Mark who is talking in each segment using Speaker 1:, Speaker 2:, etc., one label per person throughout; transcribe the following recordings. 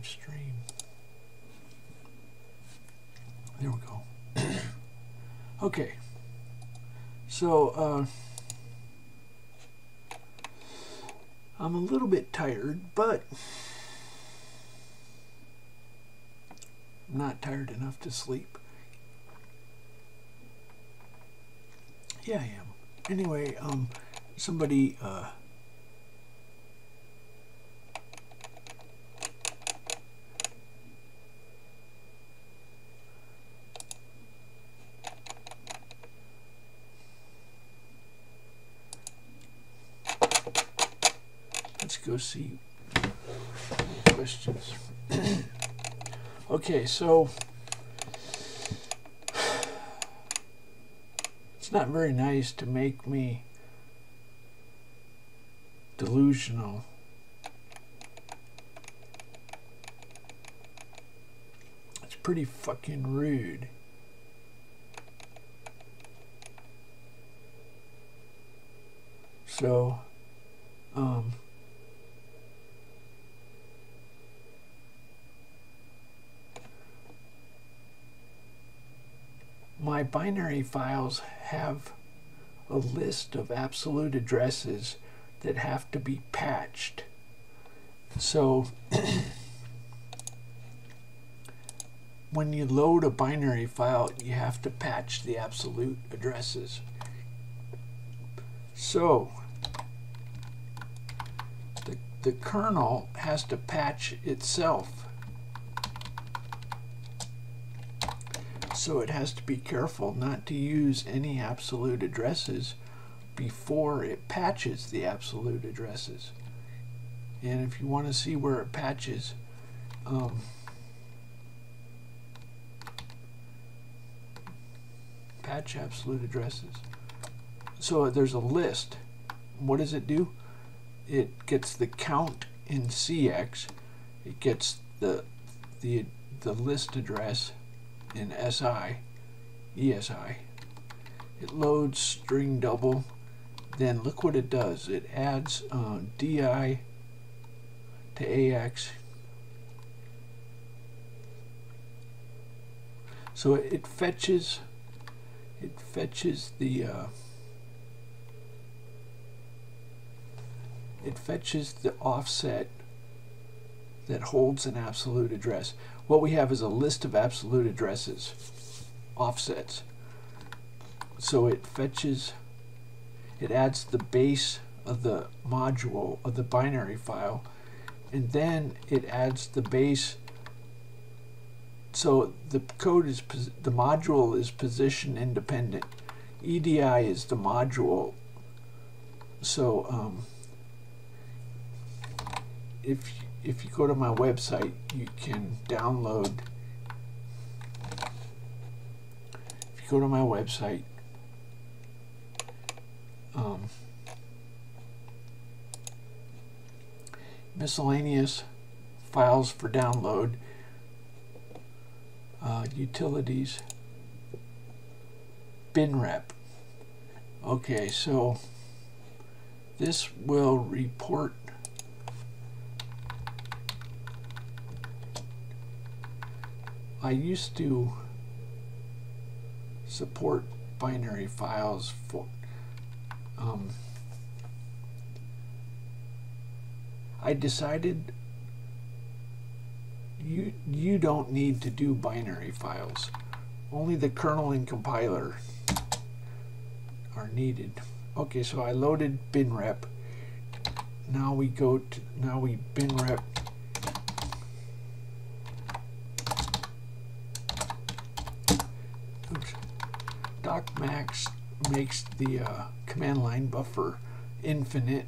Speaker 1: Livestream. There we go. Okay. So, I'm a little bit tired, but I'm not tired enough to sleep. Yeah, I am. Anyway, somebody, let's go see questions. Okay, so it's not very nice to make me delusional. It's pretty fucking rude. So, my binary files have a list of absolute addresses that have to be patched. So when you load a binary file, you have to patch the absolute addresses. So the kernel has to patch itself. So it has to be careful not to use any absolute addresses before it patches the absolute addresses. And if you want to see where it patches, patch absolute addresses. So there's a list. What does it do? It gets the count in CX. It gets the list address in SI, ESI. It loads string double. Then look what it does. It adds DI to AX. So it fetches the offset that holds an absolute address. What we have is a list of absolute addresses, offsets. So it adds the base of the module of the binary file, and then it adds the base. So the module is position independent. EDI is the module. So if you go to my website, you can download. If you go to my website, miscellaneous files for download, utilities, bin rep. Okay, so this will report I used to support binary files for I decided you don't need to do binary files. Only the kernel and compiler are needed. Okay, so I loaded bin rep. Now we bin rep docmax makes the command line buffer infinite.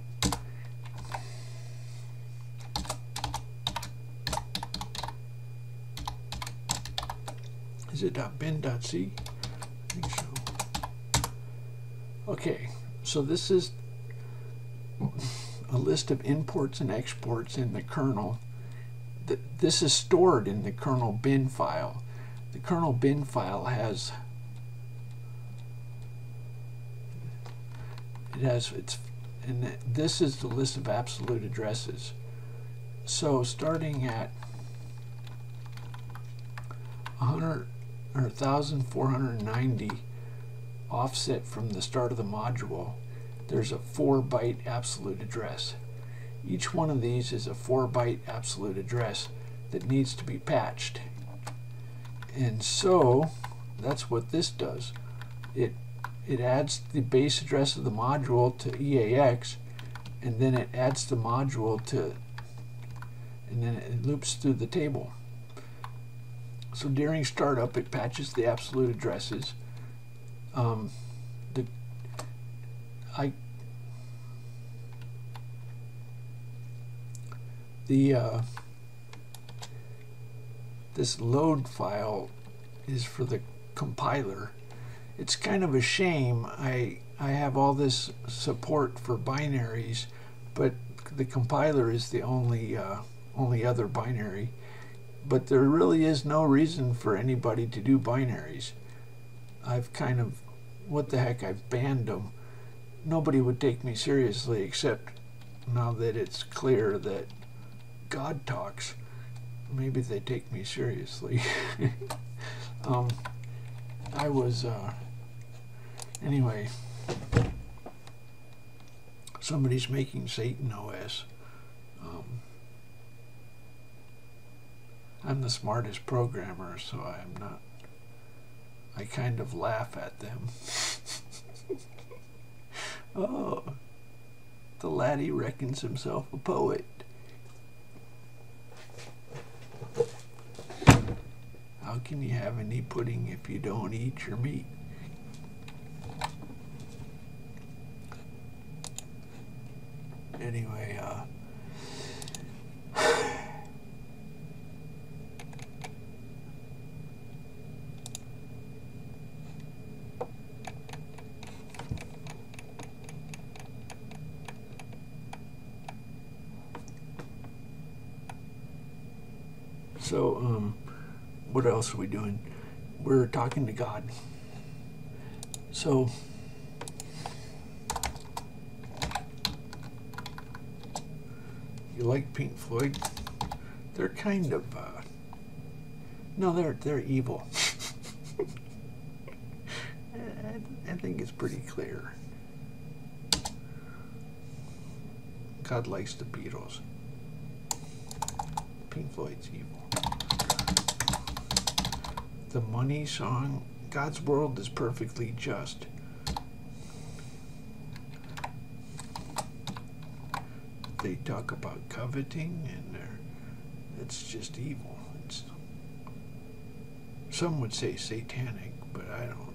Speaker 1: Is it .bin.c? I think so. Okay, so this is a list of imports and exports in the kernel. This is stored in the kernel bin file. The kernel bin file has and this is the list of absolute addresses. So starting at 100 or 1490 offset from the start of the module, there's a 4-byte absolute address. Each one of these is a 4-byte absolute address that needs to be patched. And so that's what this does. It adds the base address of the module to EAX, and then it adds the module to, and then it loops through the table. So during startup, it patches the absolute addresses. This load file is for the compiler. It's kind of a shame. I have all this support for binaries, but the compiler is the only other binary. But there really is no reason for anybody to do binaries. I've kind of, what the heck, I've banned them. Nobody would take me seriously, except now that it's clear that God talks. Maybe they take me seriously. Anyway, somebody's making Satan OS. I'm the smartest programmer, so I'm not. I kind of laugh at them. Oh, the laddie reckons himself a poet. How can you have any pudding if you don't eat your meat? Anyway, so, what else are we doing? We're talking to God. So, you like Pink Floyd? They're kind of, no, they're evil. I think it's pretty clear. God likes the Beatles. Pink Floyd's evil. The Money song, God's world is perfectly just. They talk about coveting, and it's just evil. Some would say satanic, but I don't.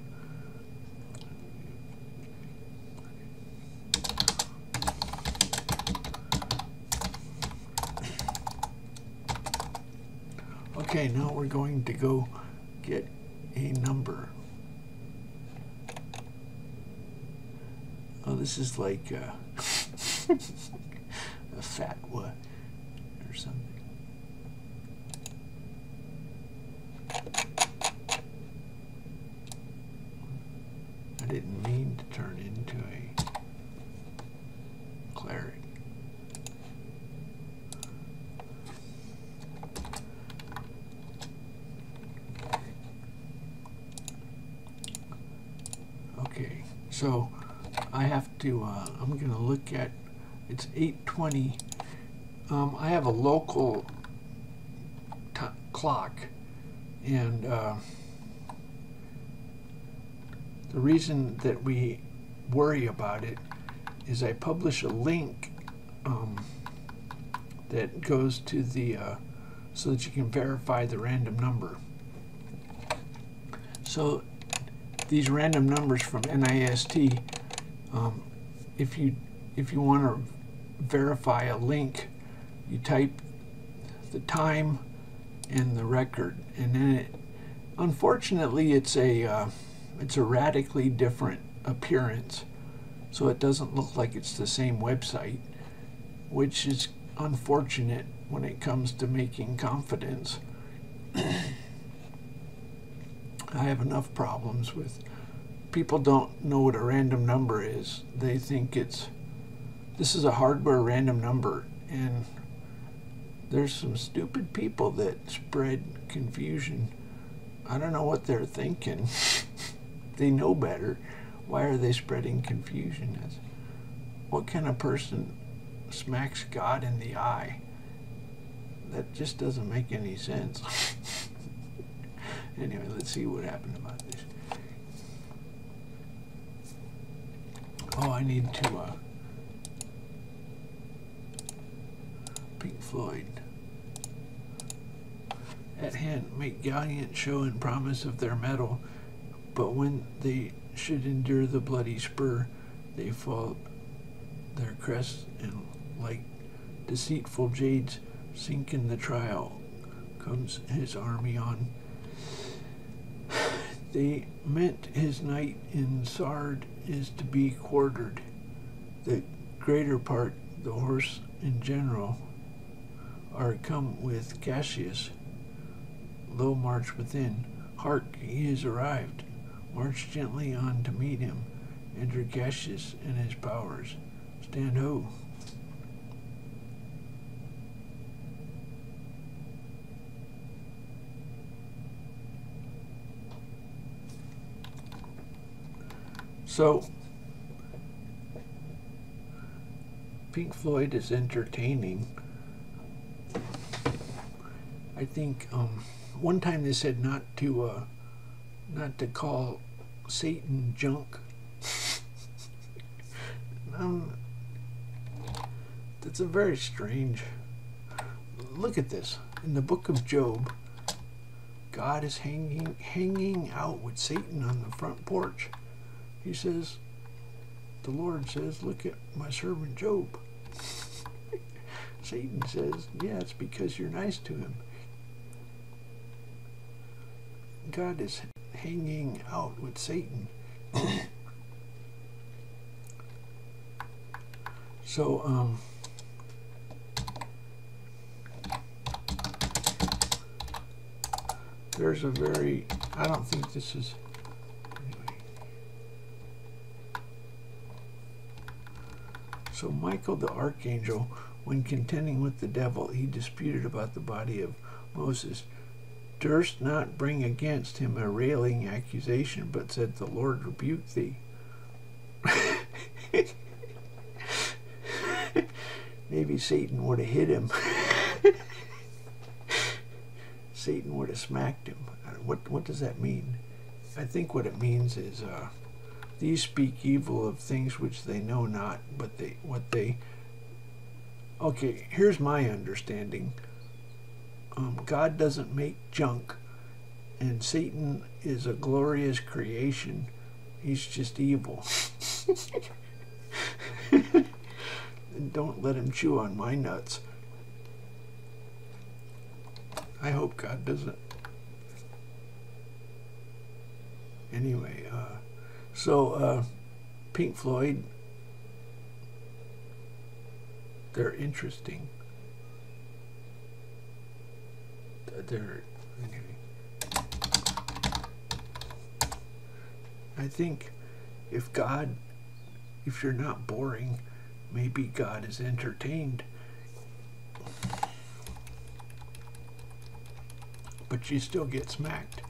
Speaker 1: Okay, now we're going to go get a number. Oh, this is like a fatwa or something. I didn't mean to turn into a cleric. Okay, so I have to, I'm going to look at, it's 8:20. I have a local clock, and the reason that we worry about it is I publish a link that goes to the, so that you can verify the random number. So these random numbers from NIST, if you want to verify a link, you type the time and the record, and then unfortunately it's a radically different appearance, so it doesn't look like it's the same website, which is unfortunate when it comes to making confidence. I have enough problems with people don't know what a random number is. They think this is a hardware random number, and there's some stupid people that spread confusion I don't know what they're thinking. They know better. Why are they spreading confusion? What kind of person smacks God in the eye? That just doesn't make any sense. Anyway, let's see what happened about this. Oh, I need to Pink Floyd. At hand, make gallant show and promise of their mettle, but when they should endure the bloody spur, they fall their crests, and like deceitful jades sink in the trial. Comes his army on. They meant his knight in Sard is to be quartered. The greater part, the horse in general, are come with Cassius. Low march within. Hark, he is arrived. March gently on to meet him. Enter Cassius and his powers. Stand ho. So, Pink Floyd is entertaining. I think one time they said not to call Satan junk. That's a very strange. Look at this. In the book of Job, God is hanging out with Satan on the front porch. He says, the Lord says, look at my servant Job. Satan says, yeah, it's because you're nice to him. God is hanging out with Satan. So, there's a very, I don't think this is, anyway. So Michael the archangel, when contending with the devil, he disputed about the body of Moses, durst not bring against him a railing accusation, but said, the Lord rebuke thee. Maybe Satan would have hit him. Satan would have smacked him. What does that mean? I think what it means is these speak evil of things which they know not, but okay, here's my understanding. God doesn't make junk, and Satan is a glorious creation. He's just evil. And don't let him chew on my nuts. I hope God doesn't. Anyway, so Pink Floyd, they're interesting. Anyway. I think if you're not boring, maybe God is entertained. But you still get smacked.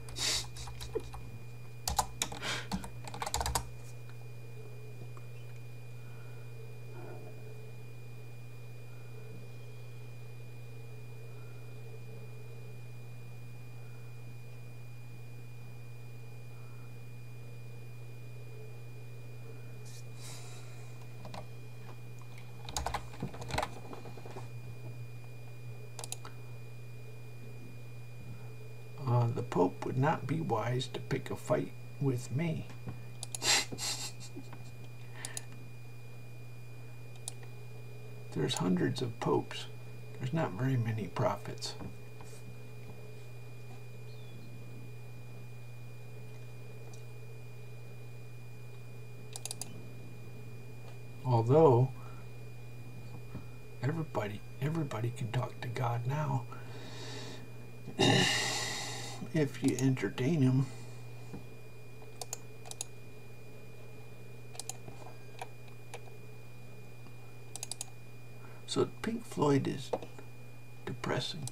Speaker 1: The Pope would not be wise to pick a fight with me. There's hundreds of popes. There's not very many prophets. Although everybody can talk to God now. If you entertain him. So Pink Floyd is depressing.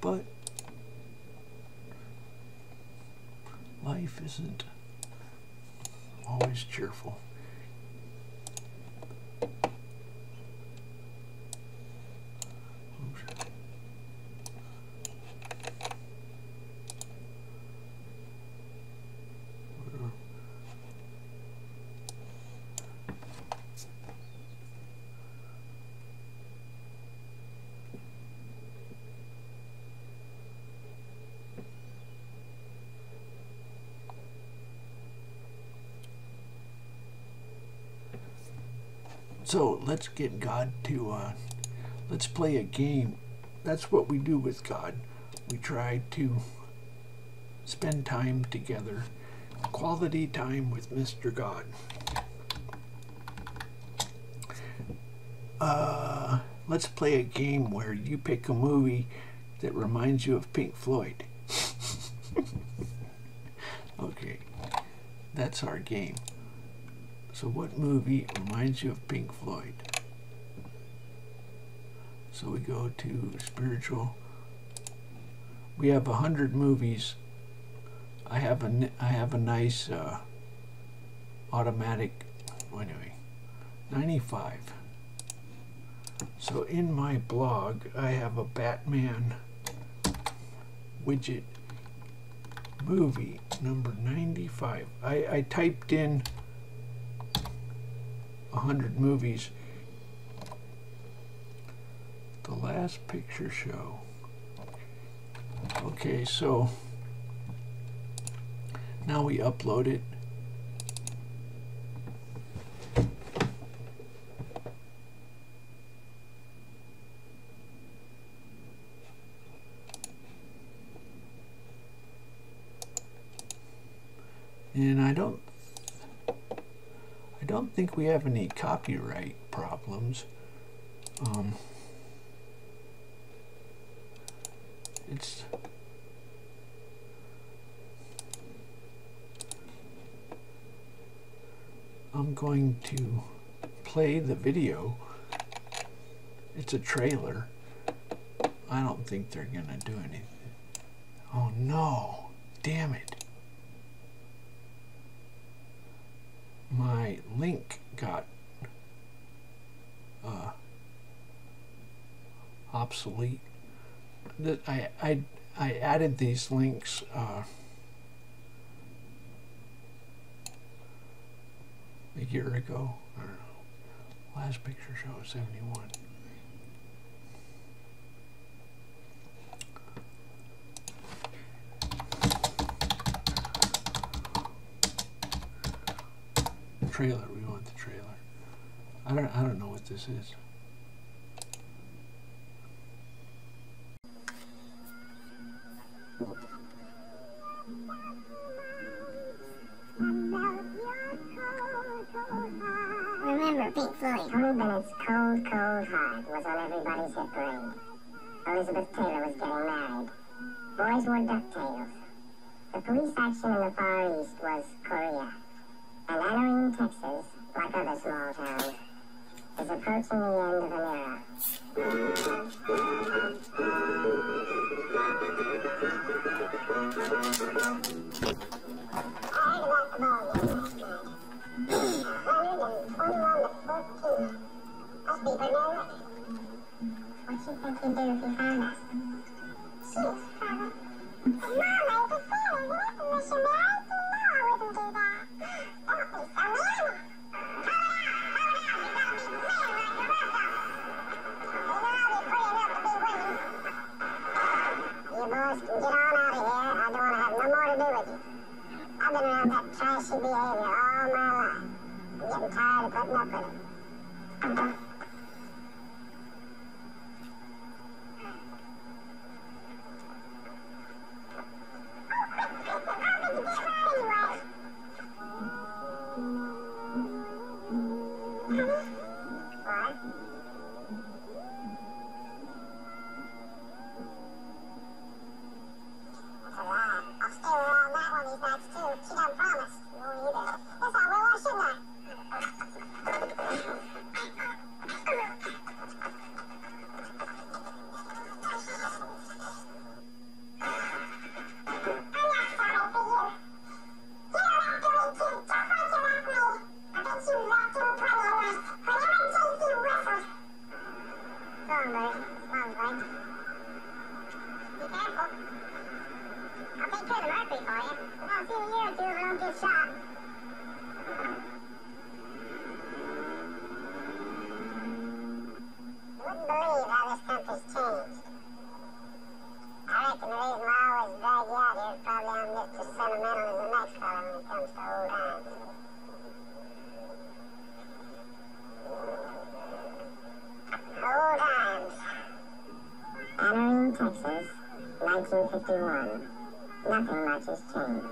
Speaker 1: but life isn't always cheerful. So let's get God to, let's play a game. That's what we do with God. We try to spend time together, quality time with Mr. God. Let's play a game where you pick a movie that reminds you of Pink Floyd. Okay, that's our game. So what movie reminds you of Pink Floyd? So we go to spiritual. We have 100 movies. I have a nice automatic, anyway, 95. So in my blog, I have a Batman widget movie number 95. I typed in 100 movies. The Last Picture Show. Okay, so now we upload it. And I don't think we have any copyright problems. I'm going to play the video. It's a trailer. I don't think they're gonna do anything. Oh no, damn it. My link got obsolete. I added these links a year ago. I don't know. Last Picture Show 71. Trailer. We want the trailer. I don't know what this is.
Speaker 2: Remember Pink Floyd. Tony Bennett's Cold, Cold Heart was on everybody's hit parade. Elizabeth Taylor was getting married. Boys wore ducktails. The police action in the Far East was Korea. And Anarene, Texas, like other small towns, is approaching the end of an era. I heard about the ball game last night. 121 to 14. Must be pretty nervous. What you think you'd do if you found us? Jeez, Father. Mama, it's a silly missionary. You know I wouldn't do that. Don't be so mean. You boys can get on out of here. I don't want to have no more to do with you. I've been around that trashy behavior all my life. I'm getting tired of putting up with it. 1951. Nothing much has changed.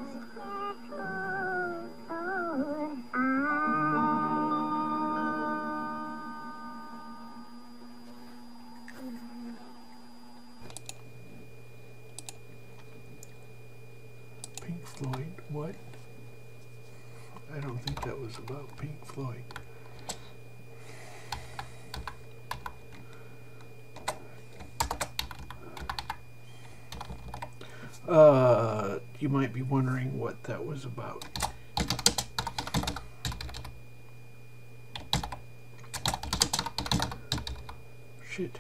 Speaker 1: Pink Floyd, what? I don't think that was about Pink Floyd. You might be wondering what that was about. Shit.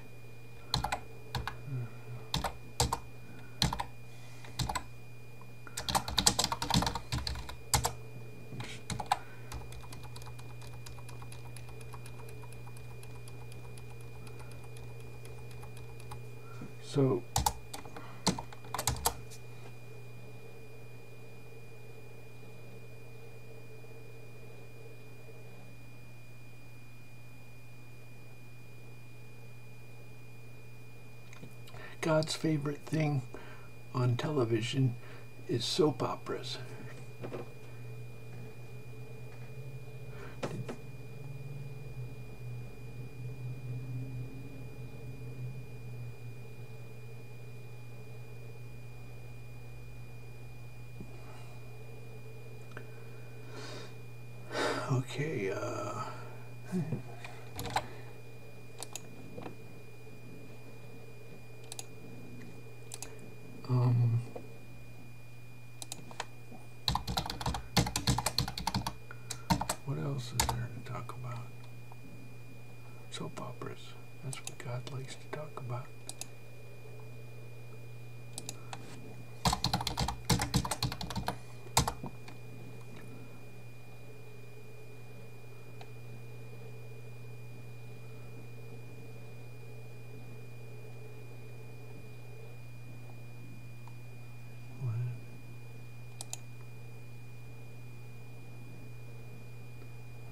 Speaker 1: So God's favorite thing on television is soap operas. Okay, what else is there to talk about? Soap operas. That's what God likes to talk about.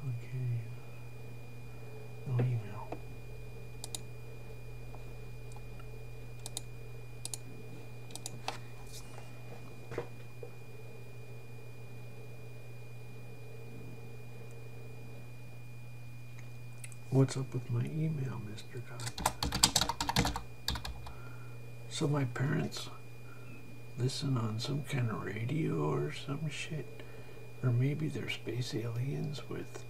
Speaker 1: Okay. No email. What's up with my email, Mr. God? So my parents listen on some kind of radio or some shit. Or maybe they're space aliens with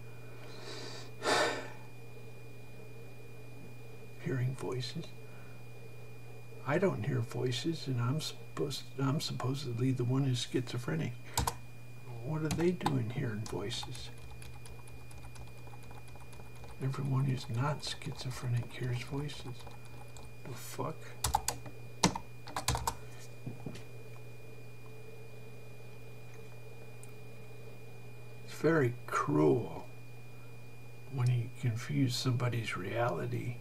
Speaker 1: hearing voices. I don't hear voices, and I'm supposedly the one who's schizophrenic. What are they doing hearing voices? Everyone who's not schizophrenic hears voices. The fuck? It's very cruel when you confuse somebody's reality.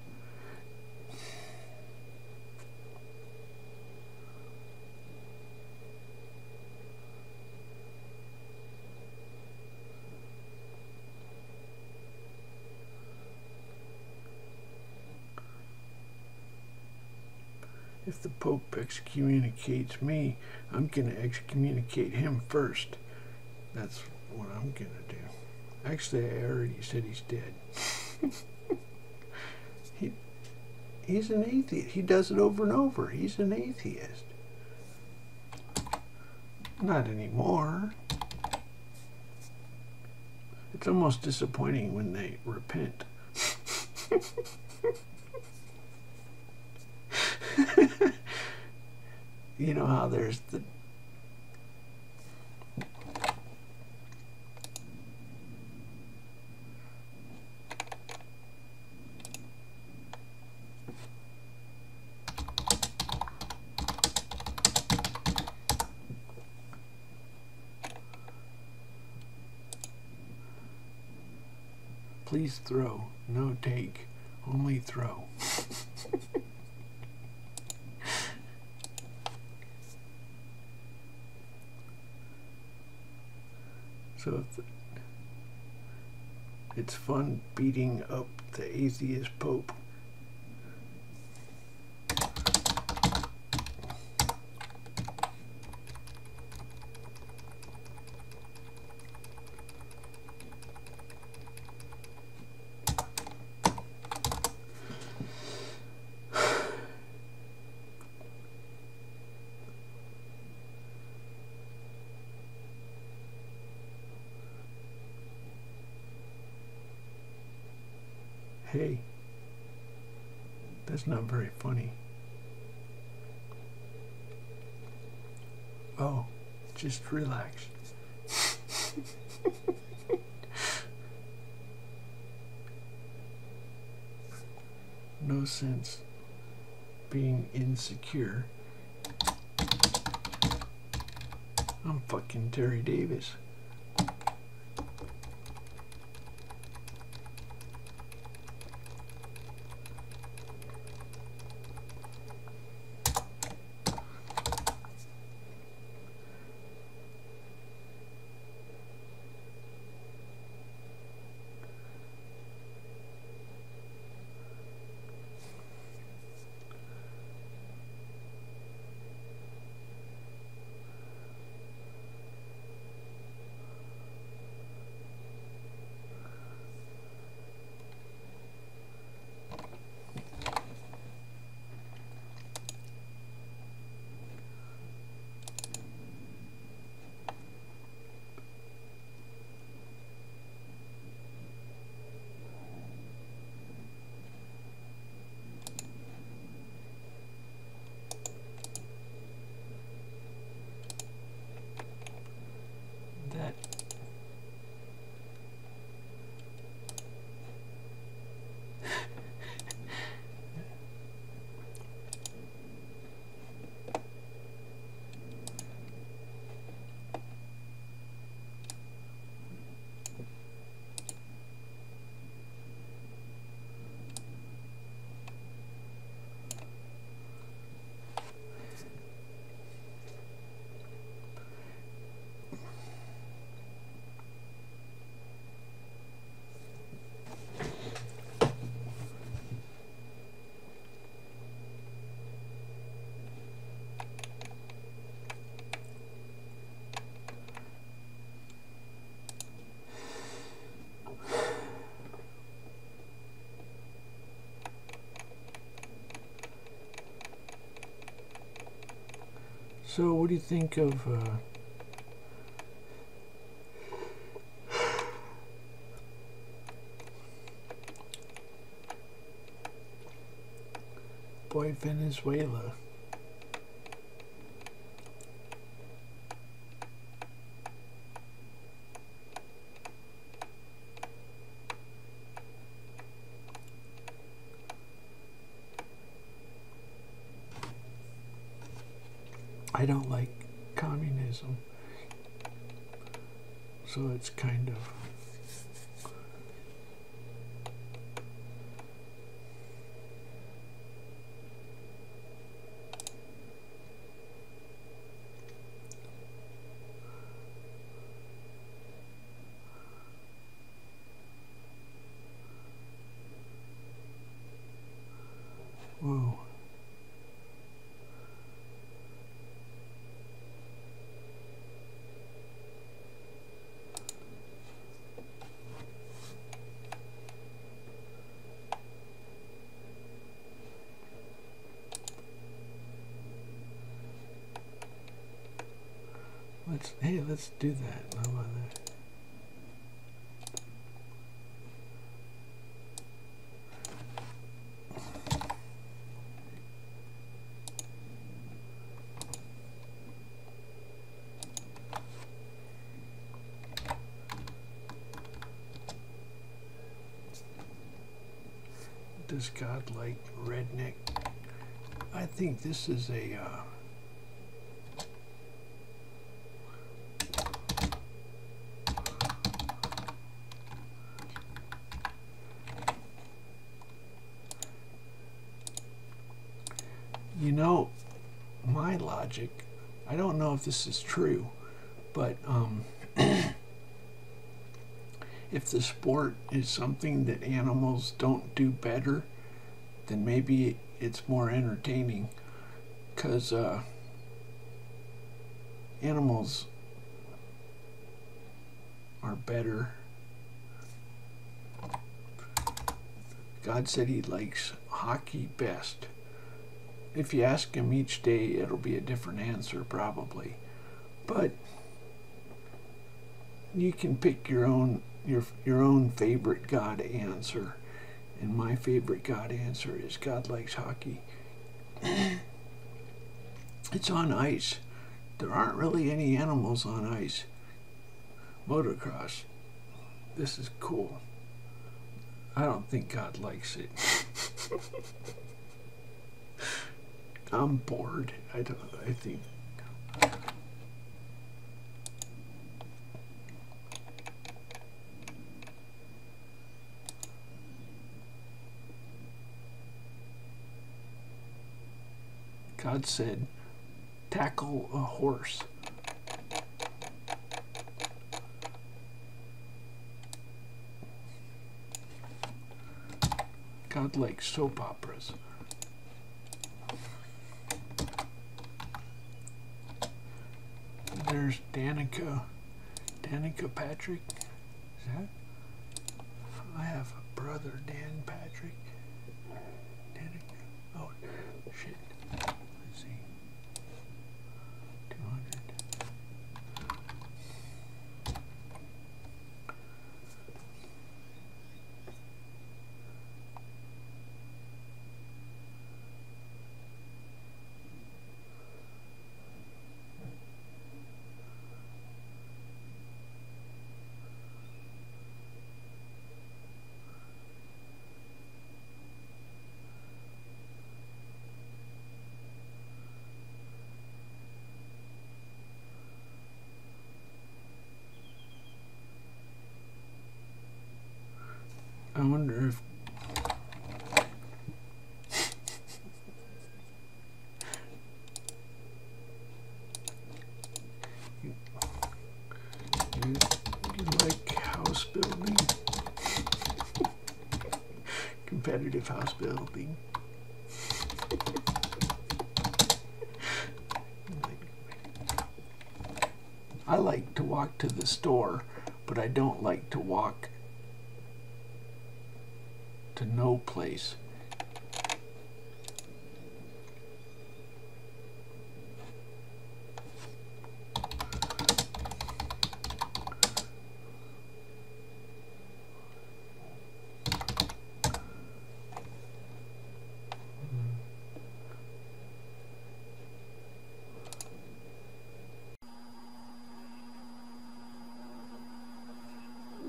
Speaker 1: If the Pope excommunicates me, I'm going to excommunicate him first. That's what I'm going to do. Actually, I already said he's dead. He's an atheist. He does it over and over. He's an atheist. Not anymore. It's almost disappointing when they repent. You know how there's the please throw, no take, only throw. So it's fun beating up the atheist Pope. Hey, that's not very funny. Oh, just relax. No sense being insecure. I'm fucking Terry Davis. That So what do you think of boy Venezuela? I don't like communism, so it's kind of whoa. Let's do that. How about that? Does God like redneck? I think this is a you know, my logic, I don't know if this is true, but if the sport is something that animals don't do better, then maybe it's more entertaining, because animals are better. God said he likes hockey best. If you ask him each day, it'll be a different answer probably. But you can pick your own favorite God answer, And my favorite God answer is God likes hockey. It's on ice. There aren't really any animals on ice. Motocross. This is cool. I don't think God likes it. I'm bored. I think. God said, tackle a horse. God likes soap operas. There's Danica Patrick. Is that? I have a brother, Dan Patrick. Danica. Oh, shit. Let's see. 200. I wonder if you like house building, competitive house building. I like to walk to the store, but I don't like to walk to no place.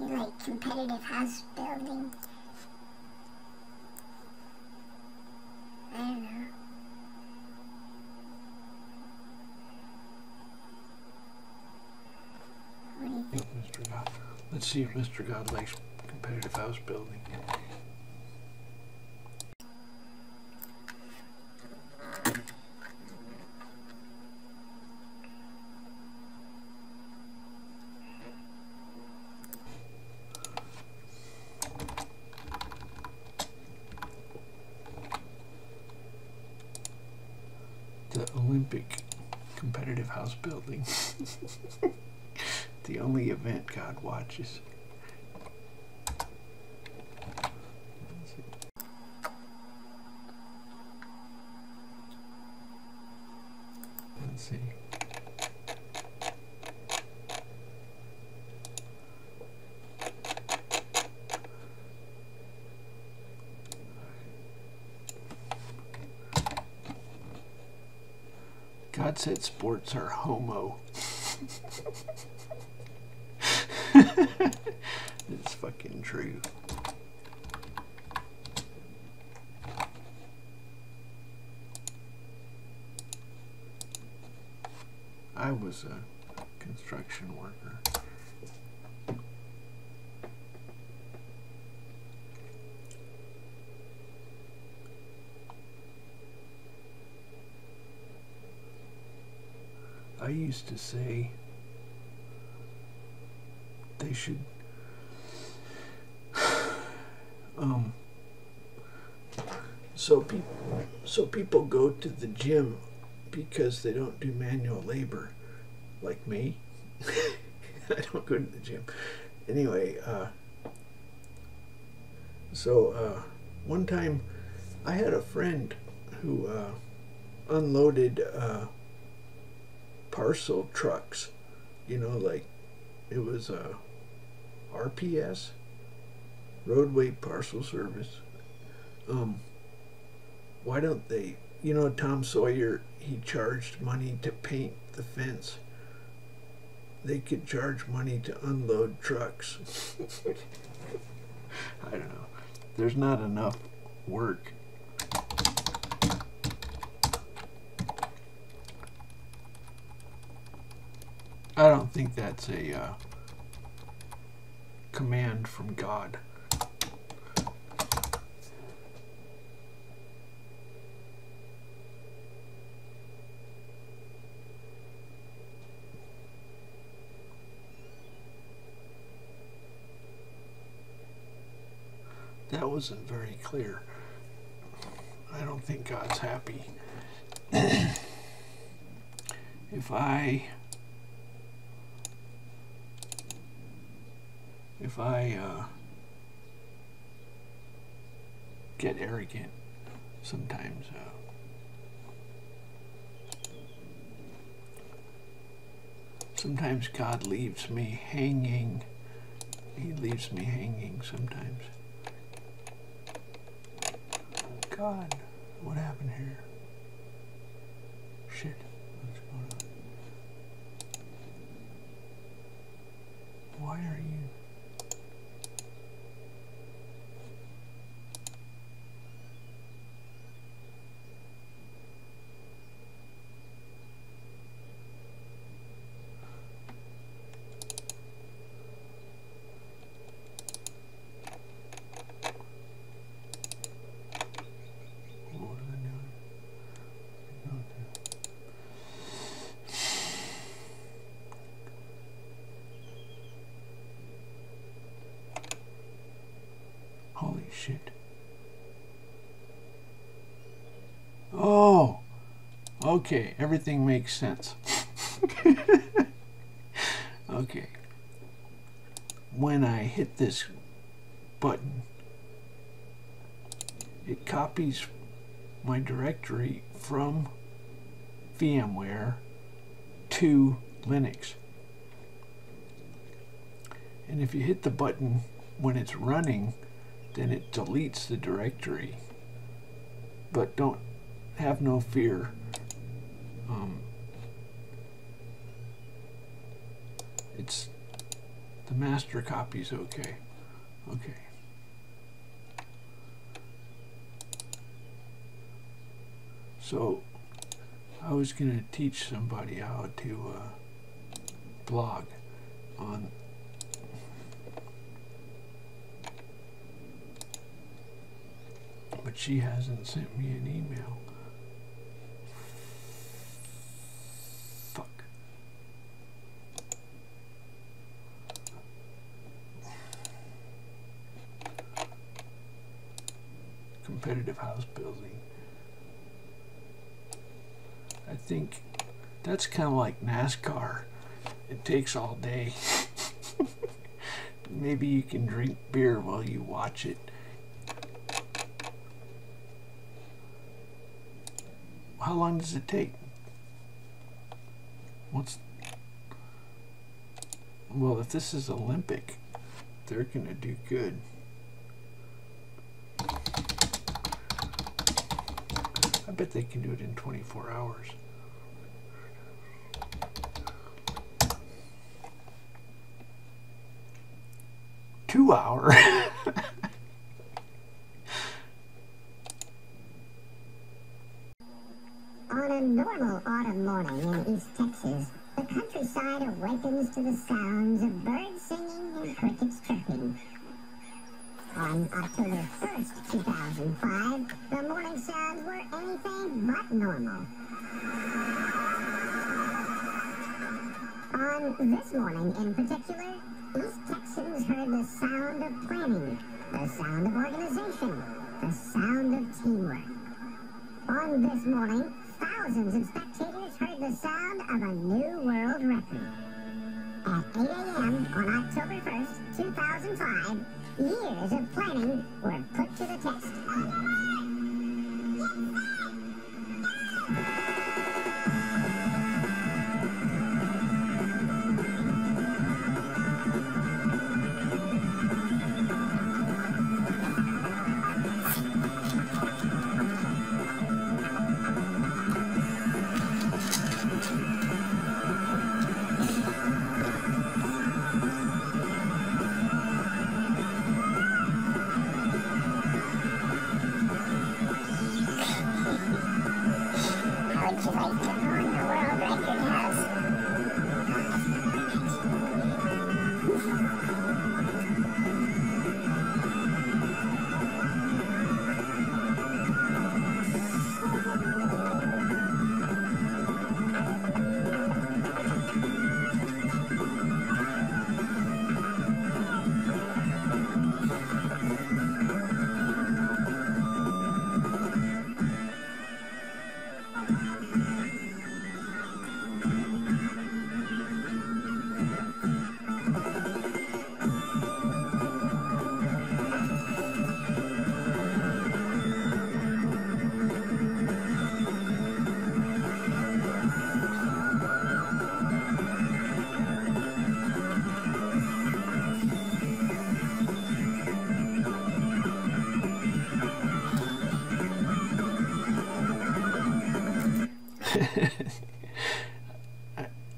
Speaker 2: You like competitive house building? I don't know. What do you think?
Speaker 1: Mr. God. Let's see if Mr. God likes competitive house building. The Olympic competitive house building. The only event God watches. Let's see. God said sports are homo. It's fucking true. I was a construction worker. I used to say they should so people go to the gym because they don't do manual labor like me. I don't go to the gym anyway. One time I had a friend who unloaded parcel trucks, you know, like it was RPS, roadway parcel service, why don't they, you know, Tom Sawyer, he charged money to paint the fence. They could charge money to unload trucks. I don't know. There's not enough work. I don't think that's a command from God. That wasn't very clear. I don't think God's happy. If I get arrogant sometimes, sometimes God leaves me hanging. He leaves me hanging sometimes. God, what happened here? Shit, what's going on? Why are you? Holy shit. Oh, okay, everything makes sense. Okay. When I hit this button, it copies my directory from VMware to Linux. And if you hit the button when it's running, then it deletes the directory. But don't have no fear. It's the master copy's okay. Okay. So I was gonna teach somebody how to blog on but she hasn't sent me an email. Fuck. Competitive house building. I think that's kind of like NASCAR. It takes all day. Maybe you can drink beer while you watch it. How long does it take? Well, if this is Olympic, they're gonna do good. I bet they can do it in 24 hours. Two hour.
Speaker 2: On a normal autumn morning in East Texas, the countryside awakens to the sounds of birds singing and crickets chirping. On October 1st, 2005, the morning sounds were anything but normal. On this morning in particular, East Texans heard the sound of planning, the sound of organization, the sound of teamwork. On this morning, thousands of spectators heard the sound of a new world record. At 8 a.m. on October 1st, 2005, years of planning were put to the test.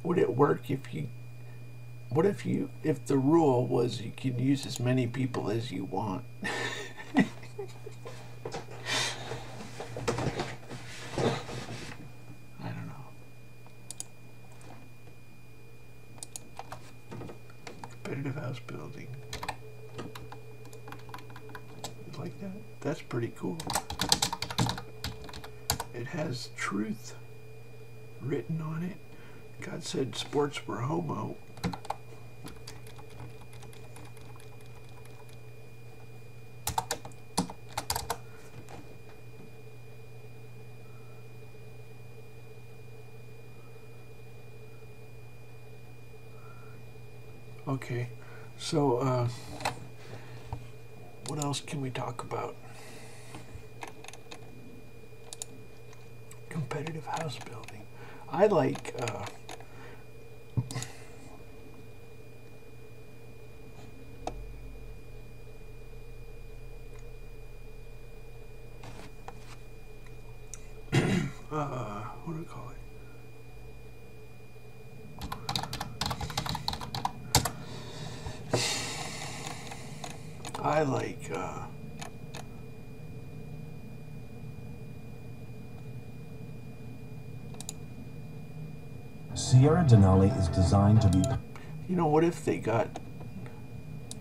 Speaker 1: Would it work if you, what if the rule was you can use as many people as you want? I don't know. Competitive house building. You like that? That's pretty cool. It has truth written on it. God said sports were homo. Okay, so what else can we talk about? Competitive house building. I like what do we call it? I like
Speaker 3: Sierra Denali is designed to be...
Speaker 1: You know, what if they got,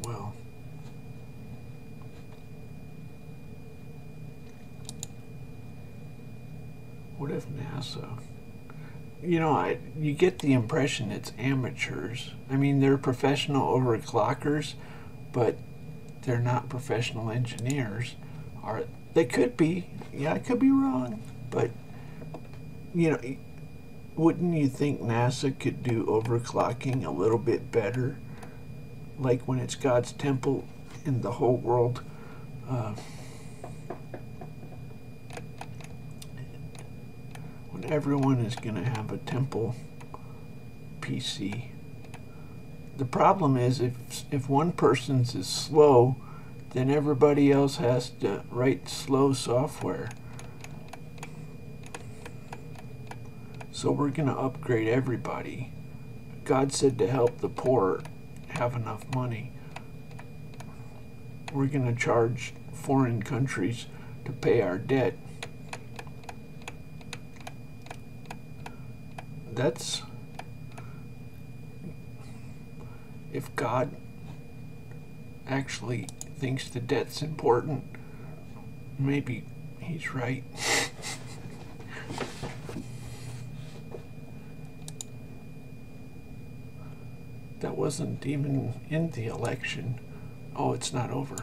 Speaker 1: well, what if NASA, you know, you get the impression it's amateurs. I mean, they're professional overclockers, but they're not professional engineers. Or they could be. Yeah, I could be wrong. But, you know, wouldn't you think NASA could do overclocking a little bit better? Like when it's God's temple in the whole world. When everyone is going to have a temple PC. The problem is if one person's is slow, then everybody else has to write slow software. So we're going to upgrade everybody. God said to help the poor have enough money. We're going to charge foreign countries to pay our debt. That's... If God actually thinks the debt's important, maybe he's right. That wasn't even in the election. Oh, it's not over.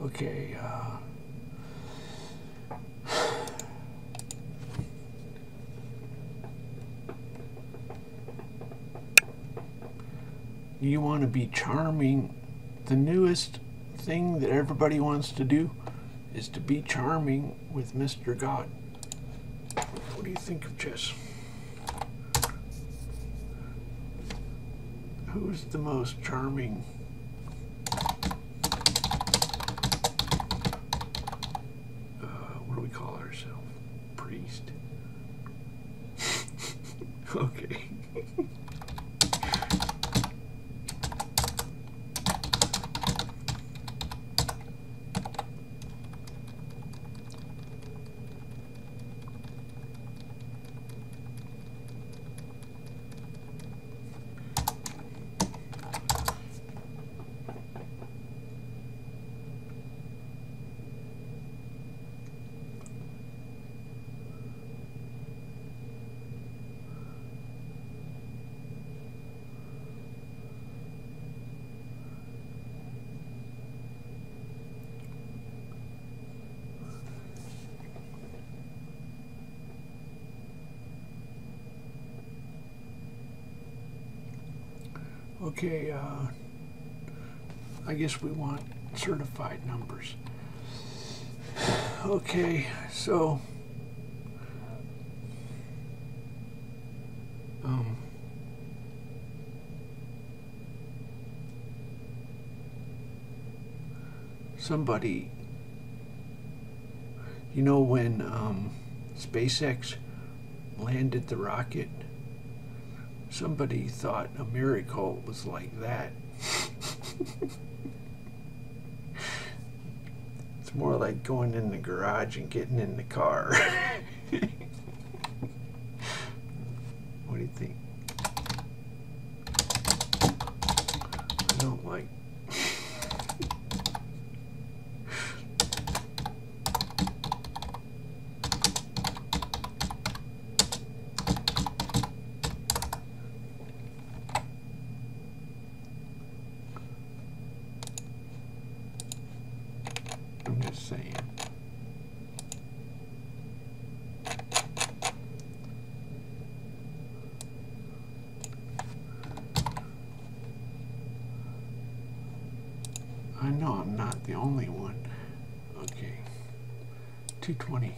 Speaker 1: Okay, you want to be charming. The newest thing that everybody wants to do is to be charming with Mr. God. What do you think of Jess? Who's the most charming? What do we call ourselves? Priest? Okay. Okay, I guess we want certified numbers. Okay, so somebody, you know, when SpaceX landed the rocket, somebody thought a miracle was like that. It's more like going in the garage and getting in the car. What do you think? I don't like. I'm just saying. I know I'm not the only one. Okay. 220.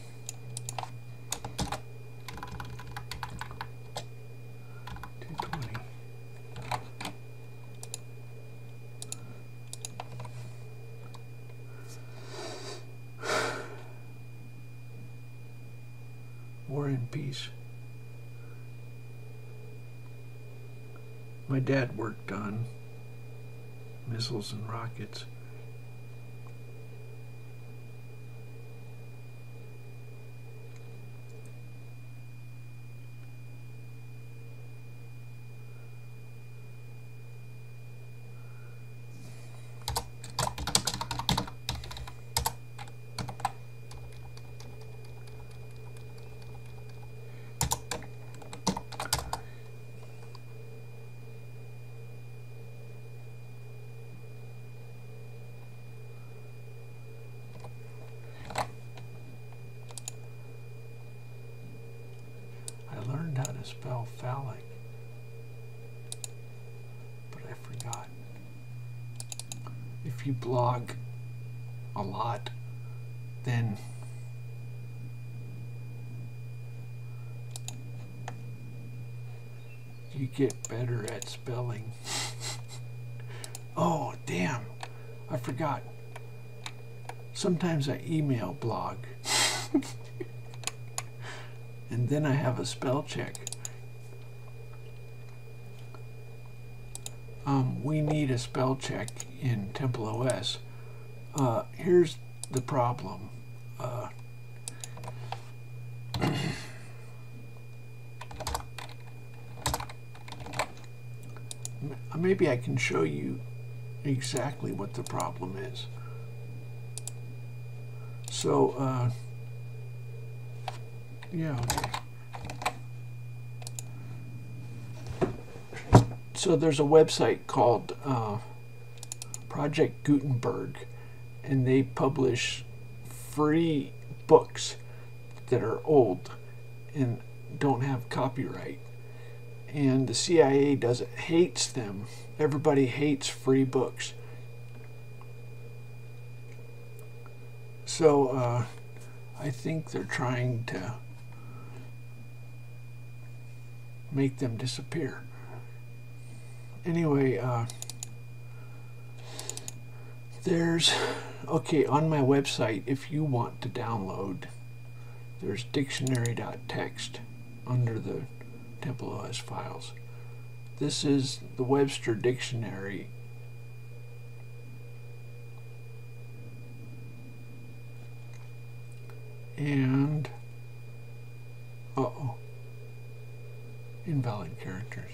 Speaker 1: 220. War and Peace. My dad worked on missiles and rockets. How to spell phallic, but I forgot. If you blog a lot, then you get better at spelling. Oh, damn, I forgot. Sometimes I email blog. And then I have a spell check. We need a spell check in TempleOS. Here's the problem. Maybe I can show you exactly what the problem is. So, yeah, okay. So there's a website called Project Gutenberg, and they publish free books that are old and don't have copyright. And the CIA hates them. Everybody hates free books. So I think they're trying to make them disappear. Anyway, okay, on my website, if you want to download, there's dictionary.txt under the TempleOS files. This is the Webster Dictionary. And, invalid characters.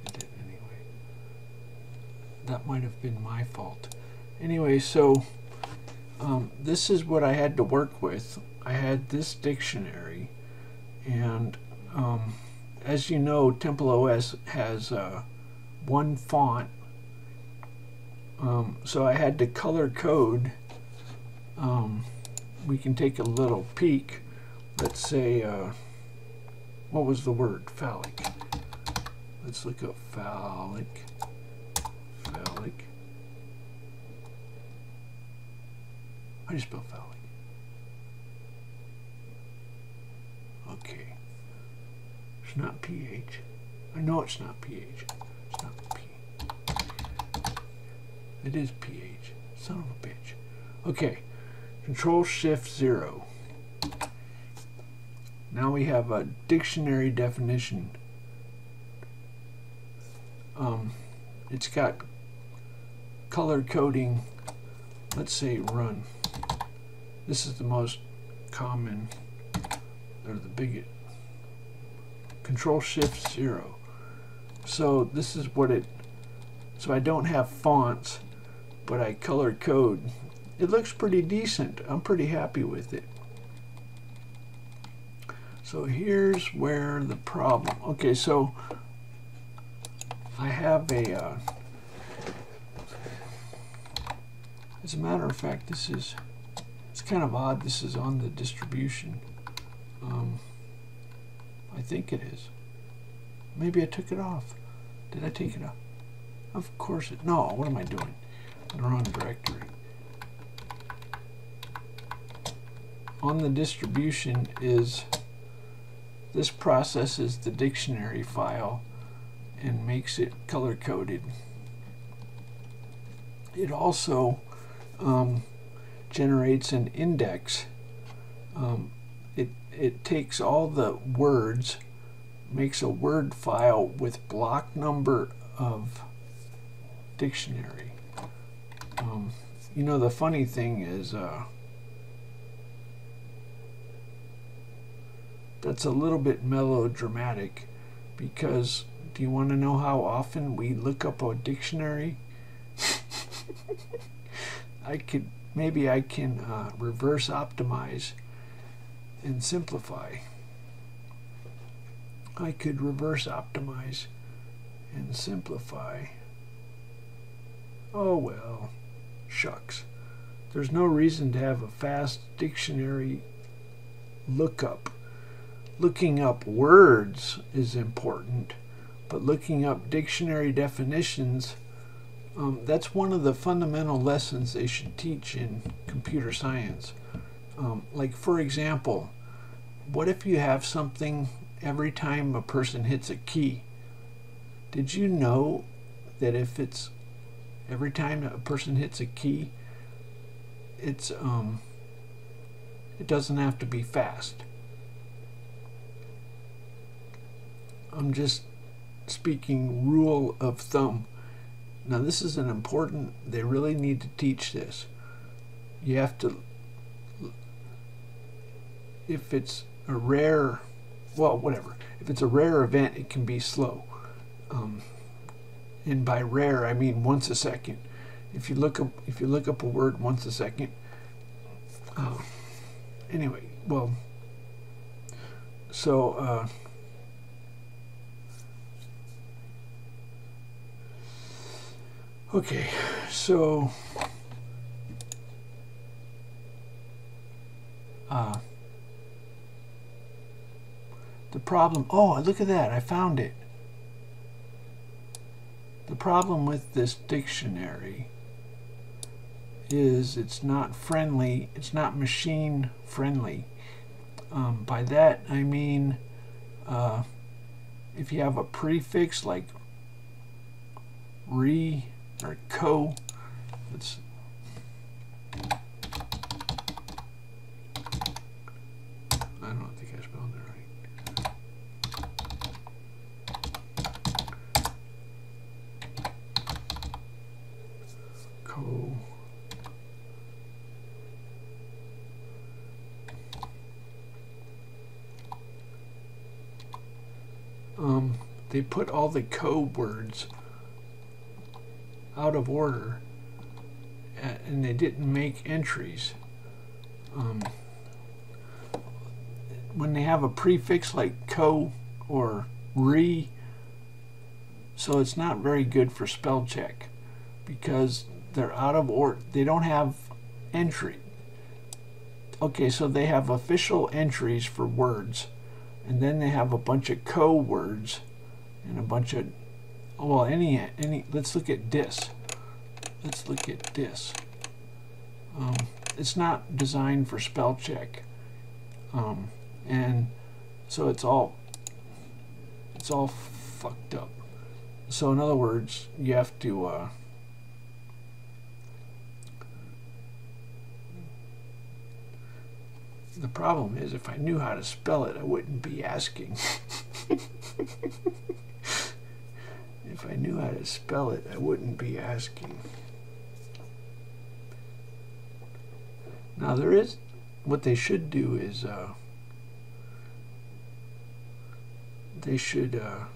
Speaker 1: It did anyway. That might have been my fault. Anyway, so this is what I had to work with. I had this dictionary, and as you know, TempleOS has one font, so I had to color code. We can take a little peek. Let's say, what was the word? Phallic. Let's look up phallic. Phallic. How do you spell phallic? Okay. It's not PH. I know it's not PH. It's not P. It is PH. Son of a bitch. Okay. Control-Shift-0. Now we have a dictionary definition. It's got color coding. Let's say run. This is the most common, or the biggest. Control-Shift-0. So this is what it, so I don't have fonts, but I color code. It looks pretty decent. I'm pretty happy with it. So here's where the problem. Okay, so I have a, as a matter of fact, this is, it's kind of odd. This is on the distribution. I think it is. Maybe I took it off. Did I take it off? Of course it, no, what am I doing? The wrong directory. On the distribution is, this processes the dictionary file and makes it color coded. It also generates an index. It takes all the words, makes a word file with block number of dictionary. You know, the funny thing is, that's a little bit melodramatic, because do you want to know how often we look up a dictionary? Maybe I can reverse optimize and simplify. I could reverse optimize and simplify. Oh well, shucks. There's no reason to have a fast dictionary lookup. Looking up words is important, but looking up dictionary definitions, that's one of the fundamental lessons they should teach in computer science. Like, for example, what if you have something every time a person hits a key? Did you know that if it's every time a person hits a key, it's it doesn't have to be fast. I'm just speaking rule of thumb. Now this is an important, they really need to teach this. You have to, if it's a rare, well, whatever. If it's a rare event, it can be slow. And by rare, I mean once a second. If you look up a word once a second. Anyway, well, so okay, so the problem, oh, look at that, I found it. The problem with this dictionary is it's not friendly, it's not machine friendly. By that I mean if you have a prefix like re or co, let's, I don't think I spelled it right. Co. They put all the code words out of order, and they didn't make entries. When they have a prefix like co or re, so it's not very good for spell check because they're out of order. They don't have entry. Okay, so they have official entries for words, and then they have a bunch of co words, and a bunch of, well, any, let's look at dis. Let's look at dis. It's not designed for spell check. And so it's all fucked up. So in other words, you have to the problem is, if I knew how to spell it, I wouldn't be asking. If I knew how to spell it, I wouldn't be asking. Now there is, what they should do is they should the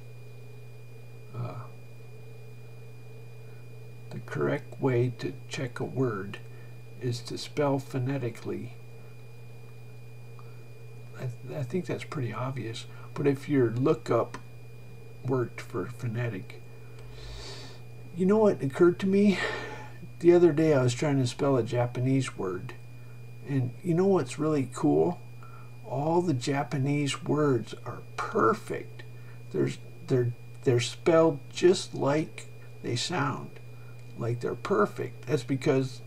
Speaker 1: correct way to check a word is to spell phonetically. I think that's pretty obvious, but if your lookup worked for phonetic, you know what occurred to me the other day? I was trying to spell a Japanese word, and you know what's really cool? All the Japanese words are perfect. They're spelled just like they sound, like they're perfect. That's because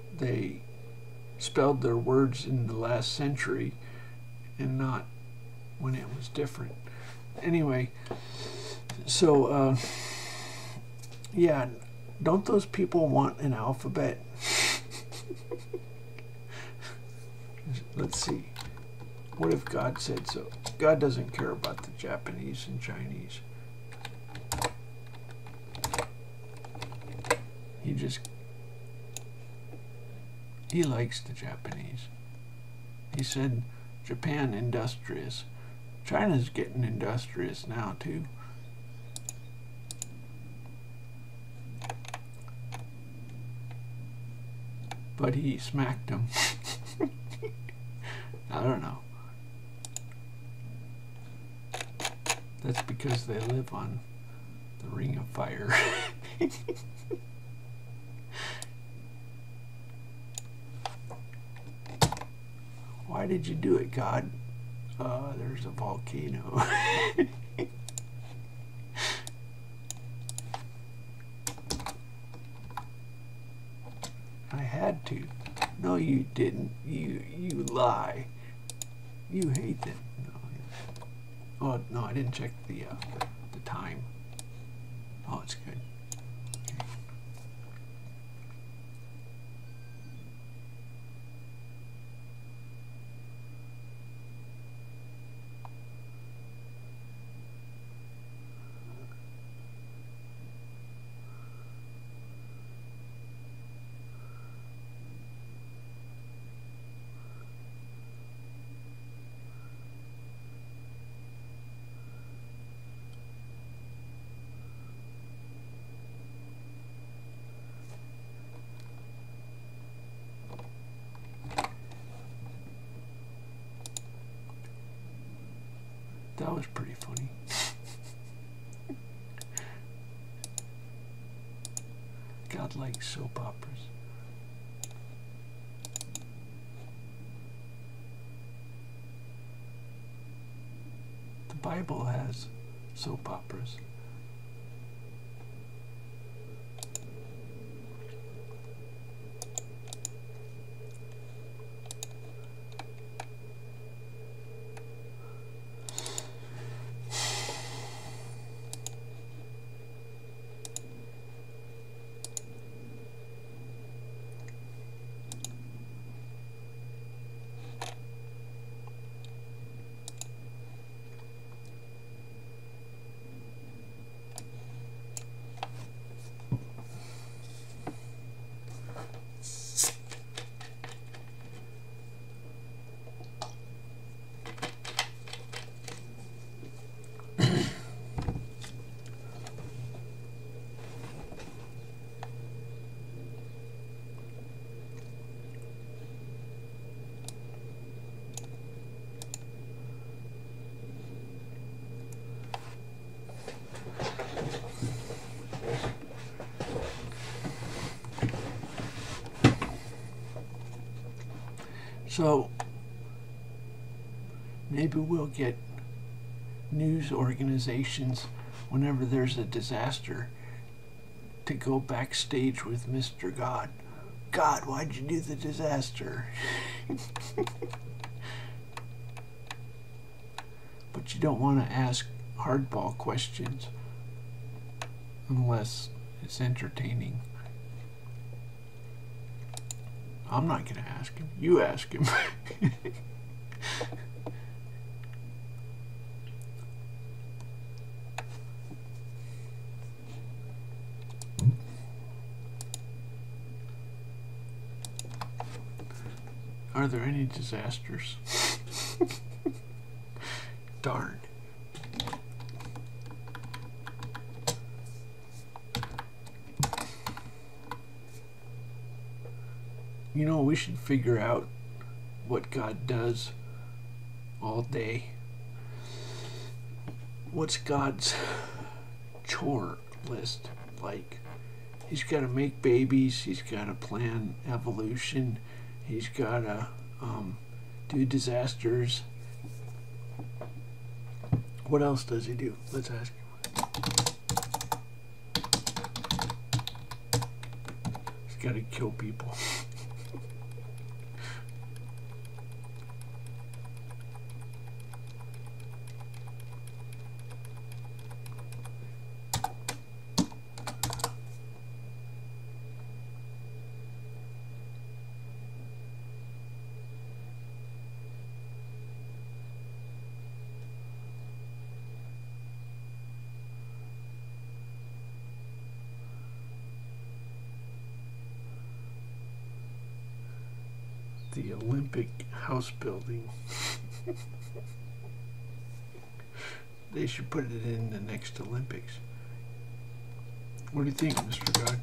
Speaker 1: they spelled their words in the last century and not when it was different. Anyway, so yeah, don't those people want an alphabet? Let's see. What if God said so? God doesn't care about the Japanese and Chinese. He likes the Japanese. He said Japan industrious. China's getting industrious now too. But he smacked them. I don't know. That's because they live on the Ring of Fire. Why did you do it, God? There's a volcano. I had to. No, you didn't. You lie. You hate them. No. Oh no, I didn't check the time. Oh, it's good. Okay. That was pretty funny. God likes soap operas. The Bible has soap operas. So maybe we'll get news organizations whenever there's a disaster to go backstage with Mr. God. God, why'd you do the disaster? But you don't want to ask hardball questions unless it's entertaining. I'm not going to ask him. You ask him. Are there any disasters? Darn. You know, we should figure out what God does all day. What's God's chore list like? He's got to make babies. He's got to plan evolution. He's got to do disasters. What else does he do? Let's ask him. He's got to kill people. The Olympic house building. They should put it in the next Olympics. What do you think, Mr. God?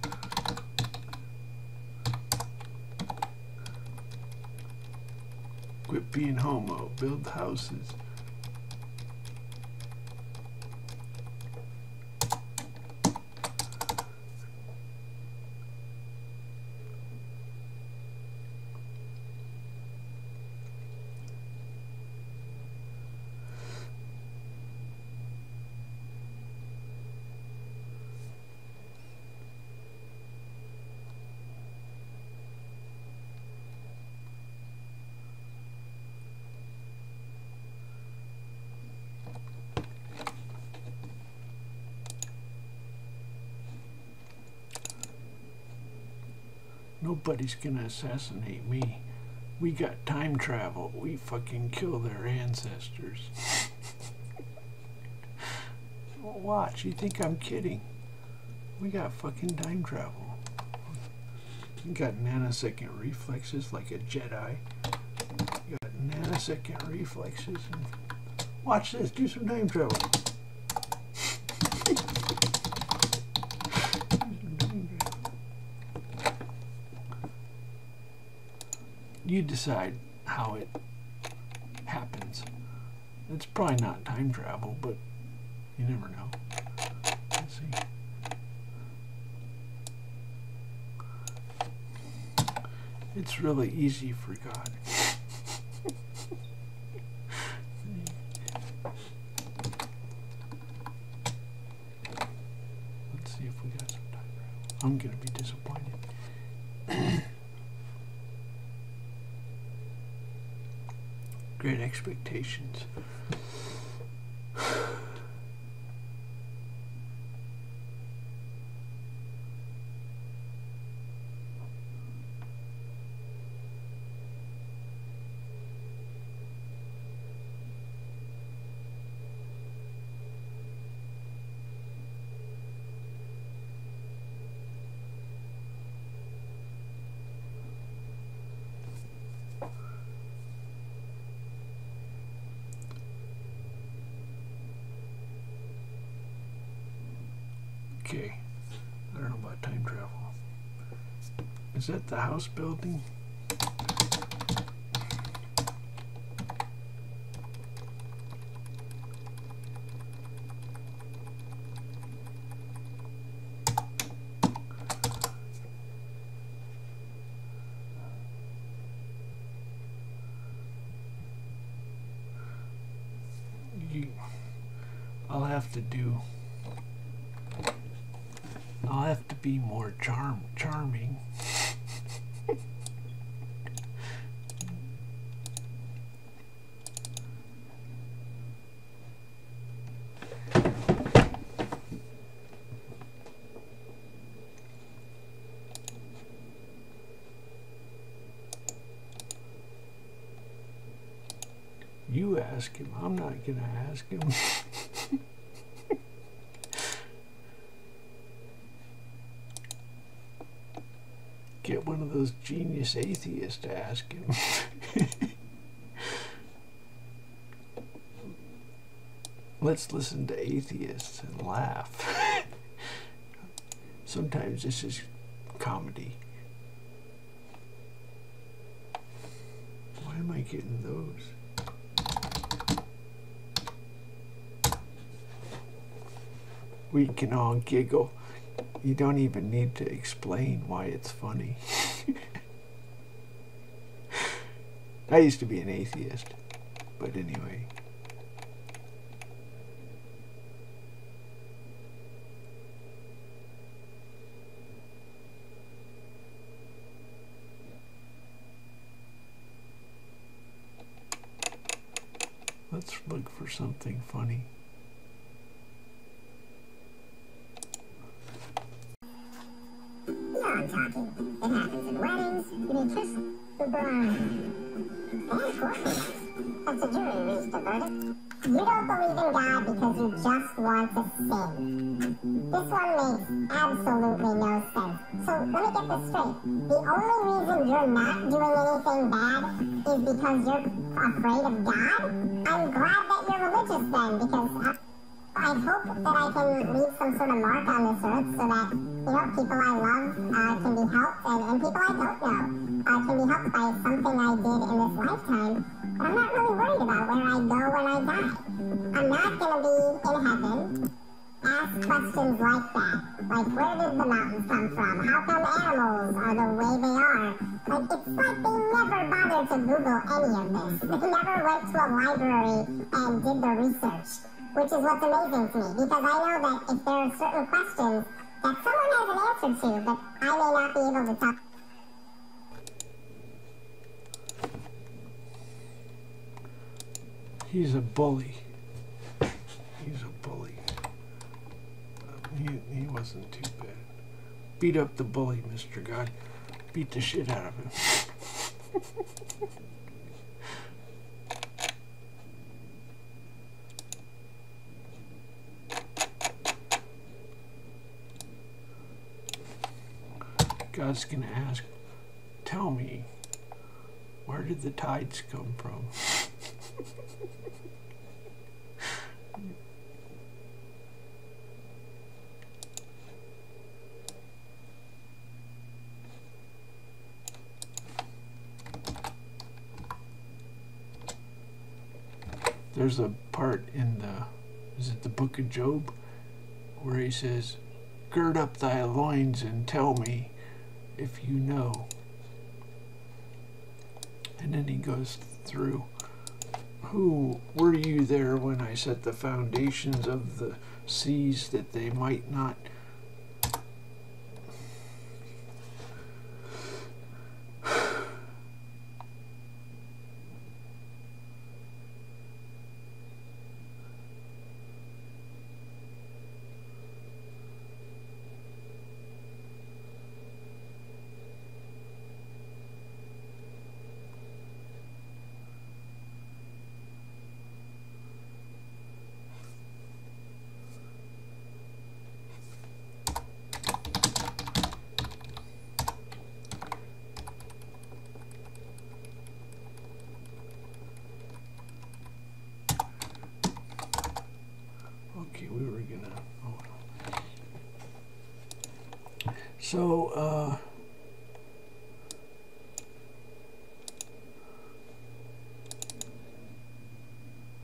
Speaker 1: Quit being homo. Build houses. Nobody's gonna assassinate me. We got time travel. We fucking kill their ancestors. Watch, you think I'm kidding? We got fucking time travel. We got nanosecond reflexes like a Jedi. We got nanosecond reflexes. And watch this, do some time travel. You decide how it happens. It's probably not time travel, but you never know. Let's see. It's really easy for God. Let's see if we got some time travel. I'm gonna be disappointed. Great expectations. Okay, I don't know about time travel. Is that the house building? have to do. I'll have to be more charming. You ask him. I'm not gonna ask him. Get one of those genius atheists to ask him. Let's listen to atheists and laugh. Sometimes this is comedy. Why am I getting those? We can all giggle. You don't even need to explain why it's funny. I used to be an atheist, but anyway. Let's look for something funny.
Speaker 2: I'm talking. It happens in weddings, you kiss the bride. And courtrooms. As the jury reached a verdict. You don't believe in God because you just want to sin. This one makes absolutely no sense. So let me get this straight. The only reason you're not doing anything bad is because you're afraid of God? I'm glad that you're religious then, because I hope that I can leave some sort of mark on this earth so that, people I love can be helped, and people I don't know can be helped by something I did in this lifetime. But I'm not really worried about where I go when I die. I'm not going to be in heaven. Ask questions like that. Like, where did the mountains come from? How come animals are the way they are? Like, it's like they never bothered to Google any of this. They never went to a library and did the research. Which is what's amazing to me, because I know that if there are certain questions that someone has an answer to, but I may not be able to talk.
Speaker 1: He's a bully. He's a bully. He wasn't too bad. Beat up the bully, Mr. God. Beat the shit out of him. God's gonna ask, tell me, where did the tides come from? There's a part in the book of Job, where he says, gird up thy loins and tell me if you know. And then he goes through, who were you there when I set the foundations of the seas that they might not we were gonna, so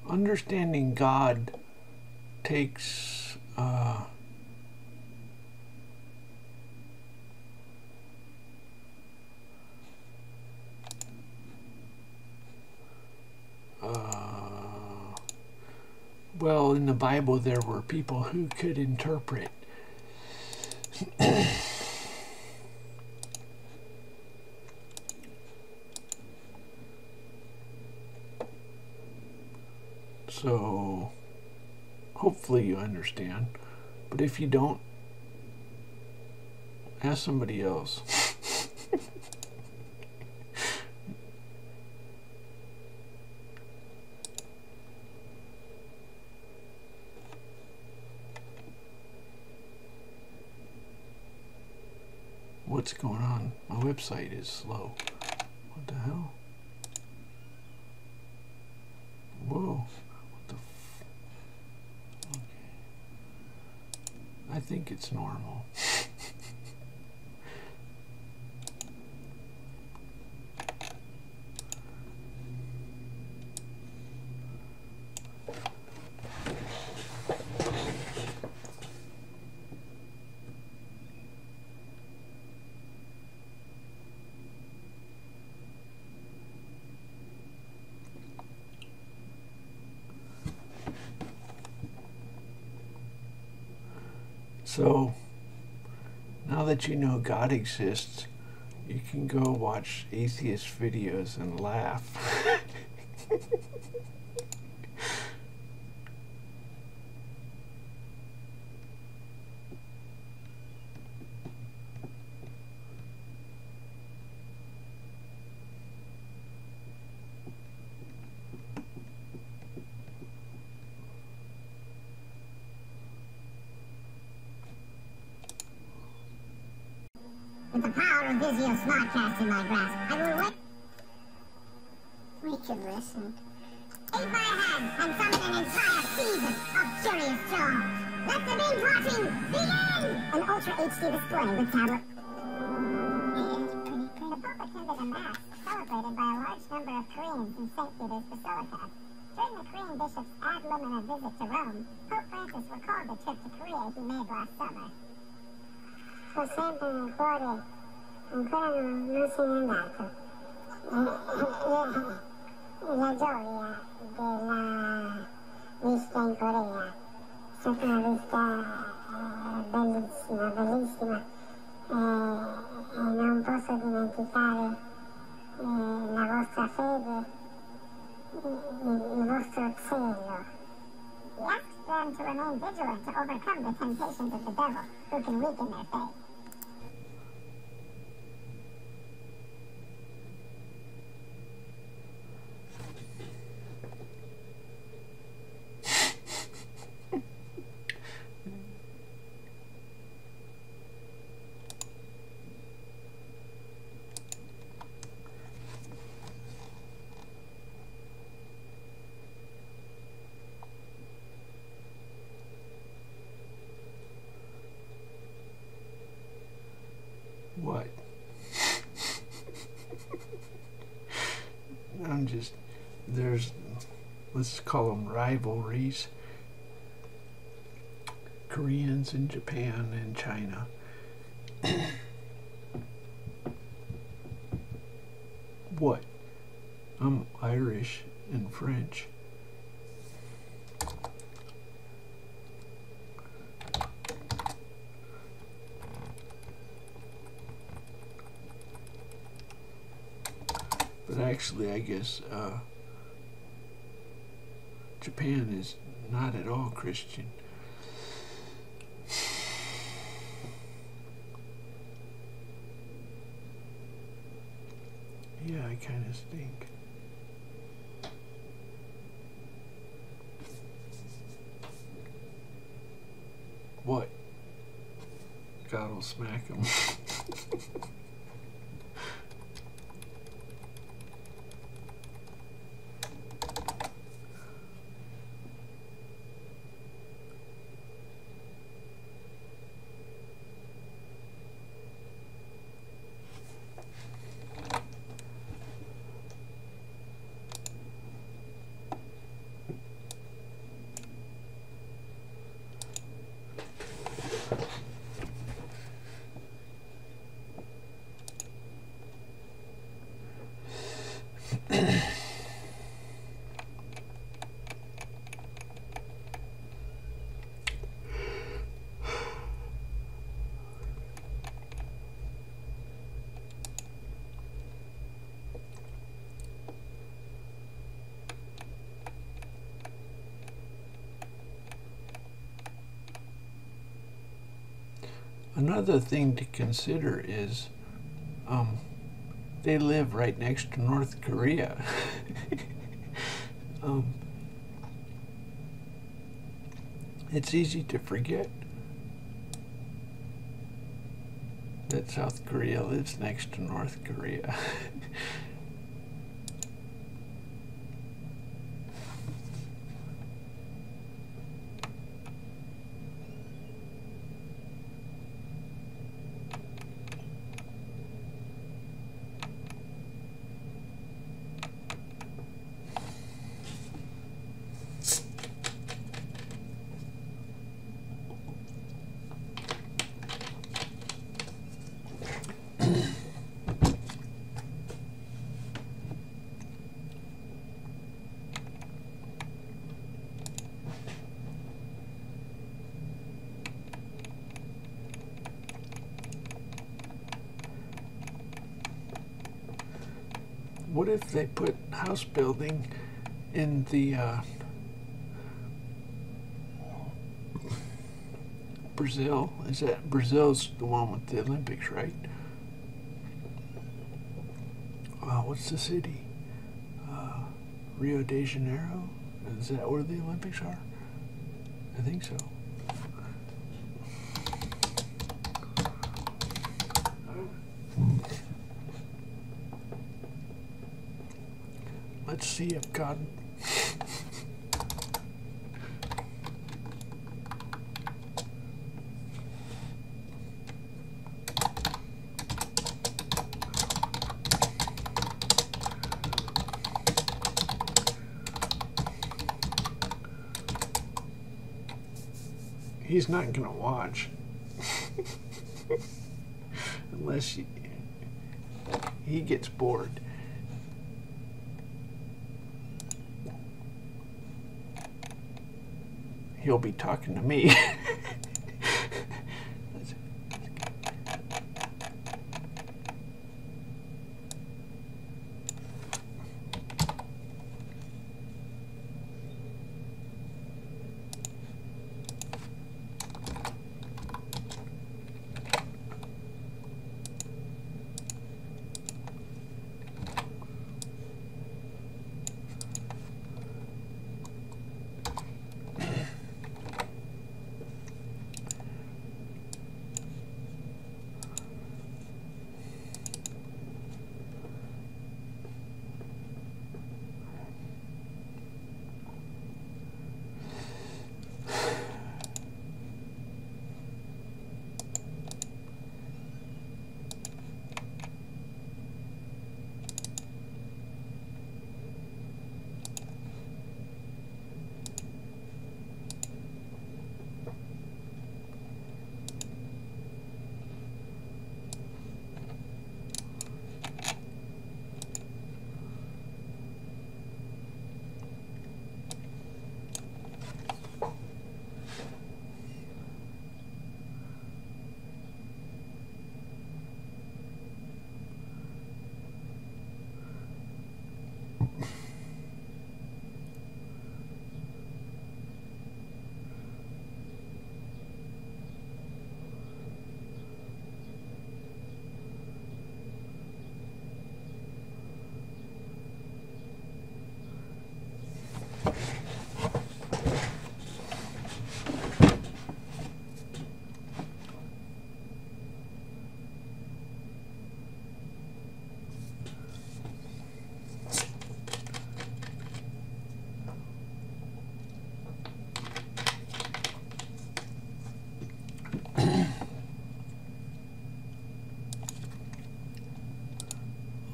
Speaker 1: understanding God takes Well, in the Bible, there were people who could interpret. So, hopefully you understand. But if you don't, ask somebody else. What's going on? My website is slow. What the hell? Whoa. What the okay. I think it's normal. So, now that you know God exists, you can go watch atheist videos and laugh.
Speaker 2: With the power of Vizio Smartcast in my grasp, I will wait. We should listen. Take my hand and summon an entire season of curious charms. Let the binge watching begin! An Ultra HD display with tablet. It's pretty good. The Pope attended a mass celebrated by a large number of Koreans in St. Peter's Basilica. During the Korean bishop's ad limina visit to Rome, Pope Francis recalled the trip to Korea he made last summer. Ho sempre nel cuore, ancora non se n'è andato. La gioia della visita in Corea è stata una visita bellissima, bellissima. E non posso dimenticare la vostra fede, il vostro zelo. He asked them to remain vigilant to overcome the temptations of the devil, who can weaken their faith.
Speaker 1: What? There's, let's call them rivalries. Koreans and Japan and China. What? I'm Irish and French. But actually, I guess Japan is not at all Christian. Yeah, I kind of stink. What? God will smack him. another thing to consider is they live right next to North Korea. It's easy to forget that South Korea lives next to North Korea. What if they put house building in the Brazil? Is that Brazil's the one with the Olympics, right? What's the city? Rio de Janeiro? Is that where the Olympics are? I think so. Let's see if God... He's not gonna watch. Unless he gets bored. He'll be talking to me.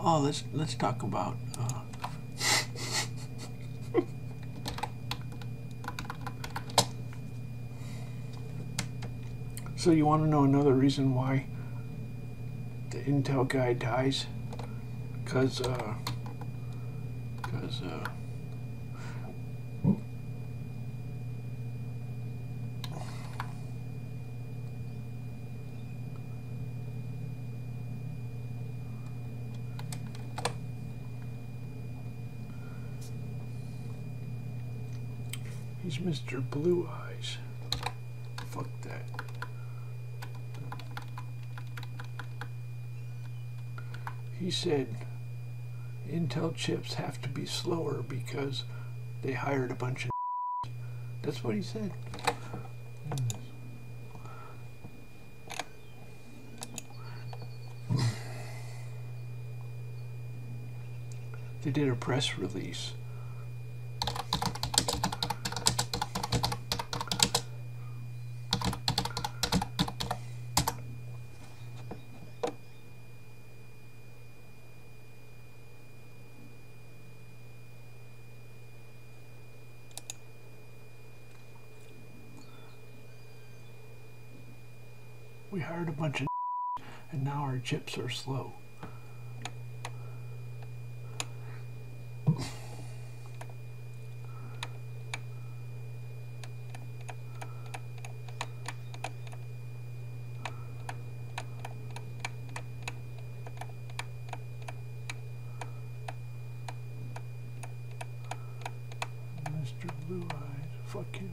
Speaker 1: Oh, let's talk about So you want to know another reason why the Intel guy dies? Because he's Mr. Blue Eyes. Fuck that. He said Intel chips have to be slower because they hired a bunch of That's what he said. They did a press release. We hired a bunch of and now our chips are slow. Mr. Blue Eyes, fucking.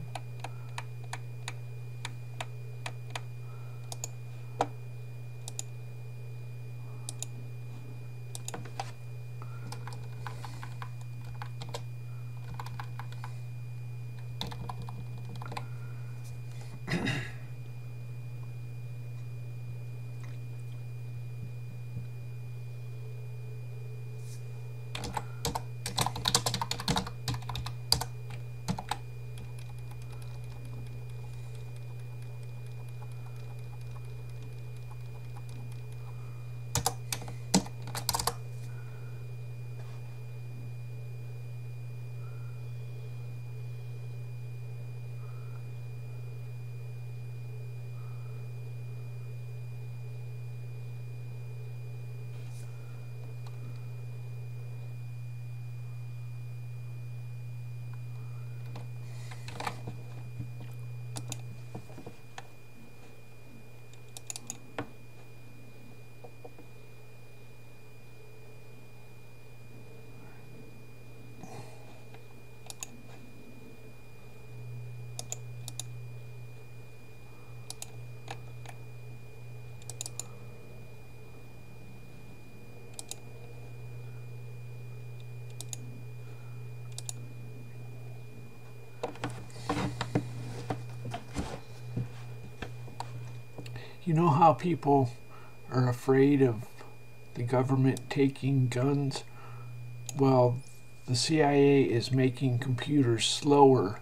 Speaker 1: You know how people are afraid of the government taking guns? Well, the CIA is making computers slower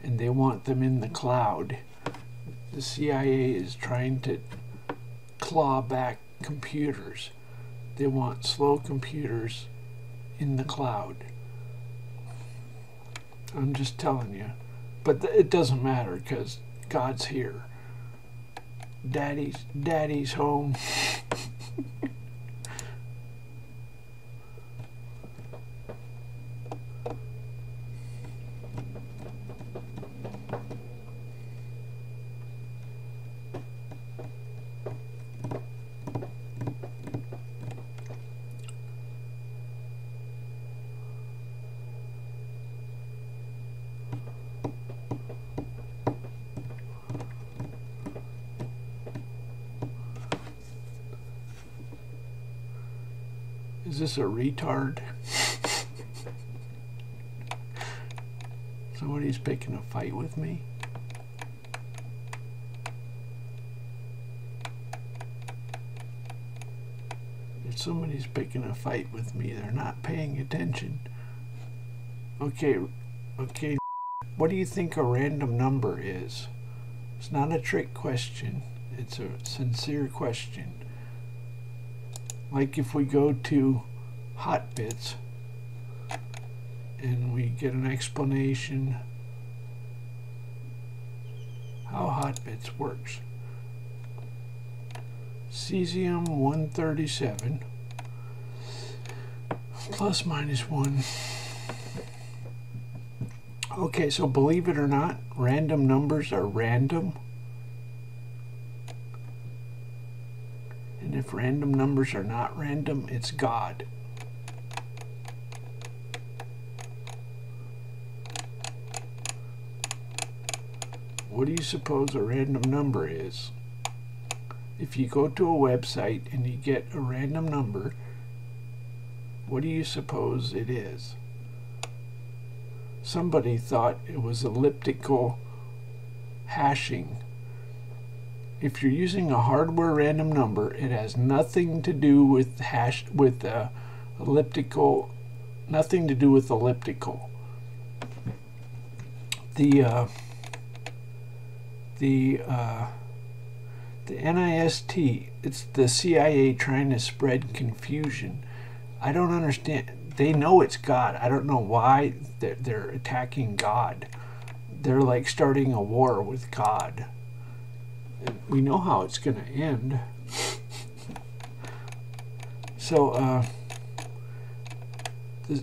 Speaker 1: and they want them in the cloud. The CIA is trying to claw back computers. They want slow computers in the cloud. I'm just telling you. But it doesn't matter because God's here. Daddy's home. Is this a retard? Somebody's picking a fight with me? If somebody's picking a fight with me, they're not paying attention. Okay, what do you think a random number is? It's not a trick question. It's a sincere question. Like if we go to Hotbits and we get an explanation how Hotbits works. Cesium-137 plus minus 1. Okay, so believe it or not, random numbers are random. And if random numbers are not random, it's God. What do you suppose a random number is? If you go to a website and you get a random number, What do you suppose it is? Somebody thought it was elliptical hashing. If you're using a hardware random number, it has nothing to do with elliptical. Nothing to do with elliptical. The NIST, it's the CIA trying to spread confusion. I don't understand. They know it's God. I don't know why they're attacking God. They're like starting a war with God. And we know how it's going to end. So the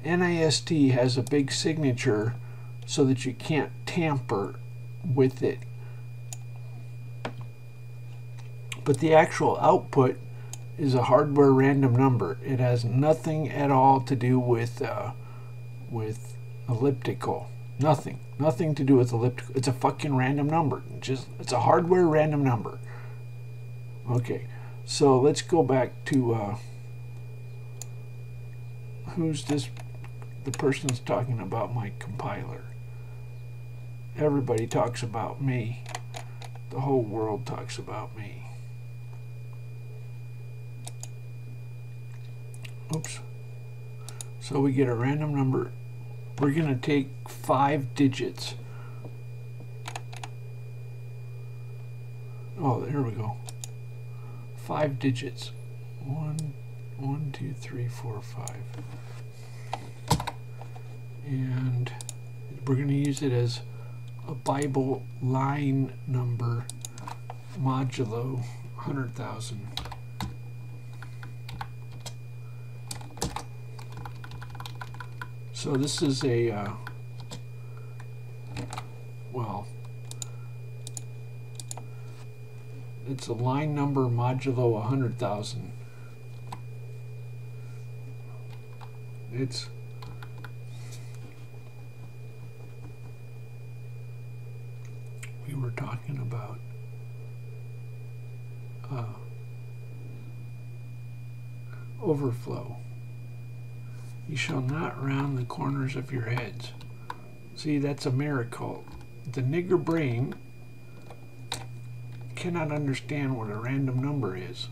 Speaker 1: NIST has a big signature so that you can't tamper with it. But the actual output is a hardware random number. It has nothing at all to do with elliptical. Nothing to do with elliptical. It's a fucking random number. It's a hardware random number. Okay, so let's go back to who's this? The person's talking about my compiler. Everybody talks about me. The whole world talks about me. Oops. So we get a random number. We're going to take 5 digits. Oh, there we go. 5 digits. 1, 2, 3, 4, 5. And we're going to use it as a Bible line number modulo 100,000. So this is a, well, it's a line number modulo 100,000. We were talking about overflow. You shall not round the corners of your heads. See, that's a miracle. The nigger brain cannot understand what a random number is.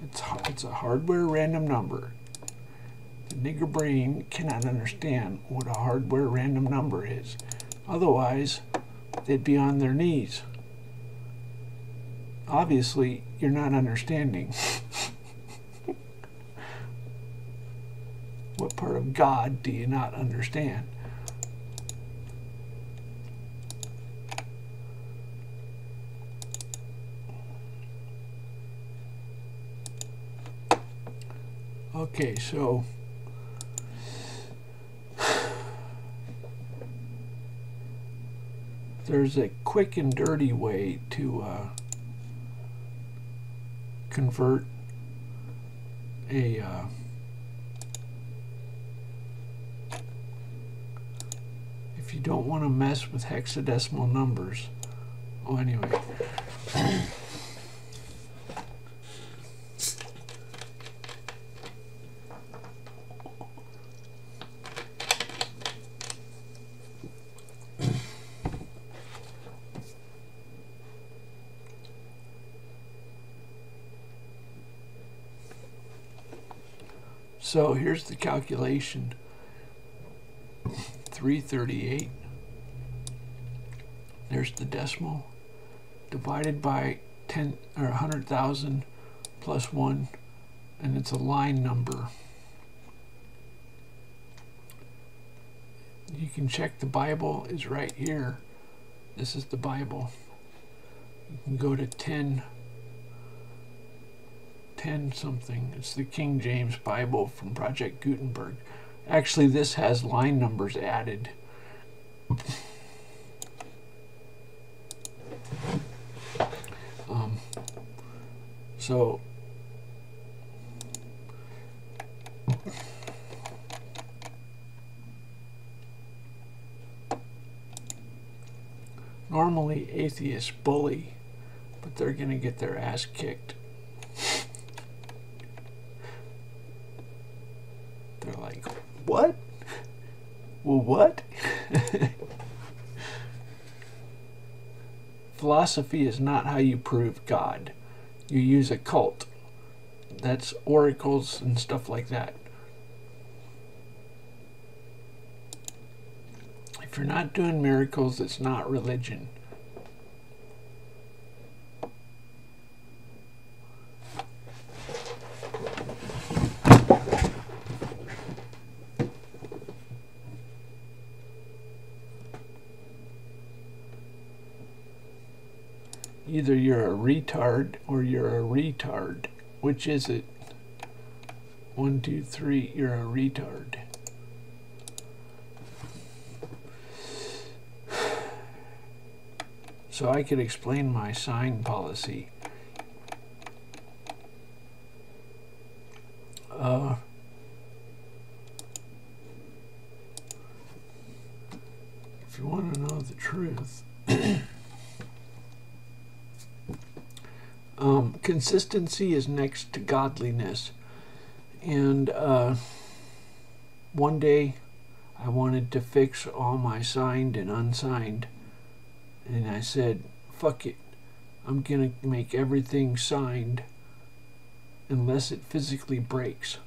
Speaker 1: It's a hardware random number. The nigger brain cannot understand what a hardware random number is. Otherwise, they'd be on their knees. Obviously, you're not understanding. What part of God do you not understand? Okay, so there's a quick and dirty way to convert a if you don't want to mess with hexadecimal numbers. Oh, anyway. So here's the calculation. 338. There's the decimal divided by 10 or 100,000 plus 1, and it's a line number. You can check the Bible is right here. This is the Bible. You can go to 10 something. It's the King James Bible from Project Gutenberg. Actually, this has line numbers added. So normally atheists bully, but they're going to get their ass kicked. They're like, what? Well, what? Philosophy is not how you prove God. You use a cult. That's oracles and stuff like that. If you're not doing miracles, it's not religion. Either you're a retard or you're a retard. Which is it? 1, 2, 3, you're a retard. So I could explain my sign policy. If you want to know the truth, consistency is next to godliness. And one day I wanted to fix all my signed and unsigned. And I said, fuck it. I'm going to make everything signed unless it physically breaks.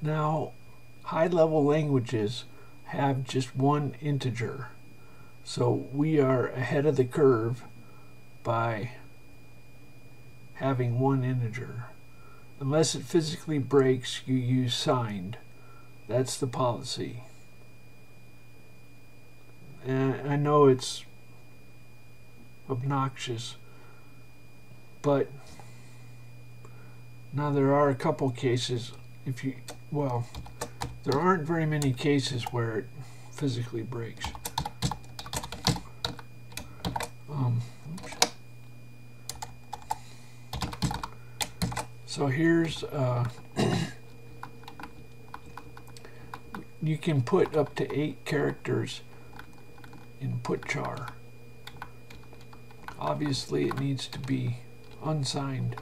Speaker 1: Now, high-level languages have just one integer. So we are ahead of the curve by having one integer. Unless it physically breaks, you use signed. That's the policy. And I know it's obnoxious, but now there are a couple cases, there aren't very many cases where it physically breaks. So here's, you can put up to 8 characters in put char. Obviously it needs to be unsigned.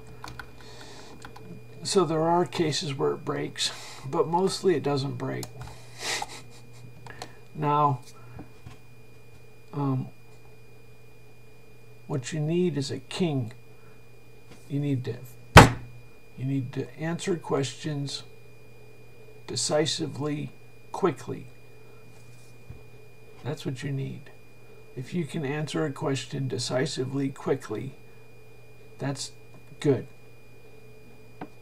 Speaker 1: So there are cases where it breaks, but mostly it doesn't break. Now, what you need is a king. You need to answer questions decisively, quickly. That's what you need. If you can answer a question decisively, quickly, that's good.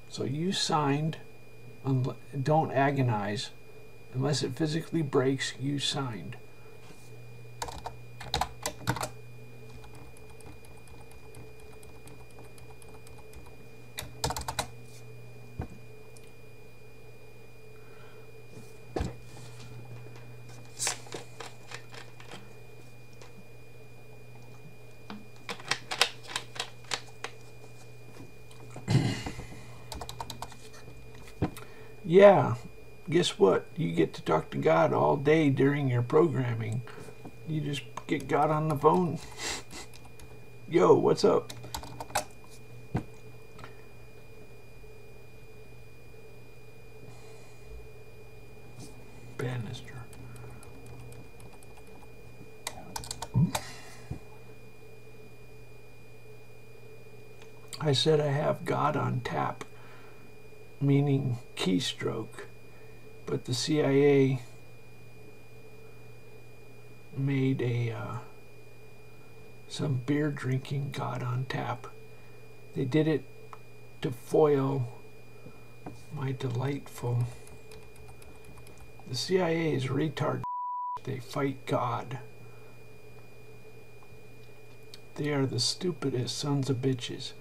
Speaker 1: So you signed, don't agonize. Unless it physically breaks, you signed. Yeah, guess what? You get to talk to God all day during your programming. You just get God on the phone. Yo, what's up? Bannister. I said I have God on tap, meaning keystroke, but the CIA made some beer drinking God on tap. They did it to foil my delightful. The CIA is retard. They fight God. They are the stupidest sons of bitches.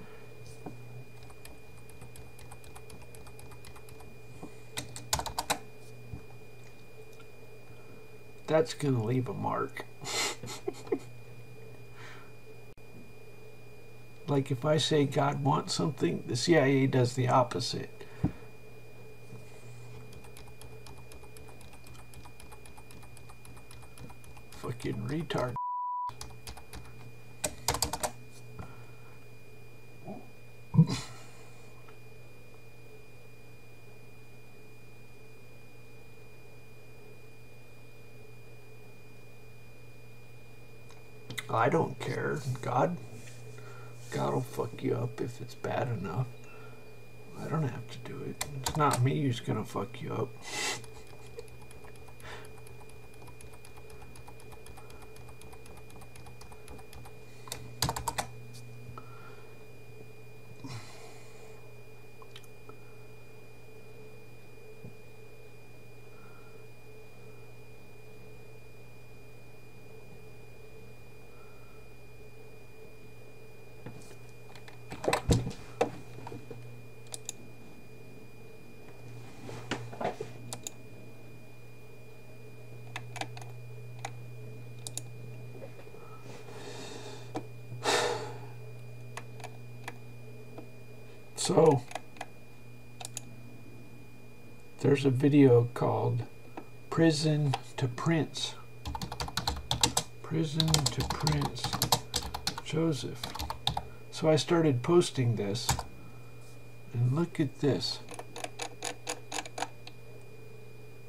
Speaker 1: That's gonna leave a mark. Like if I say God wants something, the CIA does the opposite. Fucking retard. I don't care. God will fuck you up if it's bad enough. I don't have to do it. It's not me who's gonna fuck you up. So, there's a video called Prison to Prince. Prison to Prince Joseph. So I started posting this, and look at this.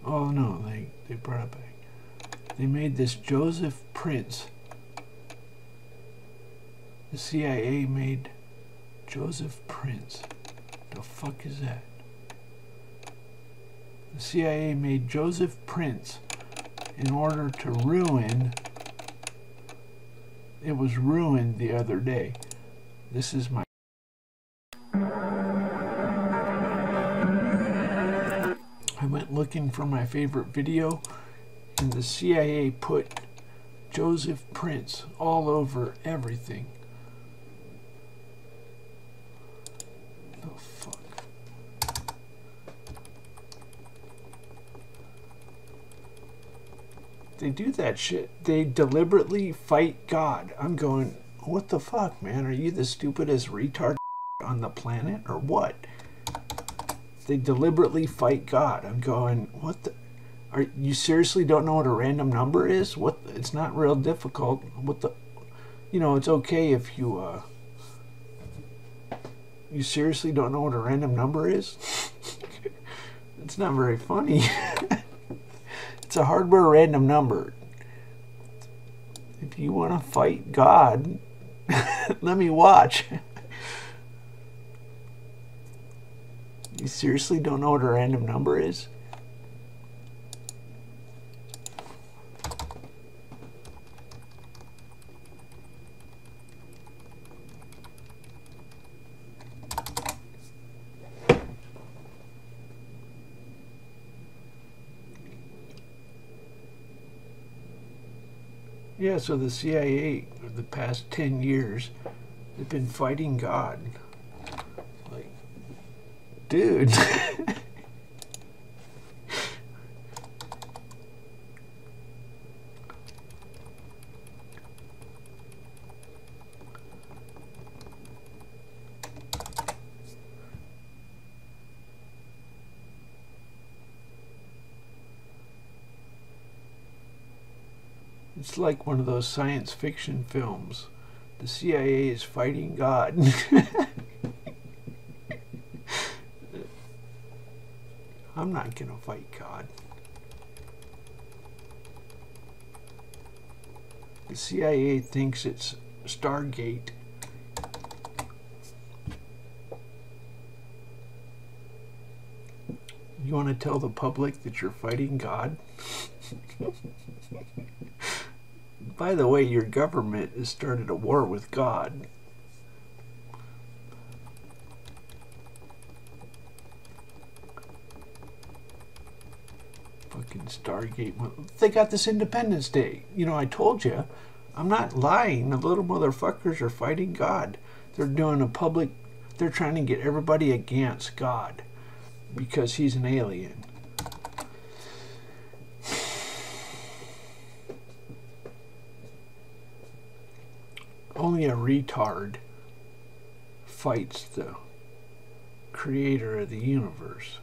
Speaker 1: Oh no, they brought it back. They made this Joseph Prince. The CIA made Joseph Prince. The fuck is that? The CIA made Joseph Prince in order to ruin. It was ruined the other day. This is my. I went looking for my favorite video, and the CIA put Joseph Prince all over everything. The fuck? They do that shit. They deliberately fight God. I'm going, what the fuck, man? Are you the stupidest retard on the planet or what? They deliberately fight God. I'm going, what the? Are you seriously don't know what a random number is? What? It's not real difficult. What the? You know, it's okay if you you seriously don't know what a random number is? It's not very funny. It's a hardware random number. If you want to fight God, let me watch. You seriously don't know what a random number is? Yeah, so the CIA, for the past 10 years, they've been fighting God. Like, dude. It's like one of those science fiction films. The CIA is fighting God. I'm not gonna fight God. The CIA thinks it's Stargate. You want to tell the public that you're fighting God? By the way, your government has started a war with God. Fucking Stargate. They got this Independence Day. You know, I told you. I'm not lying. The little motherfuckers are fighting God. They're doing a public. They're trying to get everybody against God because he's an alien. Only a retard fights the creator of the universe.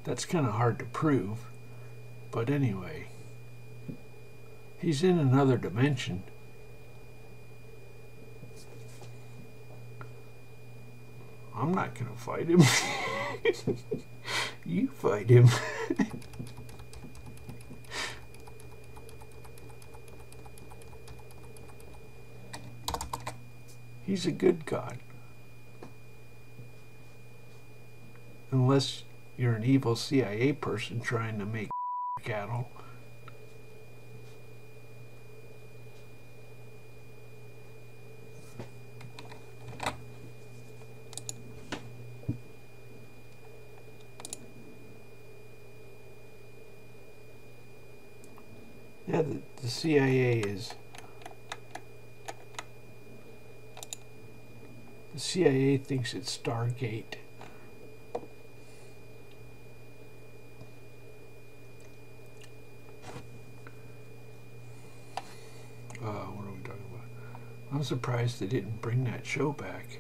Speaker 1: That's kind of hard to prove, but anyway, he's in another dimension. I'm not gonna fight him. You fight him. He's a good God. Unless you're an evil CIA person trying to make cattle. Yeah, the CIA is... The CIA thinks it's Stargate. What are we talking about? I'm surprised they didn't bring that show back.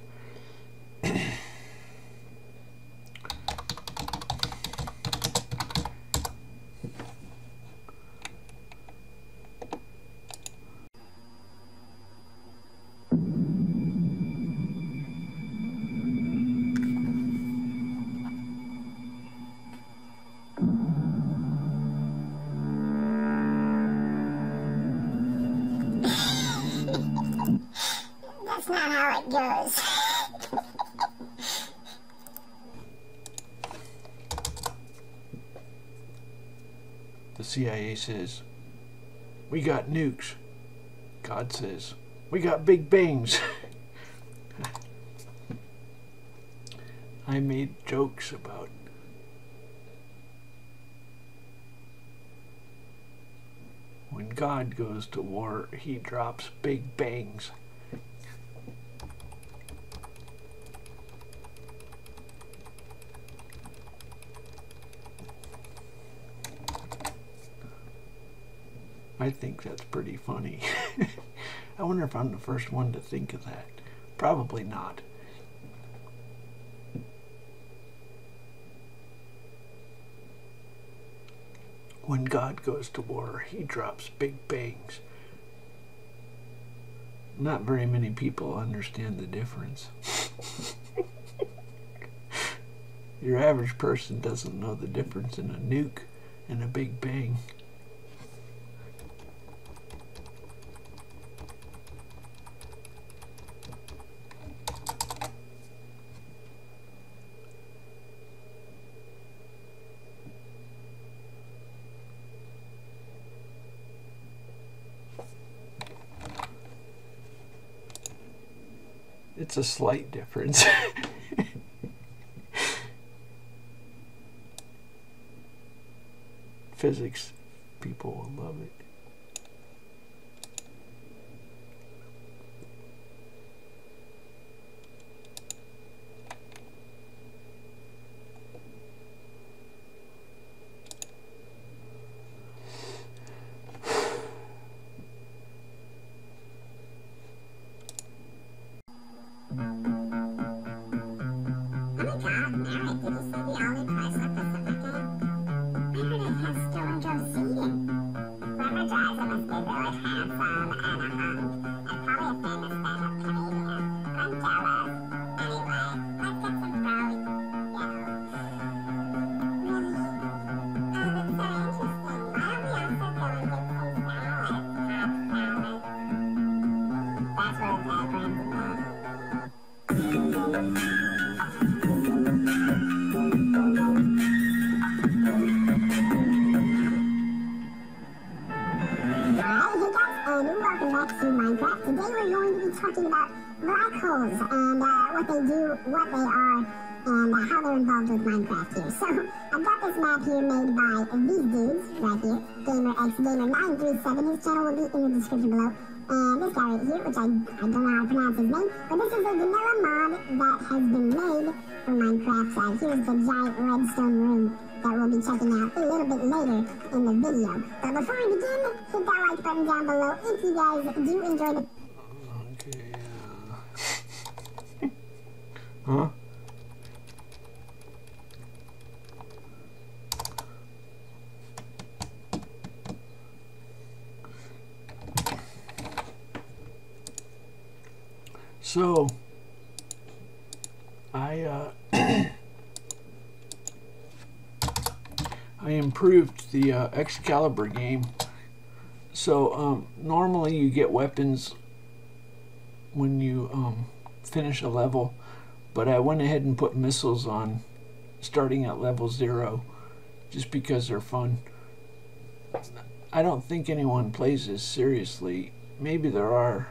Speaker 2: That's not how it goes.
Speaker 1: The CIA says, we got nukes. God says, we got big bangs. I made jokes about when God goes to war, he drops big bangs. I think that's pretty funny. I wonder if I'm the first one to think of that. Probably not. When God goes to war, he drops big bangs. Not very many people understand the difference. Your average person doesn't know the difference in a nuke and a big bang. It's a slight difference. Physics people will love it.
Speaker 2: Talking about black holes and what they do, what they are, and how they're involved with Minecraft here. So I've got this map here made by these dudes right here, GamerXGamer937. His channel will be in the description below. And this guy right here, which I don't know how to pronounce his name, but this is a vanilla mod that has been made for Minecraft. Here's the giant redstone room that we'll be checking out a little bit later in the video. But before we begin, hit that like button down below if you guys do enjoy the...
Speaker 1: Huh? So, I improved the Excalibur game. So, normally you get weapons when you finish a level, but I went ahead and put missiles on starting at level 0 just because they're fun. I don't think anyone plays this seriously. Maybe there are.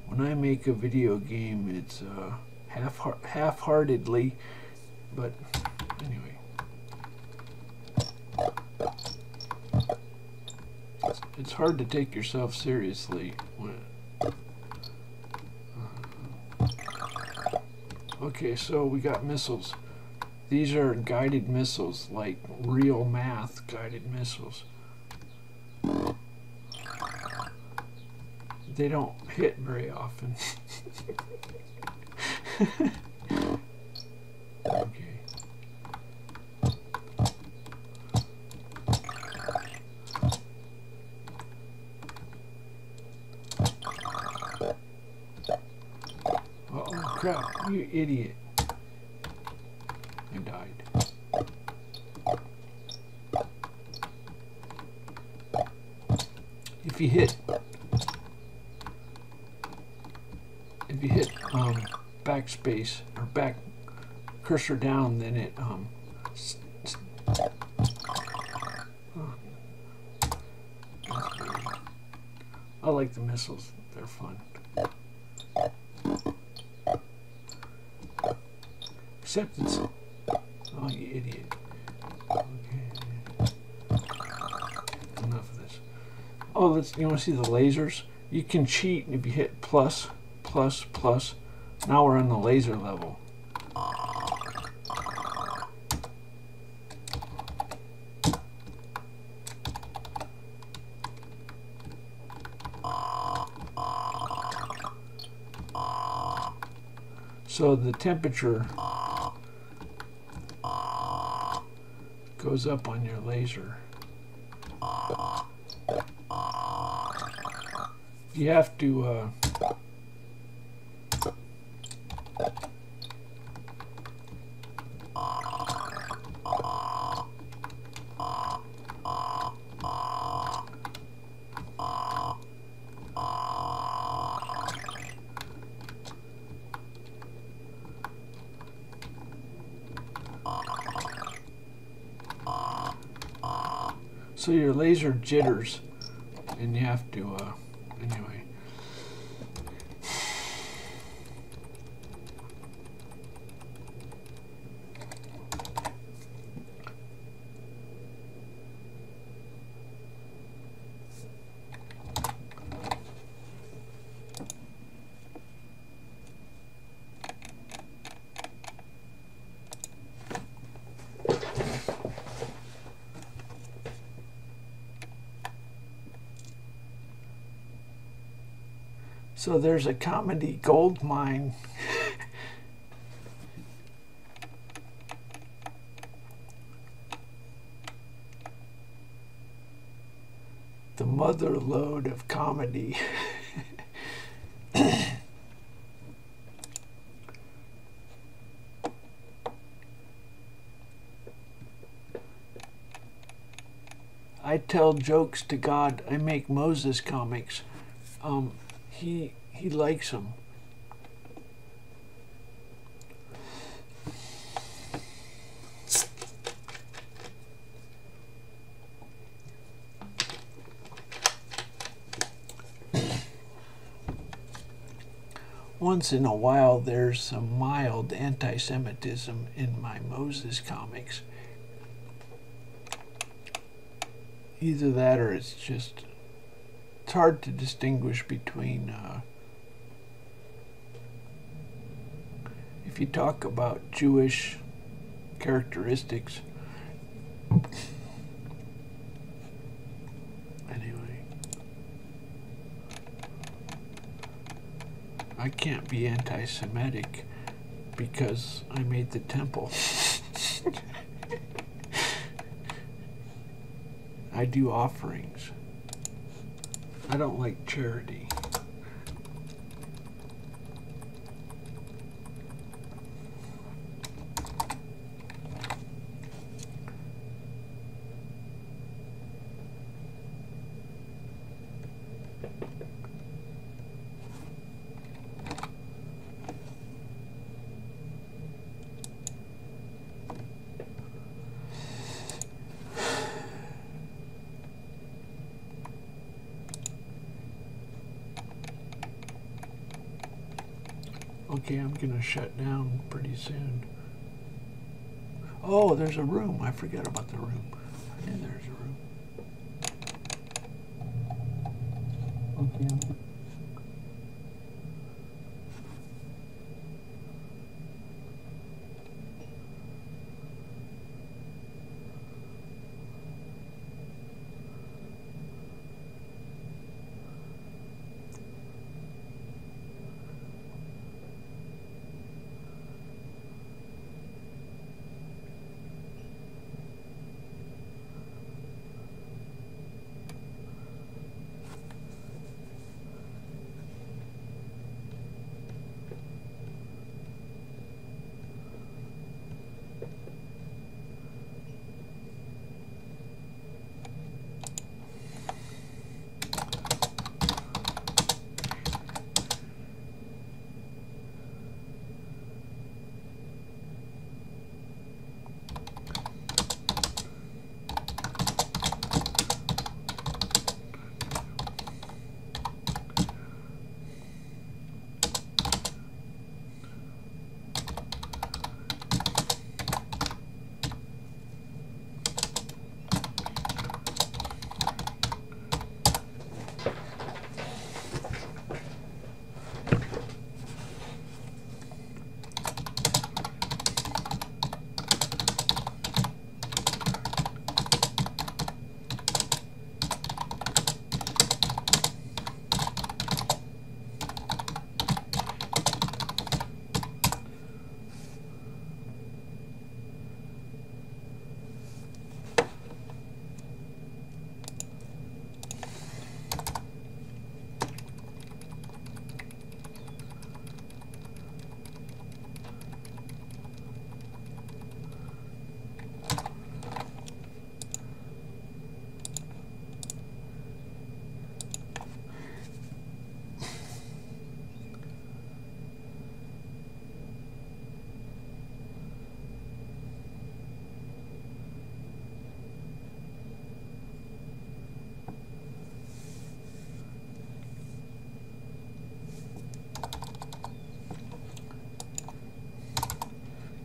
Speaker 1: When I make a video game, it's half-heartedly, but anyway. It's hard to take yourself seriously when okay, so we got missiles. These are guided missiles, like real math guided missiles. They don't hit very often. Okay. Oh crap, you idiot. I died. If you hit backspace or back cursor down, then it I like the missiles, they're fun. Except it's, oh you idiot. Okay. Enough of this. Oh, you want to see the lasers? You can cheat if you hit plus, plus, plus. Now we're on the laser level. So the temperature goes up on your laser. You have to so your laser jitters, and you have to, anyway. So there's a comedy gold mine. The mother lode of comedy. I tell jokes to God. I make Moses comics. He likes them. Once in a while, there's some mild anti-Semitism in my Moses comics. Either that or it's just, it's hard to distinguish between if you talk about Jewish characteristics. Anyway, I can't be anti-Semitic because I made the temple. I do offerings. I don't like charity. Okay, I'm gonna shut down pretty soon. Oh, there's a room. I forgot about the room. I knew there's a room. Okay.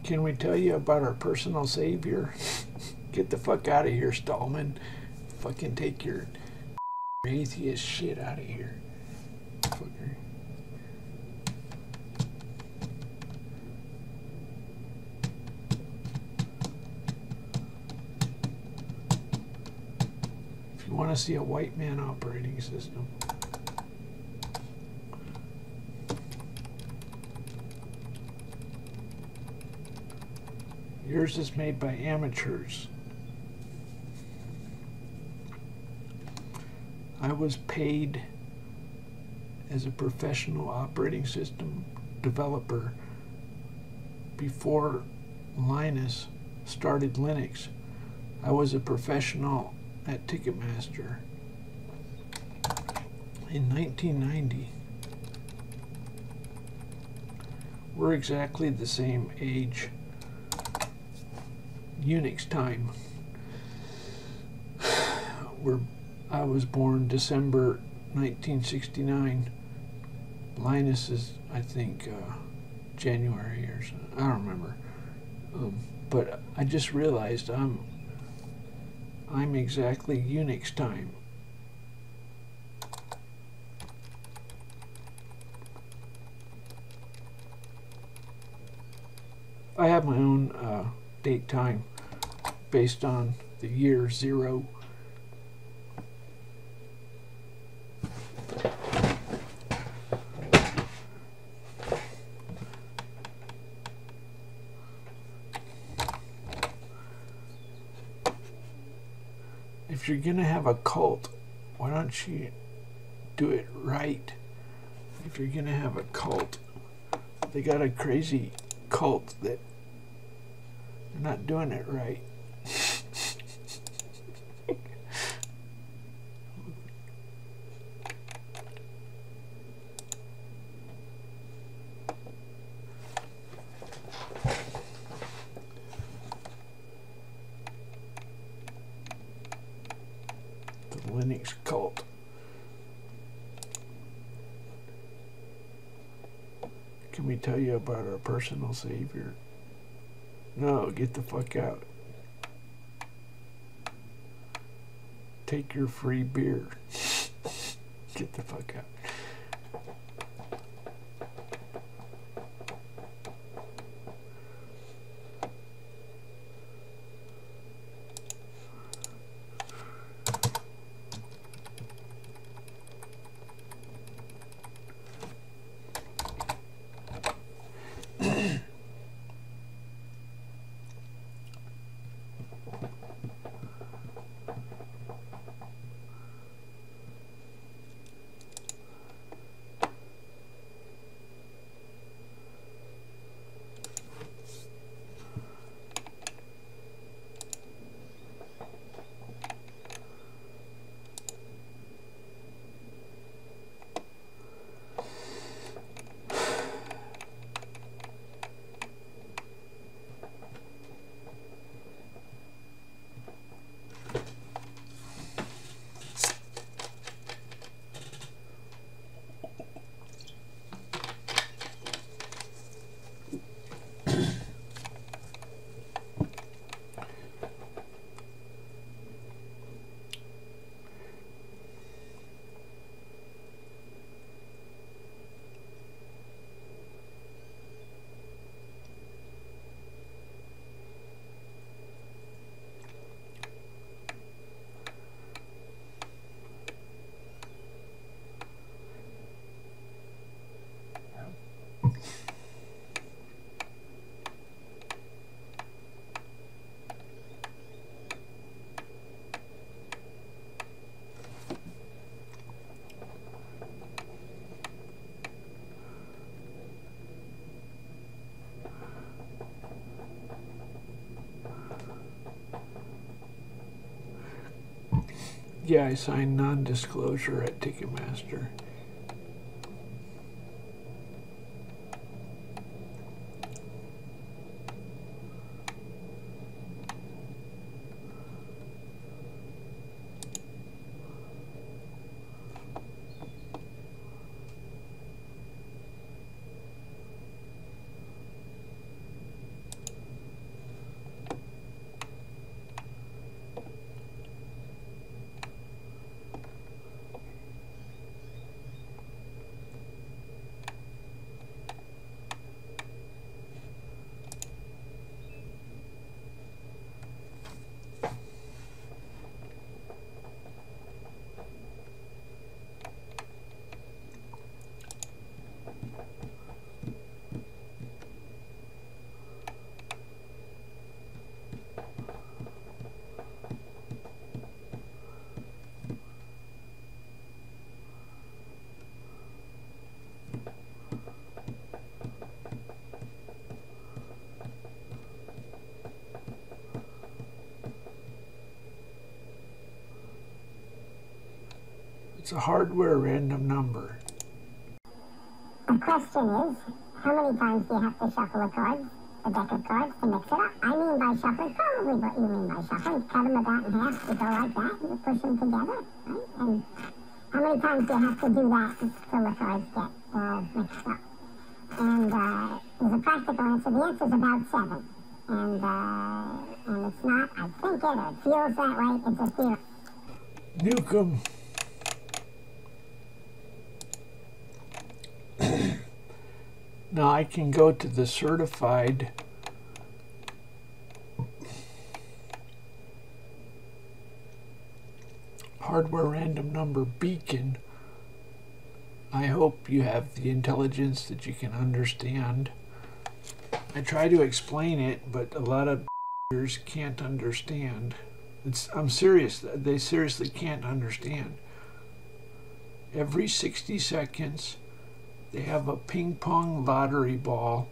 Speaker 1: Can we tell you about our personal savior? Get the fuck out of here, Stallman. Fucking take your atheist shit out of here. Fucker. If you want to see a white man operating system. Yours is made by amateurs. I was paid as a professional operating system developer before Linus started Linux. I was a professional at Ticketmaster in 1990. We're exactly the same age. Unix time. I was born December 1969. Linus is, I think, January or something. I don't remember. But I just realized I'm exactly Unix time. I have my own date time based on the year 0. If you're gonna have a cult, why don't you do it right? If you're gonna have a cult, they got a crazy cult that they're not doing it right. The Linux cult. Come me tell you about our personal savior. No, get the fuck out. Take your free beer. Get the fuck out. Yeah, I signed non-disclosure at Ticketmaster. It's a hardware random number.
Speaker 2: The question is, how many times do you have to shuffle a card, a deck of cards, to mix it up? I mean by shuffling, probably what you mean by shuffling. Cut them about in half, you go like that, you push them together, right? And how many times do you have to do that till the cards get all mixed up? And there's a practical answer. The answer is about 7. And it's not, I think it feels that way, it's a theory.
Speaker 1: Nuke 'em. Now I can go to the certified hardware random number beacon. I hope you have the intelligence that you can understand. I try to explain it, but a lot of can't understand. I'm serious. They seriously can't understand. Every 60 seconds, they have a ping pong lottery ball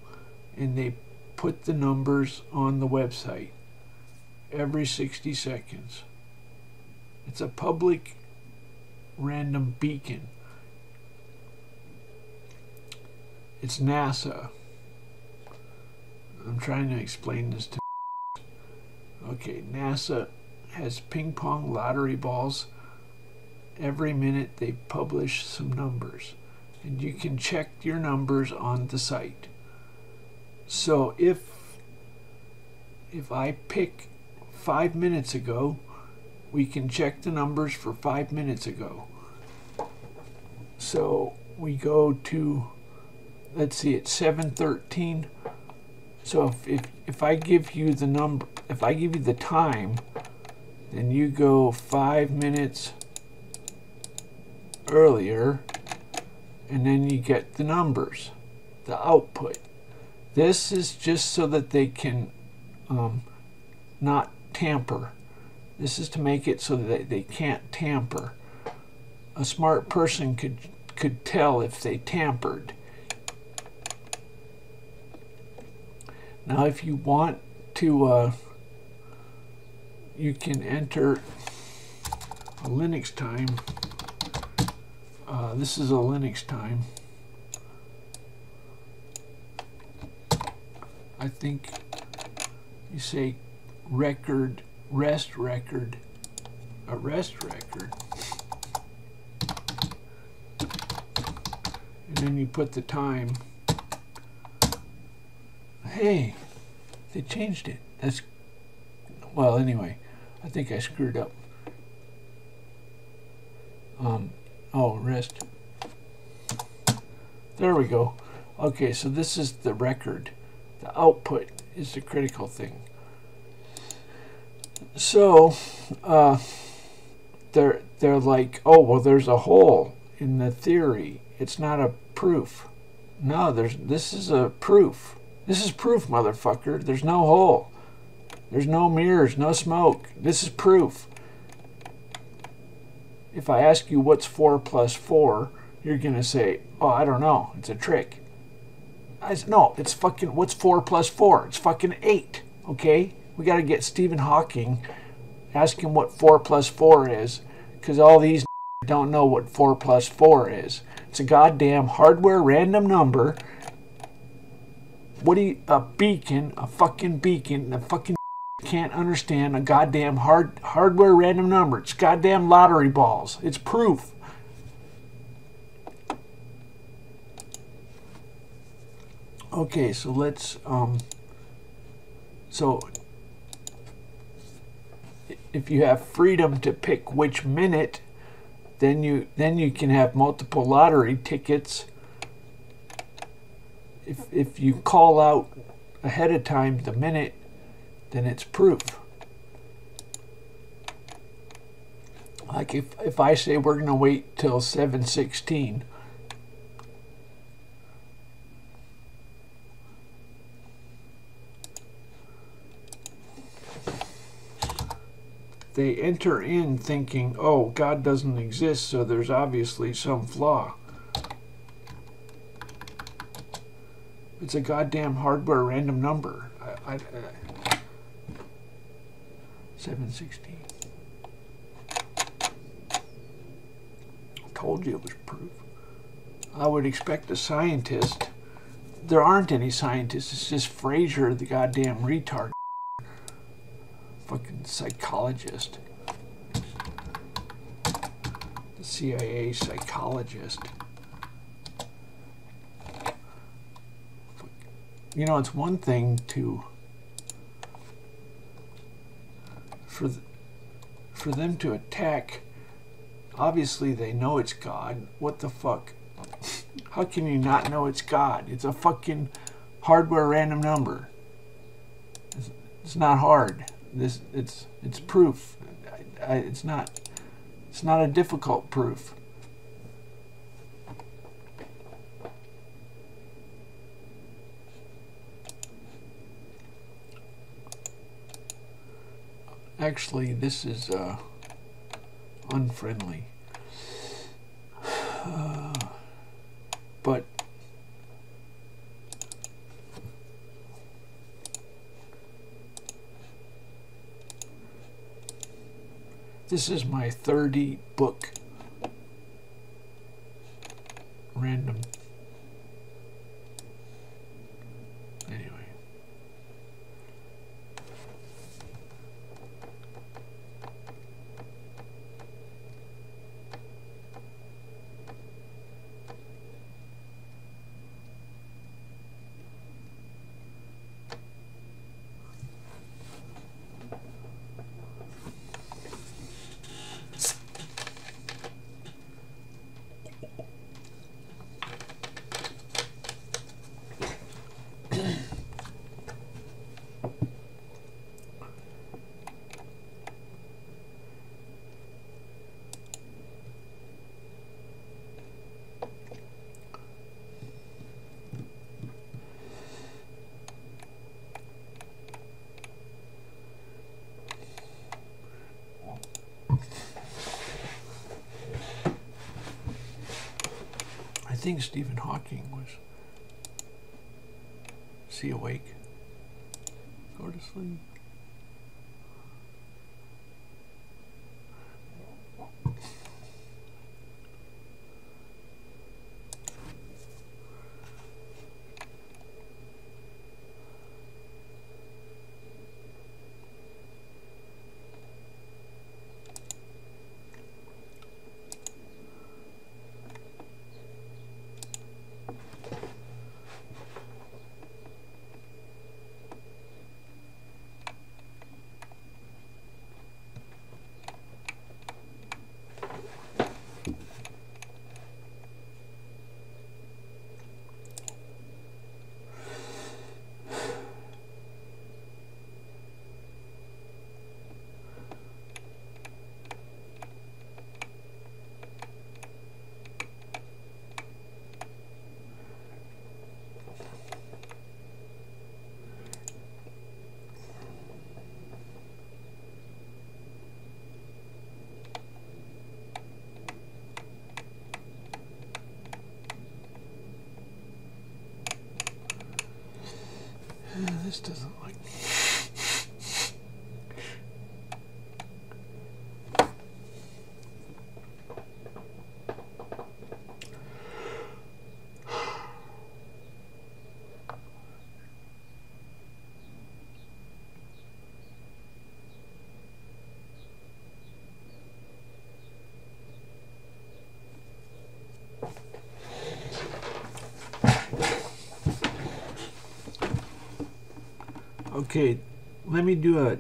Speaker 1: and they put the numbers on the website every 60 seconds. It's a public random beacon. It's NASA. I'm trying to explain this to okay, NASA has ping pong lottery balls. Every minute they publish some numbers. and you can check your numbers on the site. So if I pick 5 minutes ago, we can check the numbers for 5 minutes ago. So we go to, let's see, it's 7:13. So if I give you the number, if I give you the time, then you go 5 minutes earlier, and then you get the numbers, the output. This is just so that they can not tamper. This is to make it so that they can't tamper. A smart person could tell if they tampered. Now if you want to, you can enter a Linux time. This is a Linux time. I think you say record, rest record, a rest record. And then you put the time. Hey, they changed it. That's, well, anyway, I think I screwed up. Oh, rest. There we go. Okay, so this is the record. The output is the critical thing. So, they're like, oh, well, there's a hole in the theory. It's not a proof. No, this is a proof. This is proof, motherfucker. There's no hole. There's no mirrors, no smoke. This is proof. If I ask you what's 4 plus 4, you're going to say, oh, I don't know. It's a trick. No, it's fucking, what's 4 plus 4? It's fucking 8, okay? We got to get Stephen Hawking, ask him what 4 plus 4 is, because all these don't know what 4 plus 4 is. It's a goddamn hardware random number. What do you, a fucking beacon, a fucking can't understand a goddamn hardware random number. It's goddamn lottery balls. It's proof. Okay, so let's, so if you have freedom to pick which minute, then you can have multiple lottery tickets. If you call out ahead of time the minute, then it's proof. Like if I say we're going to wait till 7:16, they enter in thinking, oh, God doesn't exist, so there's obviously some flaw. It's a goddamn hardware random number. 7:16. Told you it was proof. I would expect a scientist. There aren't any scientists. It's just Fraser, the goddamn retard. Fucking psychologist. The CIA psychologist. You know, it's one thing to for them to attack. Obviously they know it's God. What the fuck? How can you not know it's God? It's a fucking hardware random number. It's not hard. It's proof. It's not a difficult proof. Actually, this is unfriendly. But this is my 30 book random. Anyway. think Stephen Hawking was. Is he awake? Go to sleep. This doesn't look. Okay, let me do a.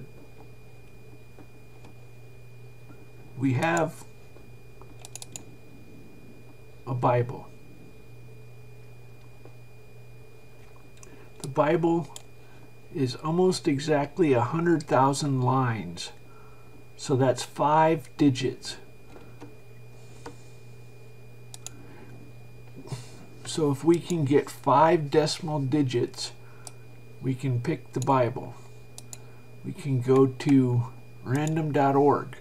Speaker 1: We have a Bible. The Bible is almost exactly 100,000 lines, so that's 5 digits. So if we can get 5 decimal digits, we can pick the Bible. We can go to random.org.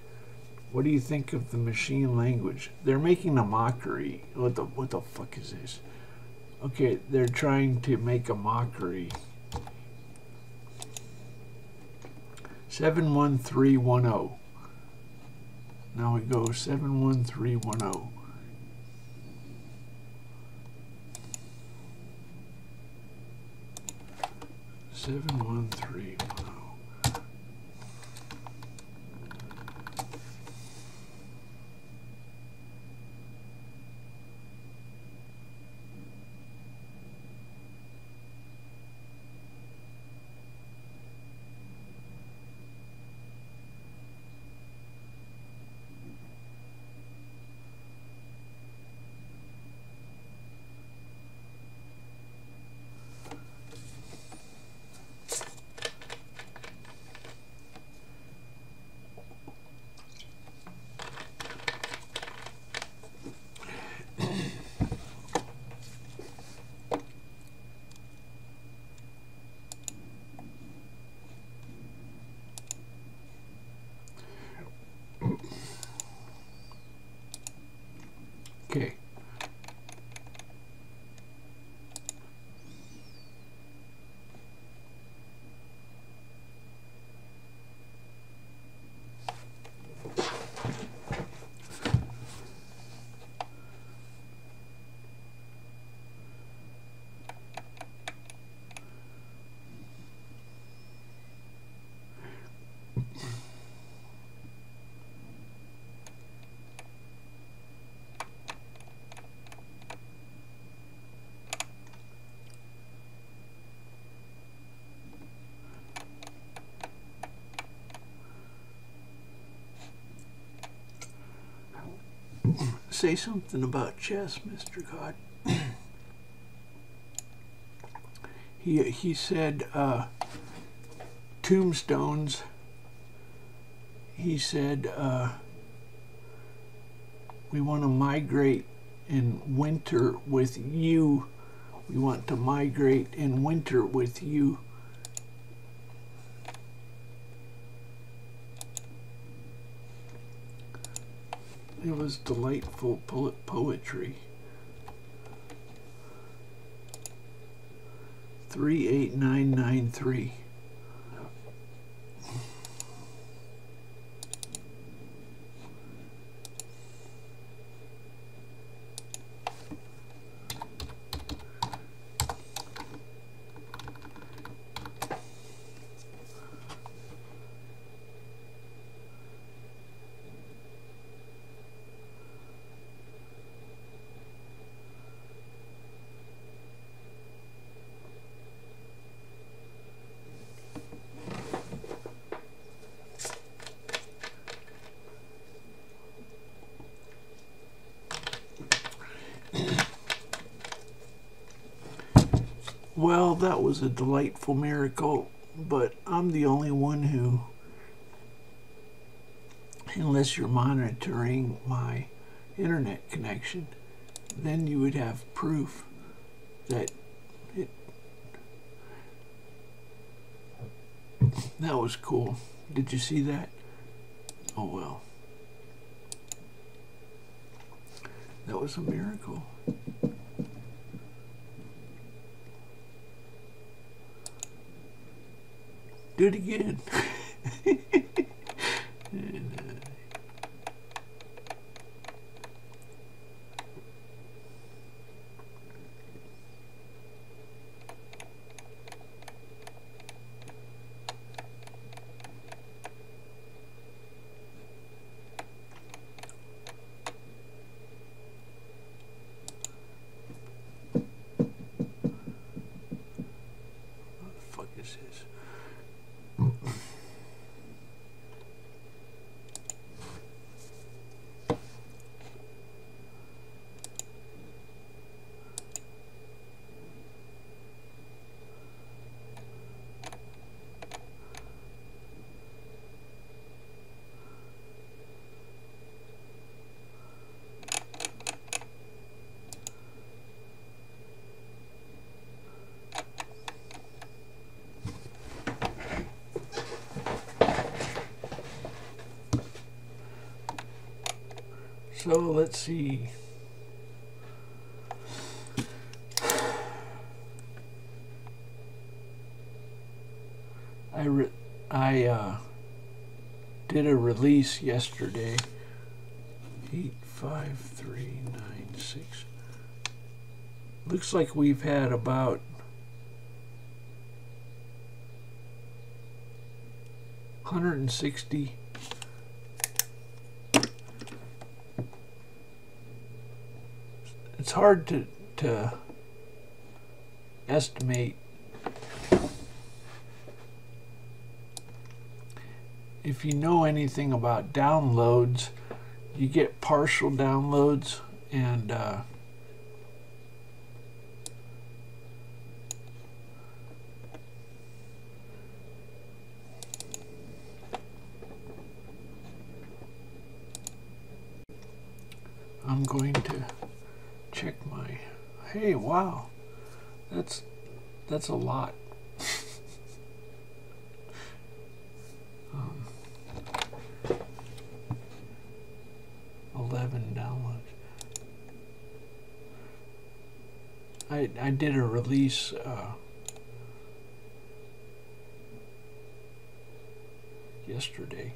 Speaker 1: What do you think of the machine language? They're making a mockery. What the fuck is this? Okay, they're trying to make a mockery. 71310. Now we go 71310. 71310. Okay. Say something about chess, Mr. God. He said tombstones. He said we want to migrate in winter with you. We want to migrate in winter with you. It was delightful poetry. 38993. Well, that was a delightful miracle, but I'm the only one who, unless you're monitoring my internet connection, then you would have proof that that was cool. Did you see that? Oh well. That was a miracle. Do it again. And, what the fuck is this? So let's see. I did a release yesterday. 85396. Looks like we've had about 160. It's hard to estimate if you know anything about downloads. You get partial downloads, and I'm going to check my, hey, wow, that's a lot. 11 downloads. I did a release yesterday.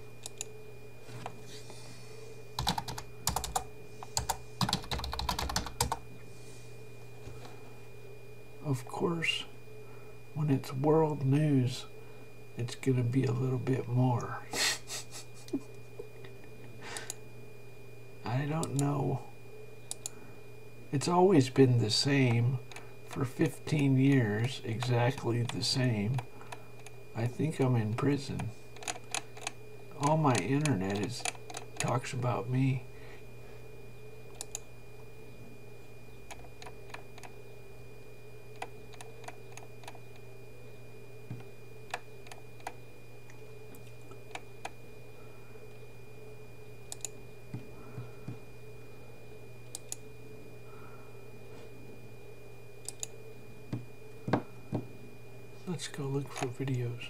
Speaker 1: Of course, when it's world news, it's going to be a little bit more. I don't know. It's always been the same for 15 years, exactly the same. I think I'm in prison. All my internet talks about me. Let's go look for videos.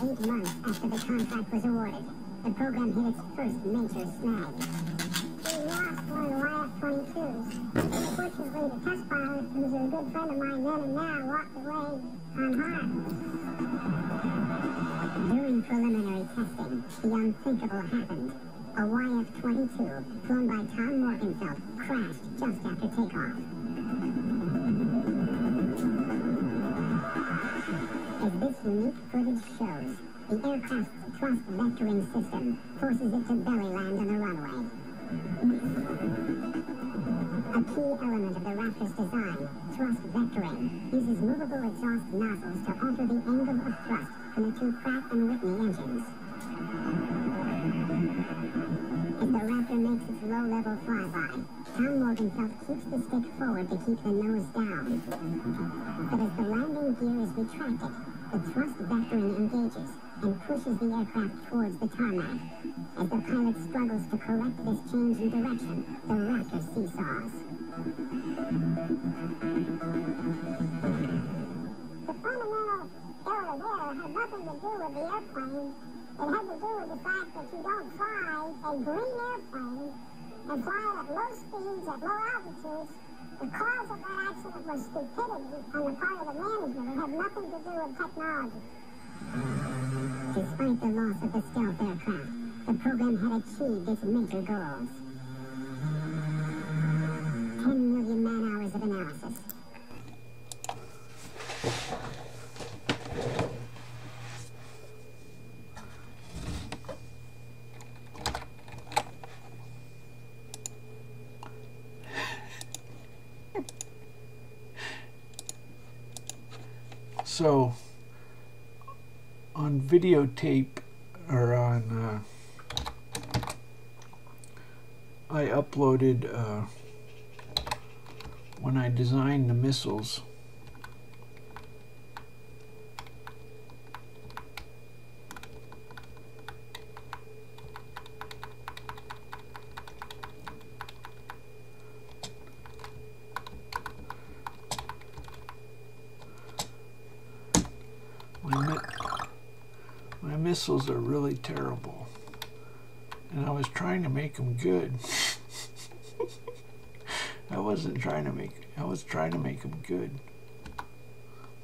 Speaker 2: 8 months after the contract was awarded, the program hit its first major snag. We lost one of the YF-22s. Unfortunately, the test pilot, who was a good friend of mine then and now, walked away unharmed. During preliminary testing, the unthinkable happened. A YF-22, flown by Tom Morgenfeld, crashed just after takeoff. As this unique footage shows, the aircraft's thrust vectoring system forces it to belly land on the runway. A key element of the Raptor's design, thrust vectoring, uses movable exhaust nozzles to alter the angle of thrust from the two Pratt & Whitney engines. As the Raptor makes its low-level flyby, Tom Morgenfeld keeps the stick forward to keep the nose down. But as the landing gear is retracted, the thrust vectoring engages and pushes the aircraft towards the tarmac. As the pilot struggles to correct this change in direction, the Raptor seesaws. The fundamental error there had nothing to do with the airplane. It had to do with the fact that you don't fly a green airplane and fly it at low speeds, at low altitudes. The cause of that accident was stupidity on the part of the management. It had nothing to do with technology. Despite the loss of the stealth aircraft, the program had achieved its major goals. 10 million man-hours of analysis.
Speaker 1: So on videotape, or on I uploaded when I designed the missiles. My missiles are really terrible, and I was trying to make them good. I was trying to make them good.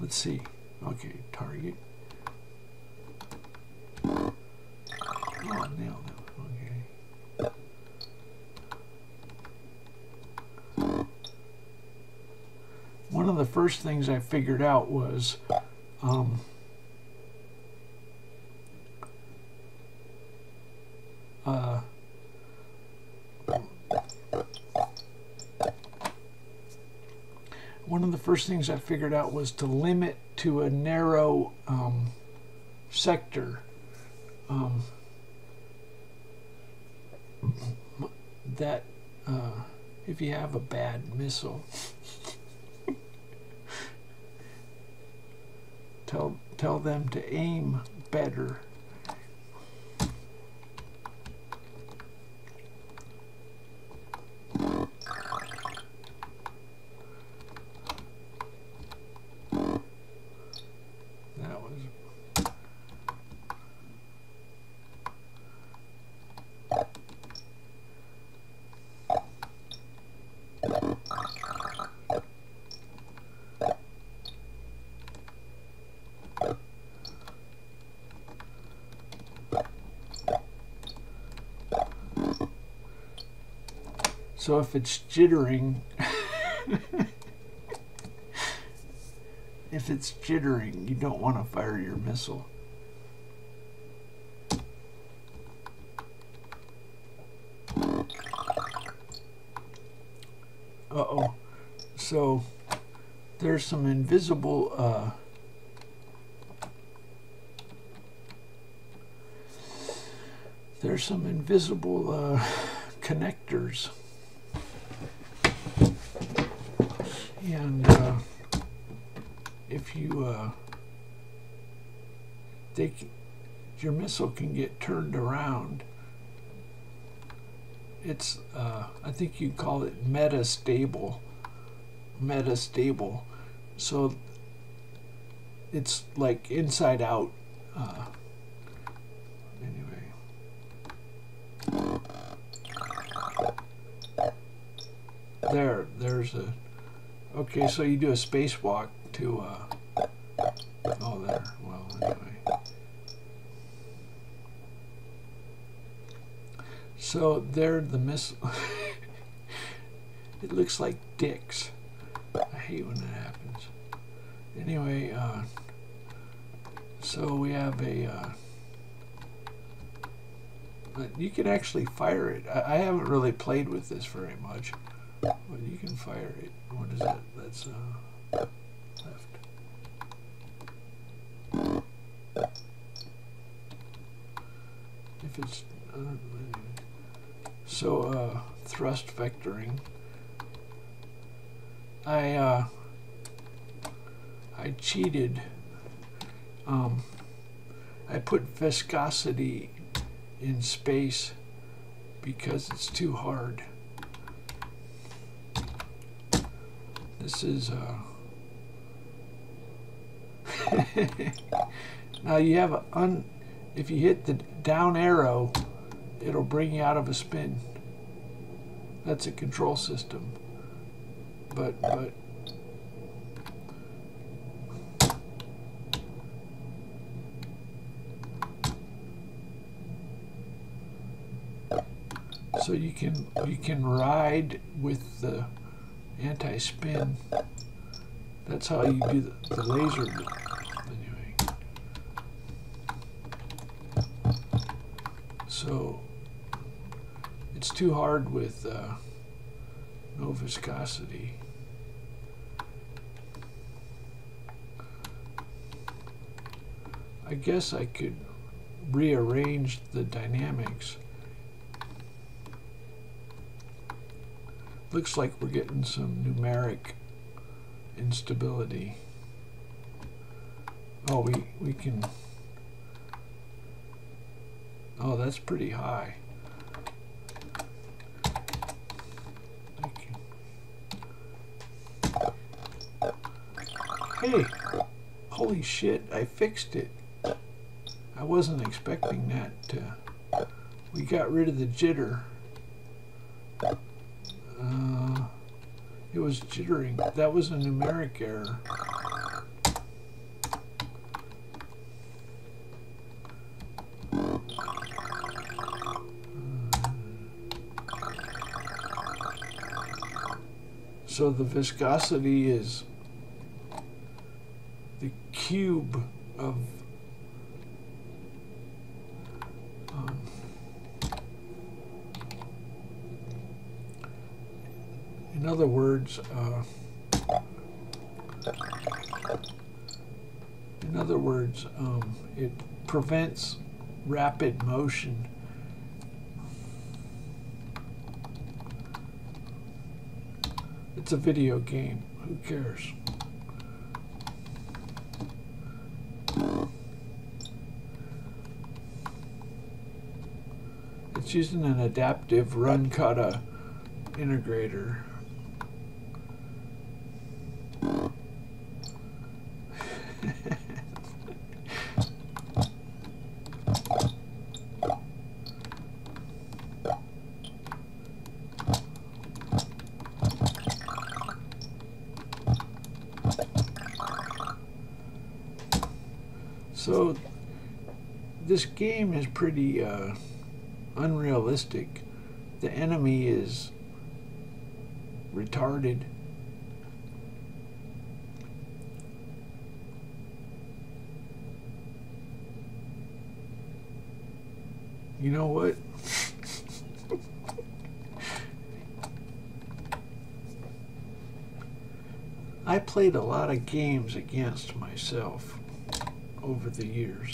Speaker 1: Let's see. Okay, target. Oh, nailed it. Okay. One of the first things I figured out was to limit to a narrow sector. That if you have a bad missile, tell them to aim better. So if it's jittering, you don't want to fire your missile. Uh-oh. So there's some invisible connectors, and if you your missile can get turned around. It's I think you call it metastable. So it's like inside out there's a, okay, so you do a spacewalk to, oh, there, well, anyway. So they're the missile. It looks like dicks. I hate when that happens. Anyway, so we have a, you can actually fire it. I haven't really played with this very much, but you can fire it. What is that? That's left. If it's so thrust vectoring. I cheated. I put viscosity in space because it's too hard. This is now you have a if you hit the down arrow, it'll bring you out of a spin. That's a control system. But so you can ride with the anti-spin. That's how you do the laser. Anyway, so it's too hard with no viscosity. I guess I could rearrange the dynamics. Looks like we're getting some numeric instability. Oh, we can, oh, that's pretty high. Hey, holy shit, I fixed it. I wasn't expecting that to, we got rid of the jitter. It was jittering. That was a numeric error. So the viscosity is the cube of in other words, it prevents rapid motion. It's a video game. Who cares? It's using an adaptive run kata integrator. So this game is pretty unrealistic. The enemy is retarded. You know what? I played a lot of games against myself over the years.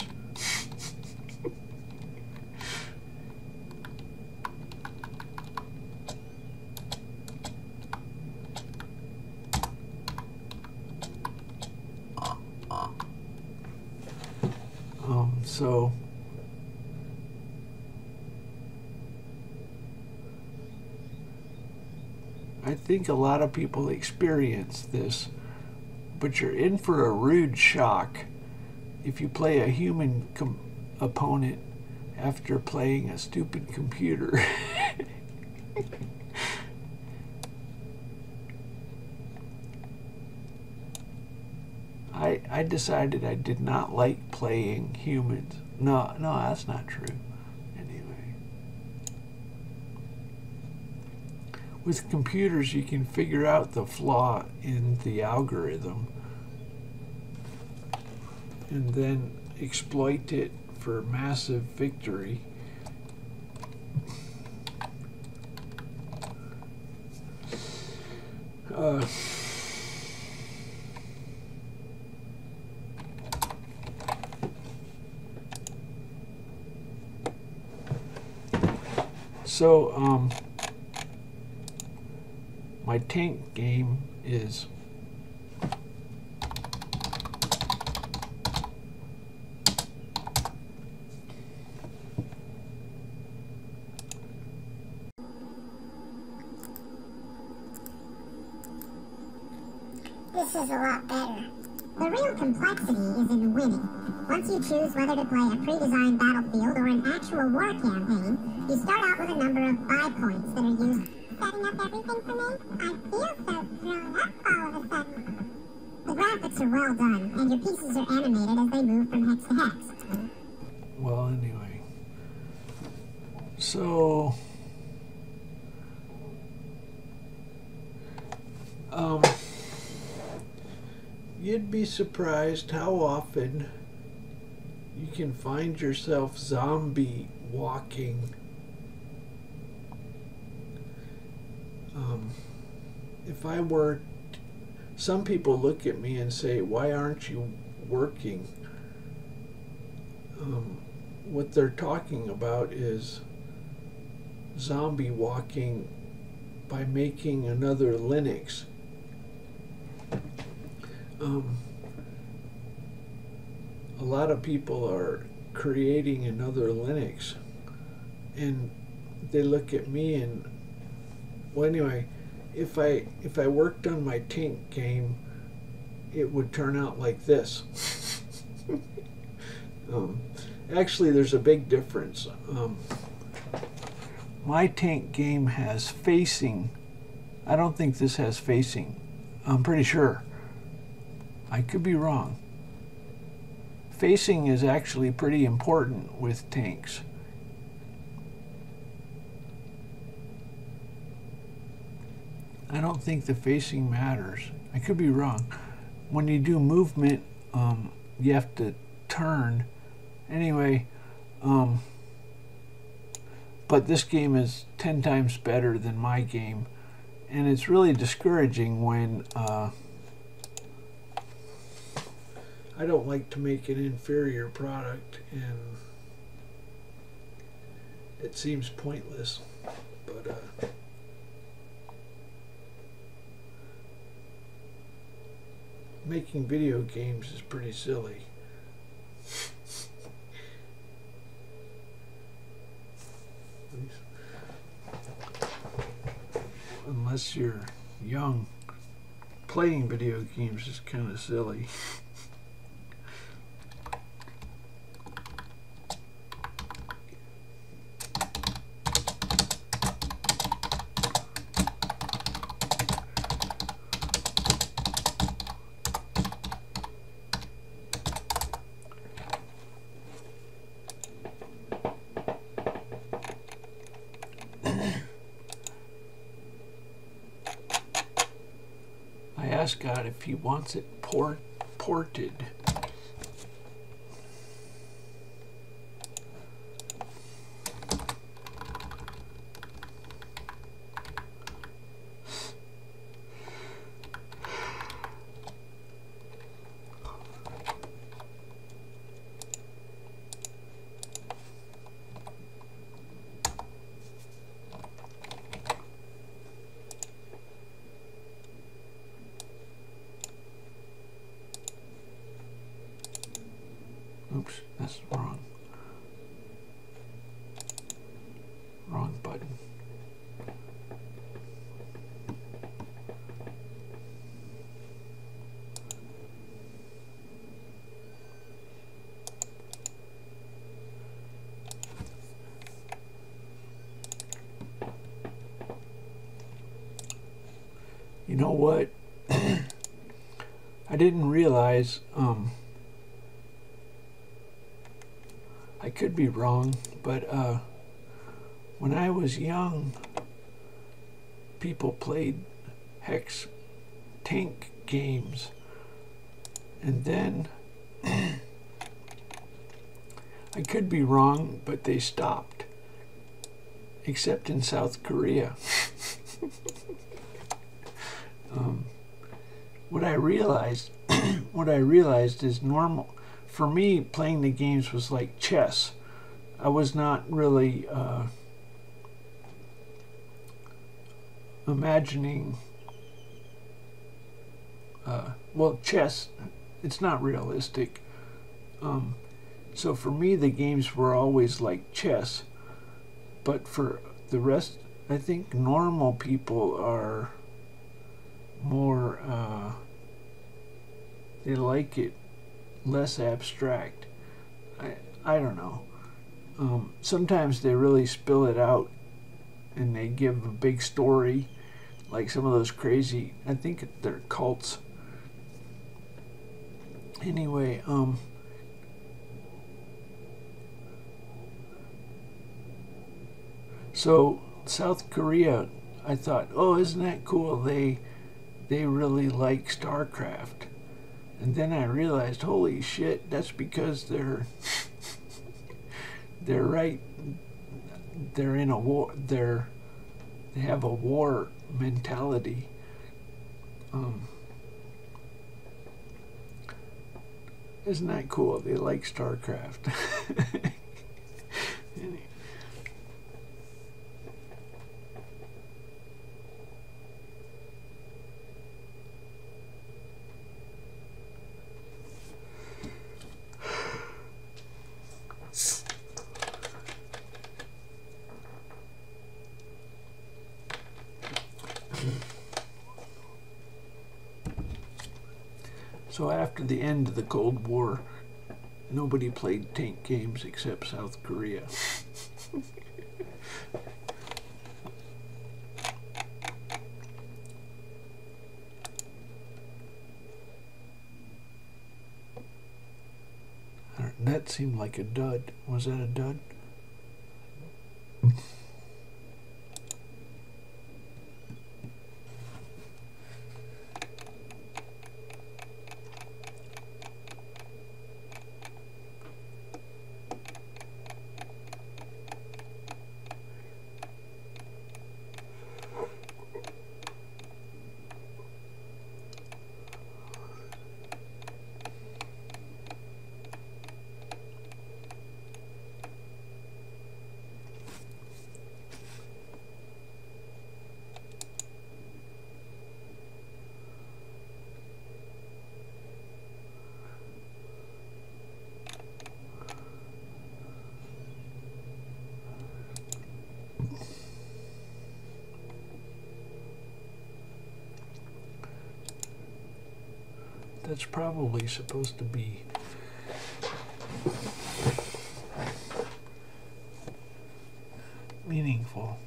Speaker 1: So I think a lot of people experience this, but you're in for a rude shock if you play a human opponent after playing a stupid computer. I decided I did not like playing humans. No, that's not true. Anyway. With computers, you can figure out the flaw in the algorithm and then exploit it for massive victory. So, my tank game is
Speaker 2: This is a lot better. The real complexity is in winning. Once you choose whether to play a pre-designed battlefield or an actual war campaign, you start out with a number of buy points that are used. Setting up everything for me? I feel so grown up all of a sudden. The graphics are well done, and your pieces are animated as they move from hex to hex.
Speaker 1: Well, anyway. So, you'd be surprised how often you can find yourself zombie walking. If I were, some people look at me and say, why aren't you working? What they're talking about is zombie walking by making another Linux. A lot of people are creating another Linux, and they look at me and, well, anyway, if I worked on my tank game, it would turn out like this. Actually, there's a big difference. My tank game has facing. I don't think this has facing. I'm pretty sure. I could be wrong. Facing is actually pretty important with tanks. I don't think the facing matters. I could be wrong. When you do movement, you have to turn. Anyway, but this game is 10 times better than my game, and it's really discouraging when I don't like to make an inferior product, and it seems pointless, but making video games is pretty silly. Unless you're young, playing video games is kind of silly. Ask God if he wants it ported. Oops, that's wrong. Wrong button. You know what? I didn't realize, I could be wrong, but when I was young, people played hex tank games, and then I could be wrong, but they stopped, except in South Korea. What I realized is normal for me. Playing the games was like chess. I was not really imagining. Well, chess, it's not realistic. So for me, the games were always like chess. But for the rest, I think normal people are more, they like it less abstract. I don't know. Sometimes they really spill it out and they give a big story, like some of those crazy, I think they're cults. Anyway, so South Korea, I thought, oh, isn't that cool? They really like StarCraft. And then I realized, holy shit, that's because they're right. They're in a war. They have a war mentality. Isn't that cool? They like StarCraft. Anyway. So after the end of the Cold War, nobody played tank games except South Korea. That seemed like a dud. Was that a dud? That's probably supposed to be meaningful.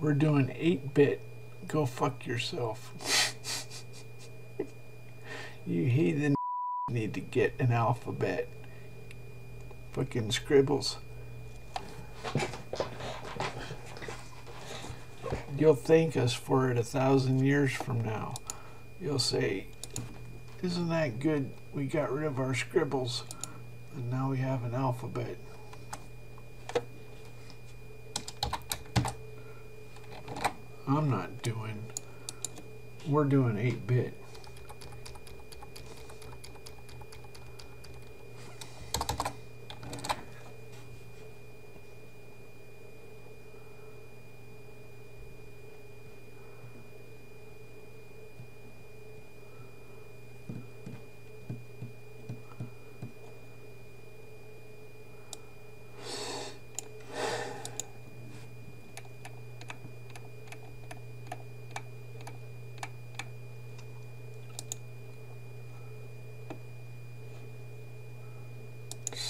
Speaker 1: We're doing 8-bit. Go fuck yourself. You heathen need to get an alphabet. Fucking scribbles. You'll thank us for it 1,000 years from now. You'll say, isn't that good? We got rid of our scribbles and now we have an alphabet. We're doing 8-bit.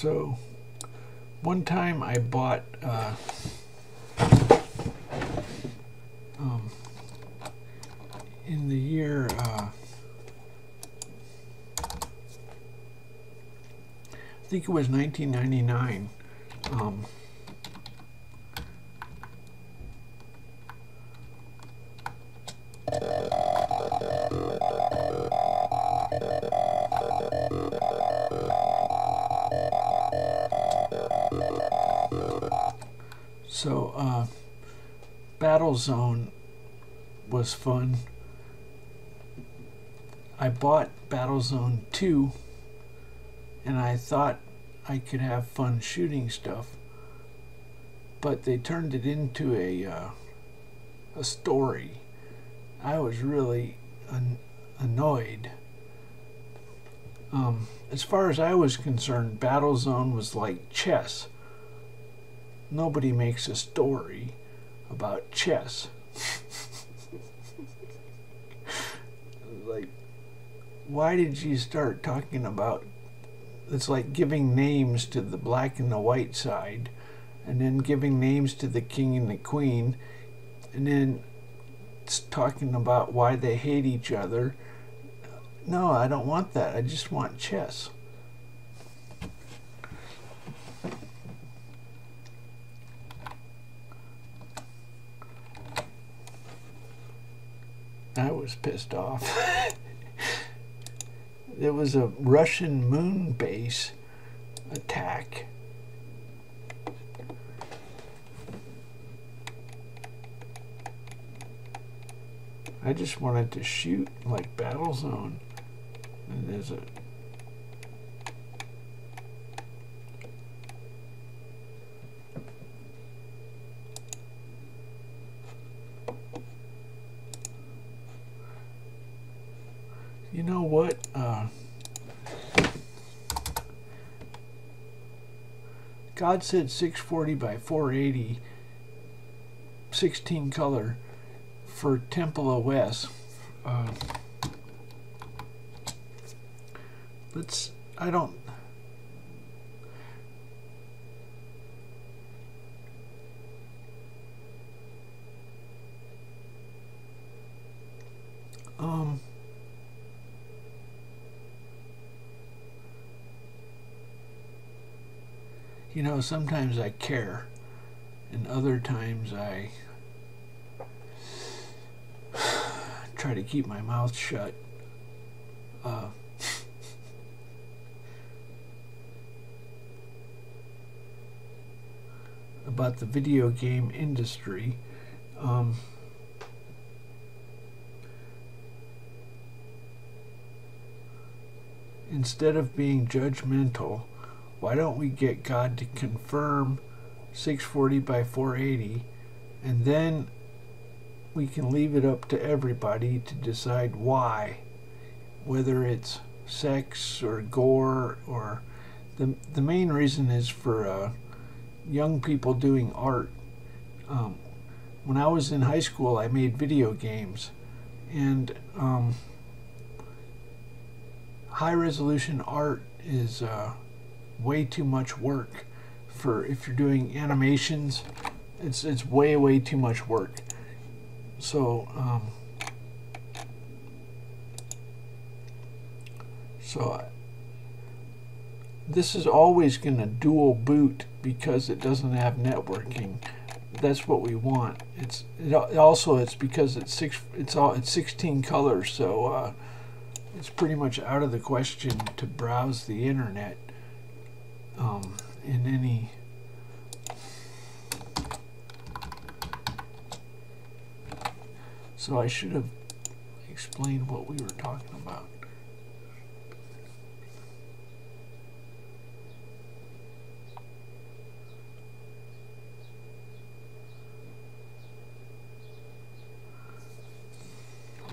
Speaker 1: So one time I bought in the year I think it was 1999. So Battlezone was fun. I bought Battlezone 2 and I thought I could have fun shooting stuff, but they turned it into a story. I was really annoyed. As far as I was concerned, Battlezone was like chess. Nobody makes a story about chess. Like, why did you start talking about, it's like giving names to the black and the white side, and then giving names to the king and the queen, and then it's talking about why they hate each other. No, I don't want that. I just want chess. I was pissed off. There was a Russian moon base attack. I just wanted to shoot like Battlezone. And there's a you know what? God said 640 by 480, 16 color for TempleOS. I don't. You know, sometimes I care, and other times I try to keep my mouth shut. About the video game industry. Instead of being judgmental, why don't we get God to confirm 640 by 480, and then we can leave it up to everybody to decide why, whether it's sex or gore, or the main reason is for young people doing art. When I was in high school, I made video games, and high resolution art is way too much work for, if you're doing animations, it's way too much work. So this is always going to dual boot because it doesn't have networking. That's what we want. It's because it's 16 colors, so it's pretty much out of the question to browse the internet in any. So I should have explained what we were talking about.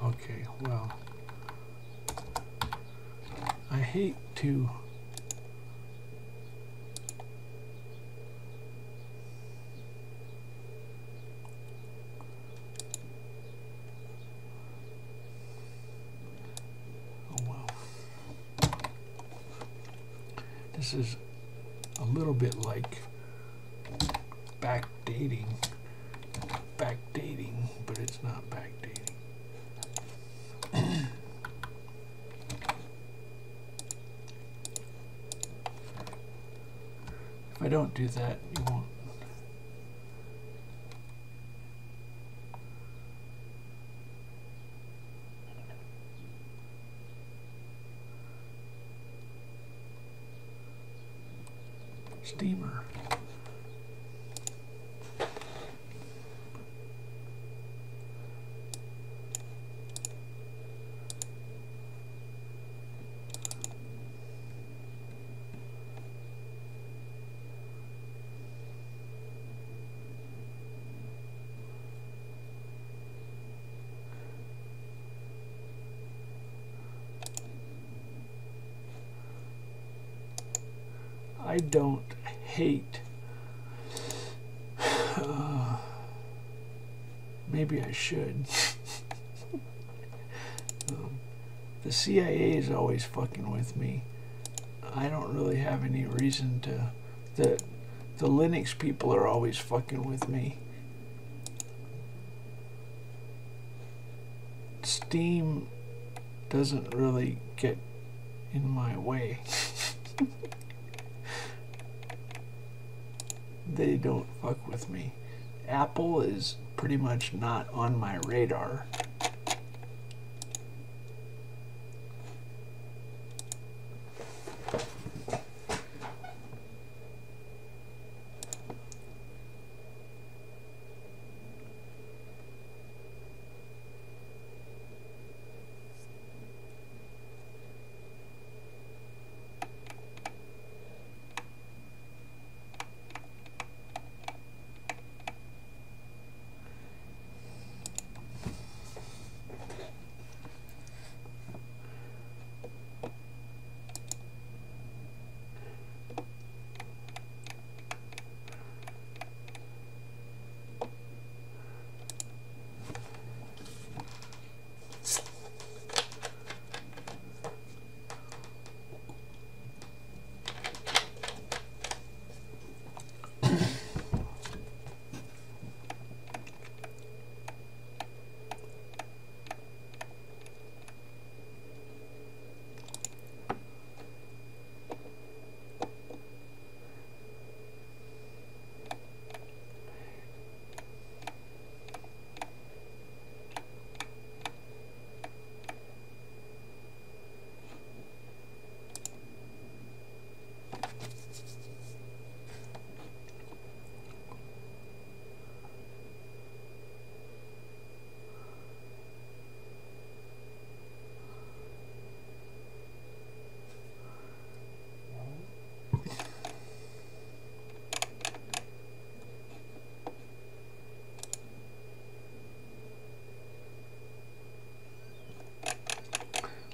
Speaker 1: Okay, well, I hate to this is little bit like backdating, but it's not backdating. If I don't do that, you won't. Steamer. I don't hate. Maybe I should. The CIA is always fucking with me. I don't really have any reason to. The Linux people are always fucking with me. Steam doesn't really get in my way. They don't fuck with me. Apple is pretty much not on my radar.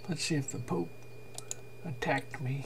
Speaker 1: Let's see if the Pope attacked me.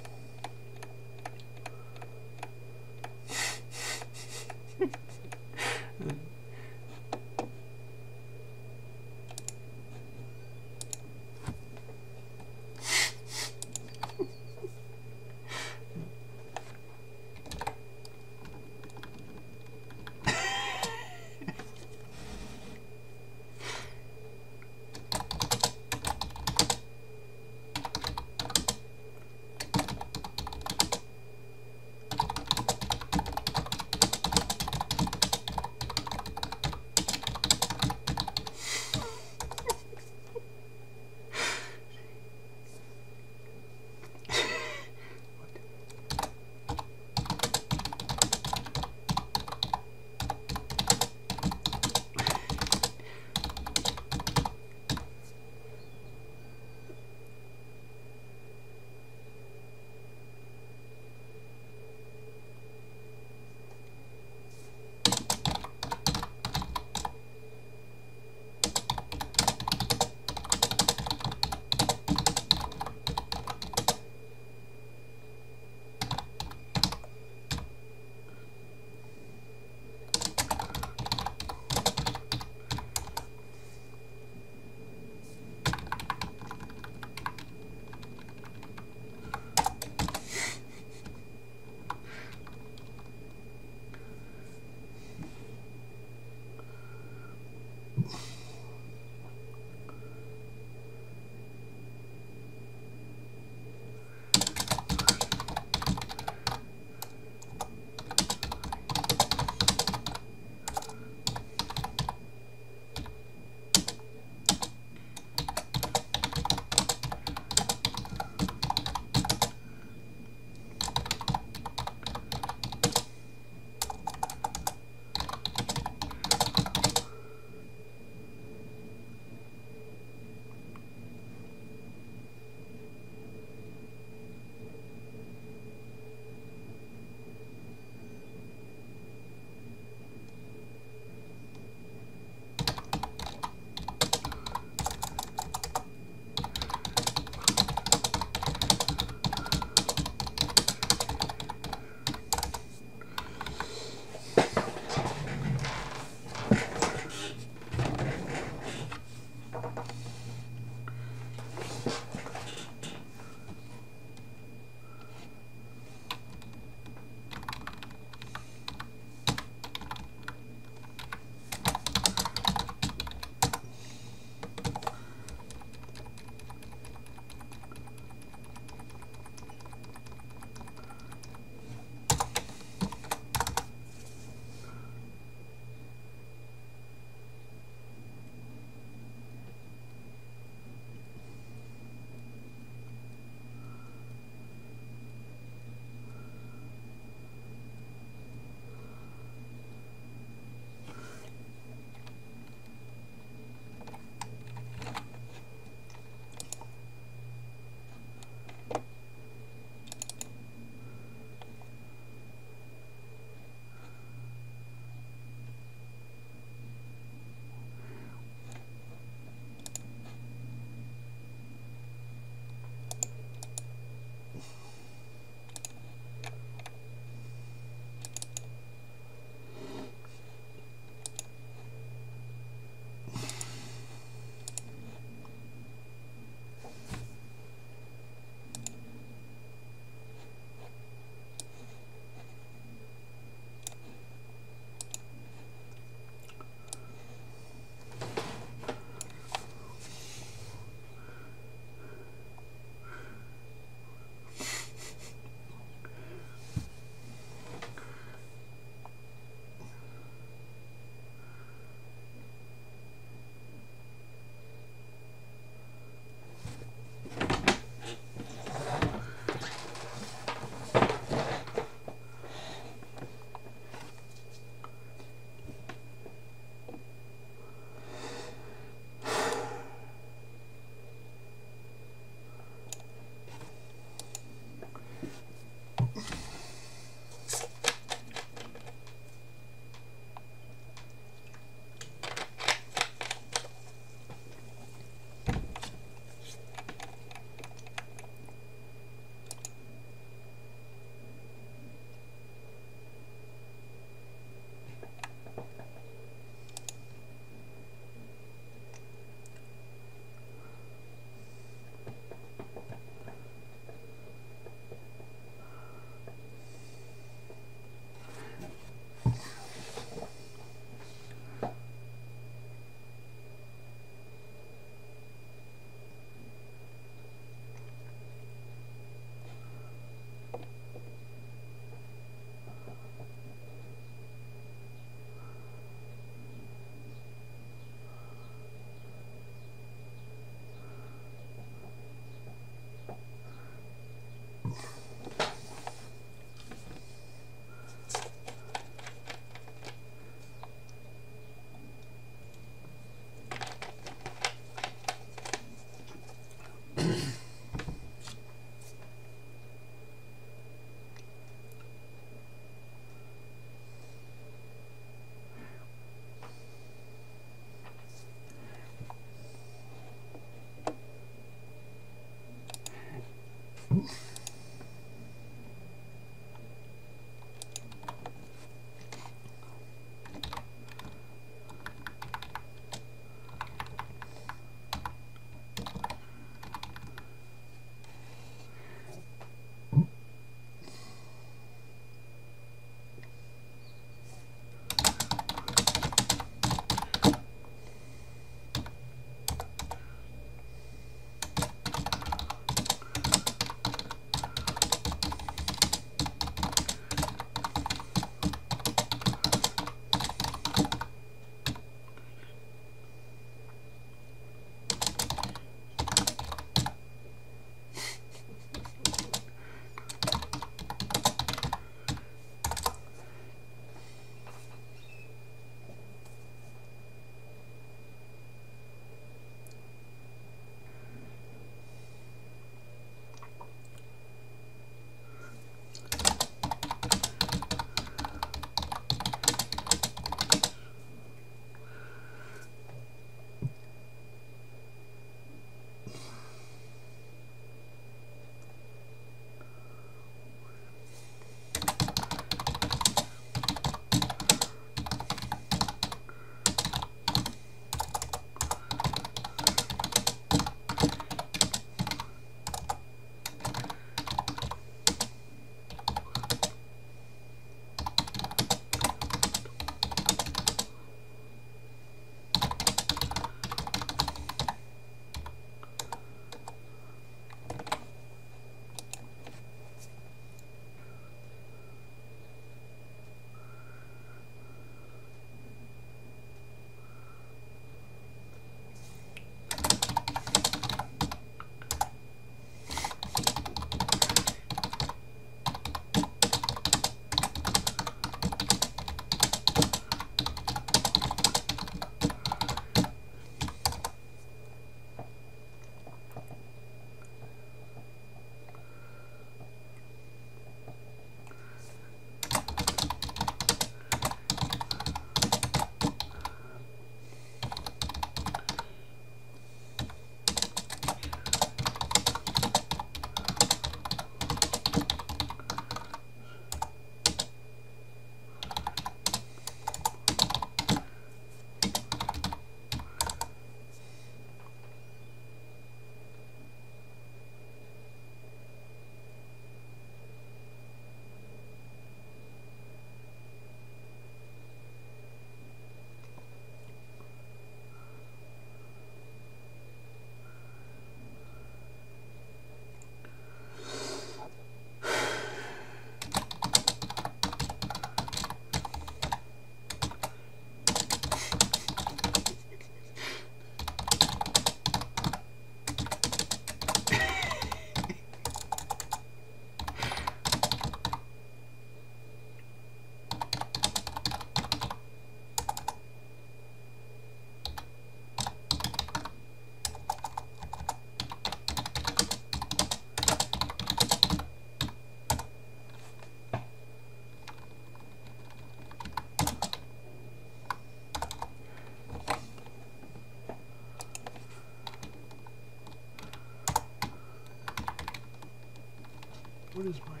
Speaker 1: What is my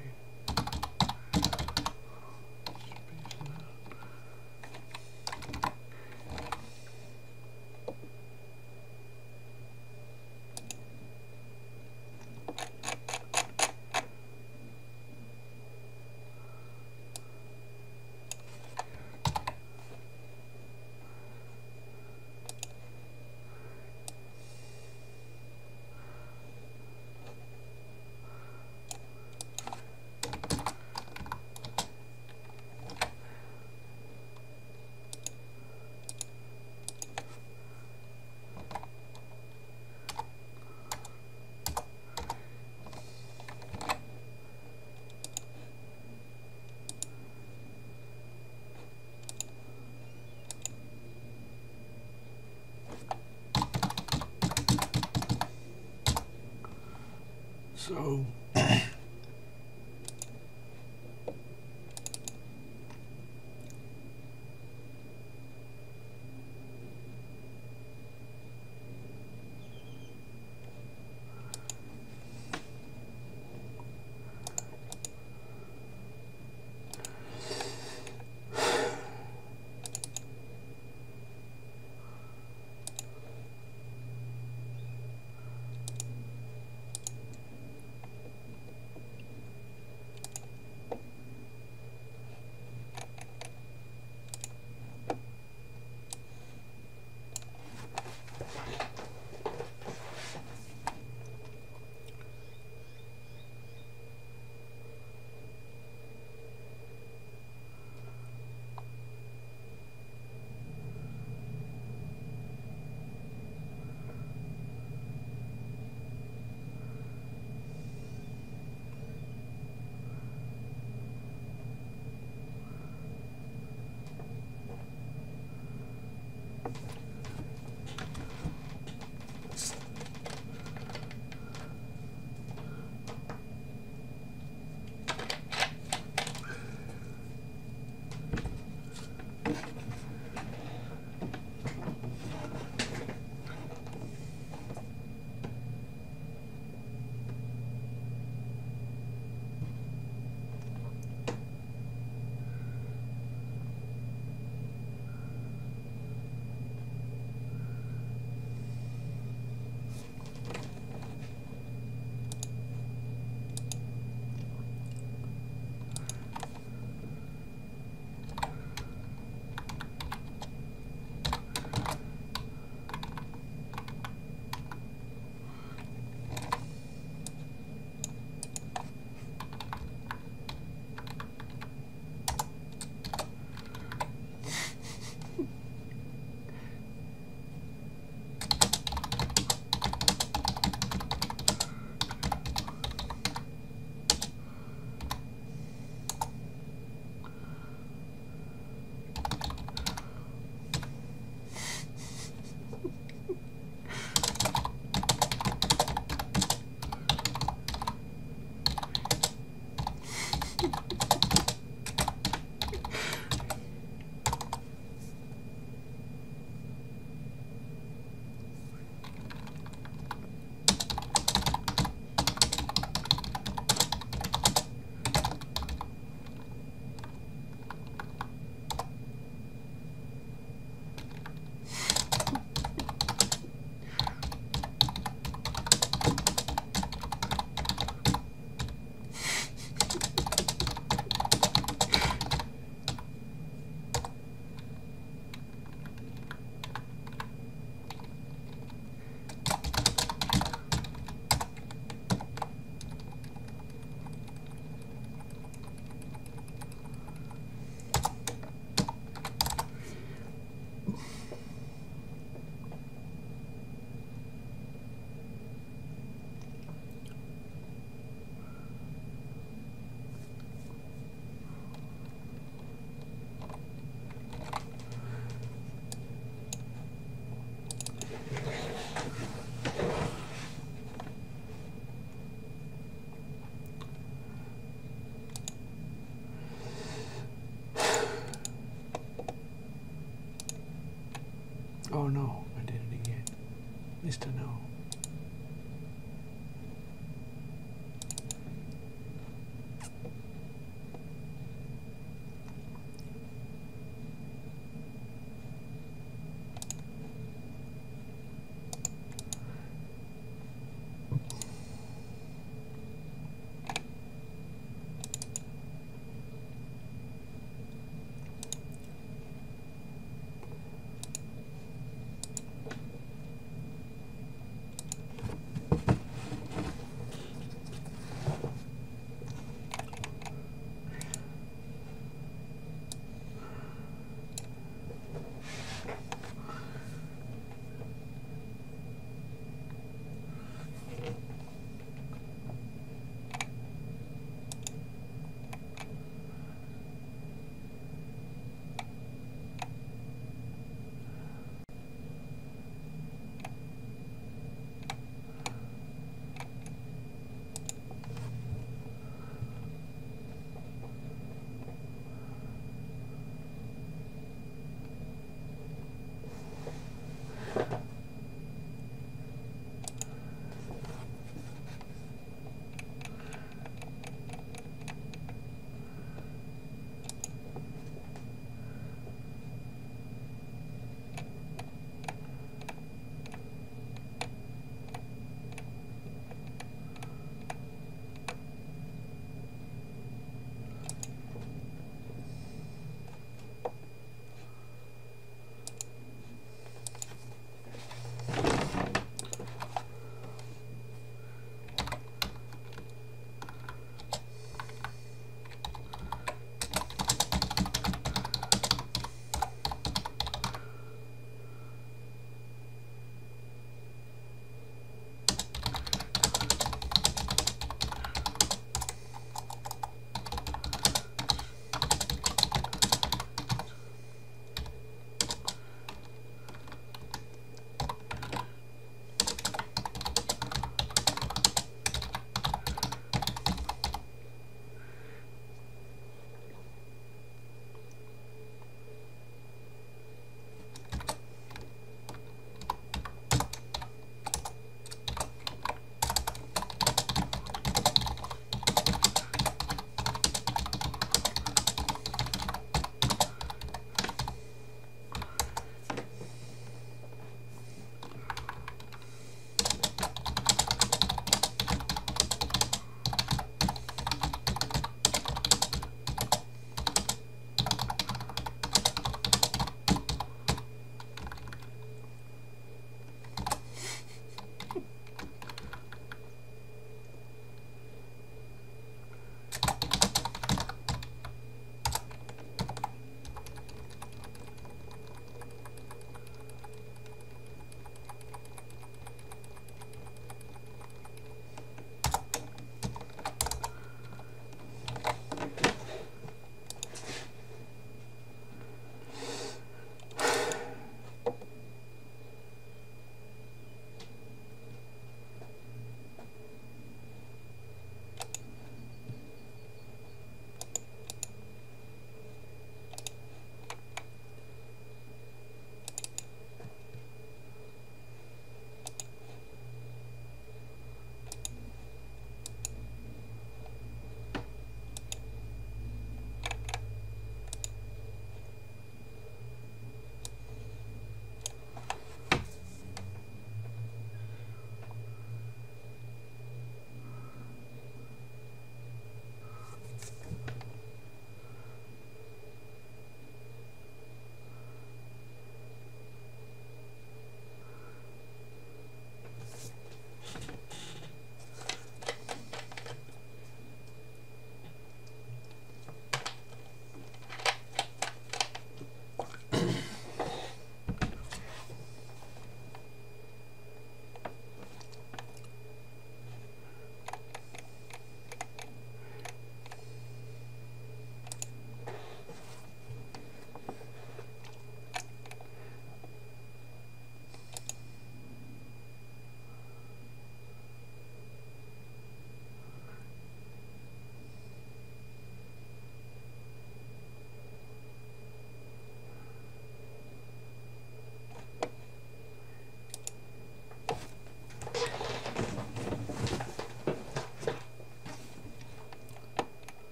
Speaker 1: space now? So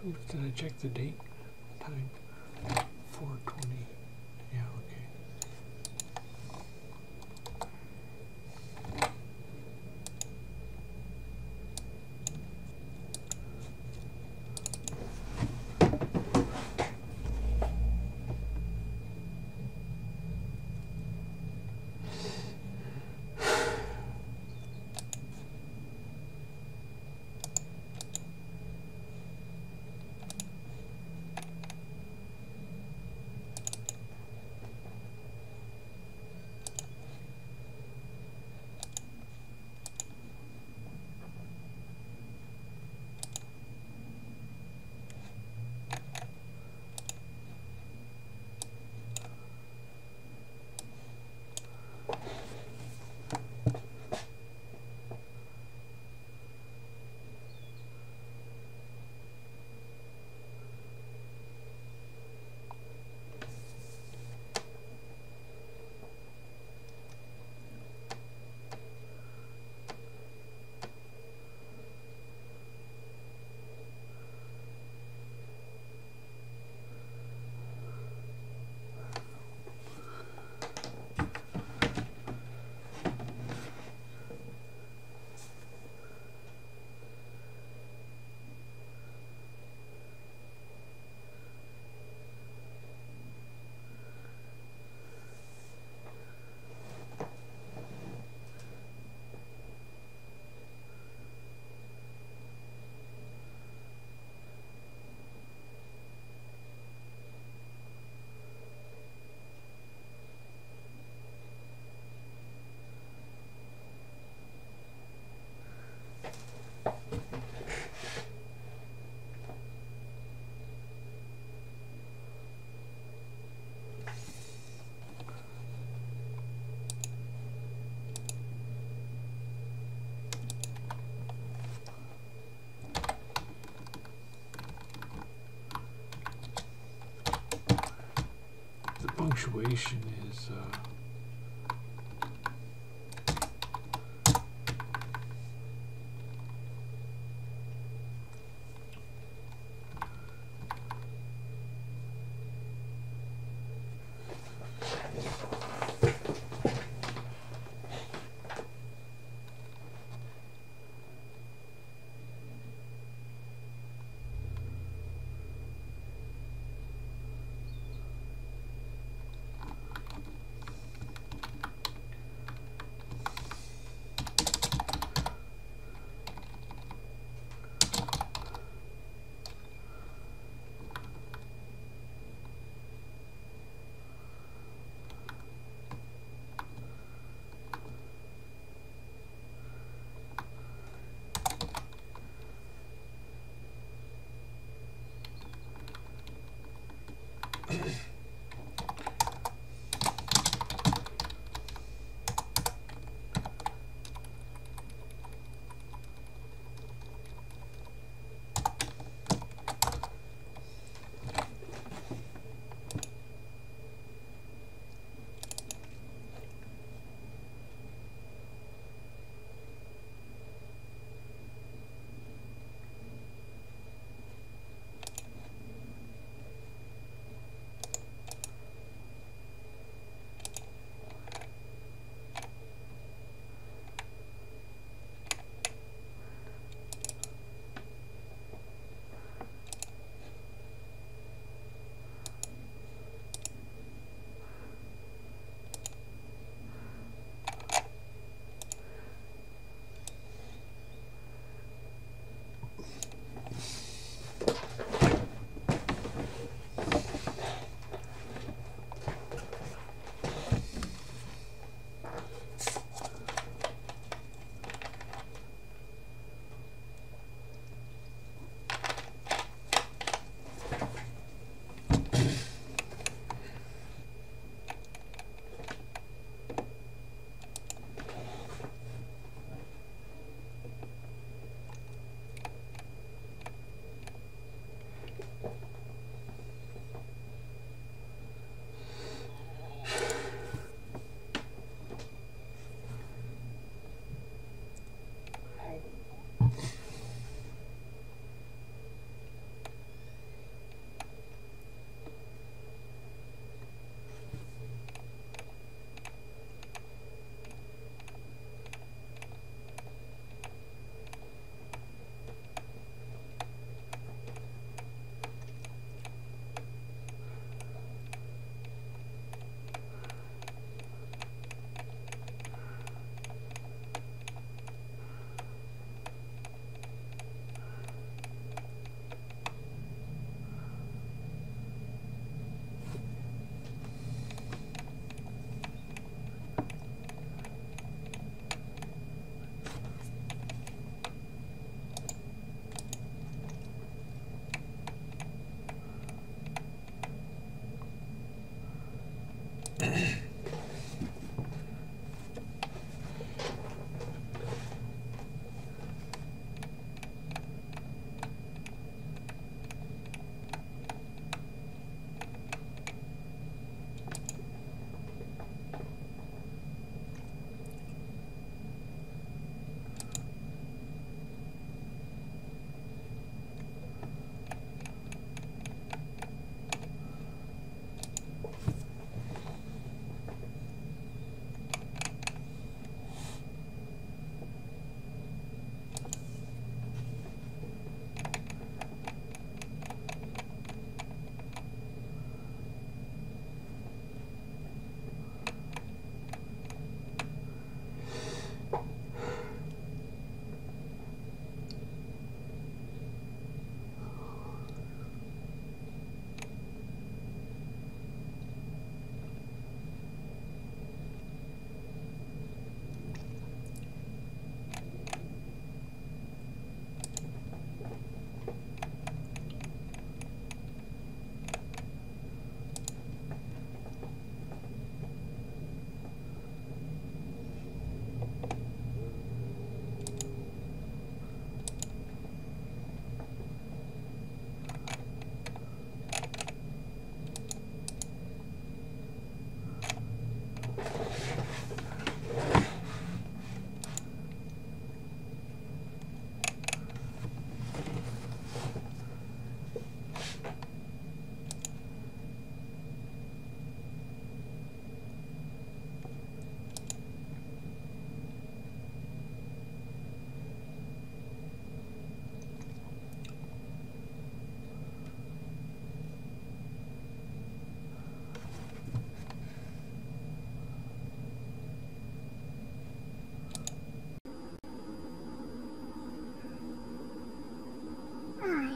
Speaker 1: Oops, did I check the date? Time 4:20. Yeah, okay. Punctuation is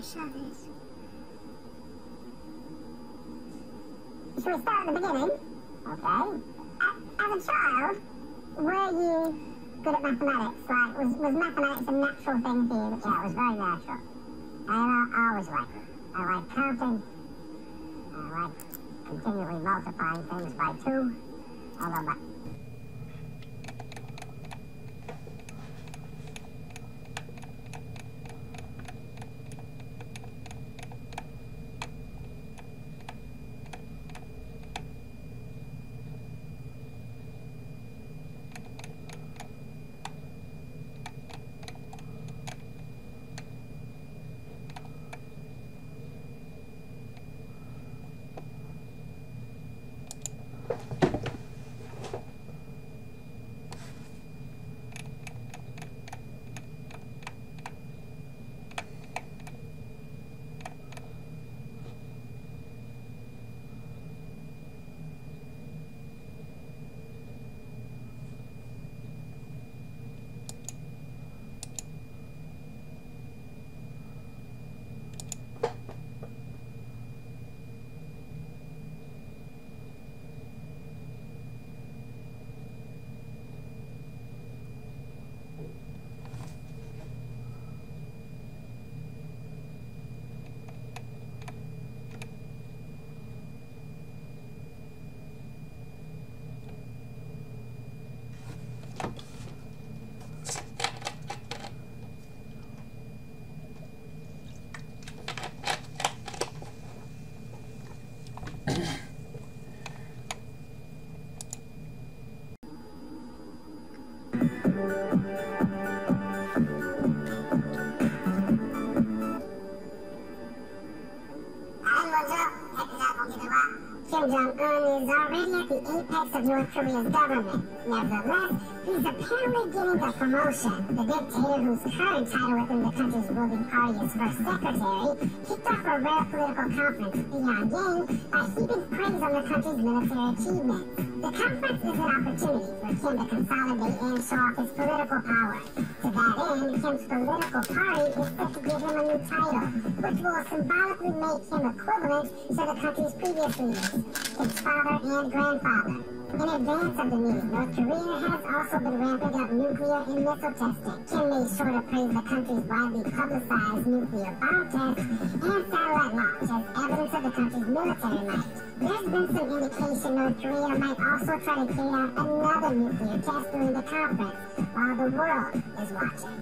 Speaker 2: show this? Should we start at the beginning? Okay. As a child, were you good at mathematics? Like, was mathematics a natural thing for you? Yeah, it was very natural. I always liked it. I like counting. I like continually multiplying things by 2. Although my... Kim Jong-un is already at the apex of North Korea's government. Nevertheless, he's apparently getting the promotion. The dictator, whose current title within the country's ruling party is First Secretary, kicked off a rare political conference in Pyongyang by heaping praise on the country's military achievements. The conference is an opportunity for Kim to consolidate and show off his political power. To that end, Kim's political party is set to give him a new title, which will symbolically make him equivalent to the country's previous leaders, his father and grandfather. In advance of the meeting, North Korea has also been ramping up nuclear and missile testing. Kim made sure to praise the country's widely publicized nuclear bomb test and satellite launch as evidence of the country's military might. There's been some indication North Korea might also try to carry out another nuclear test during the conference while the world is watching.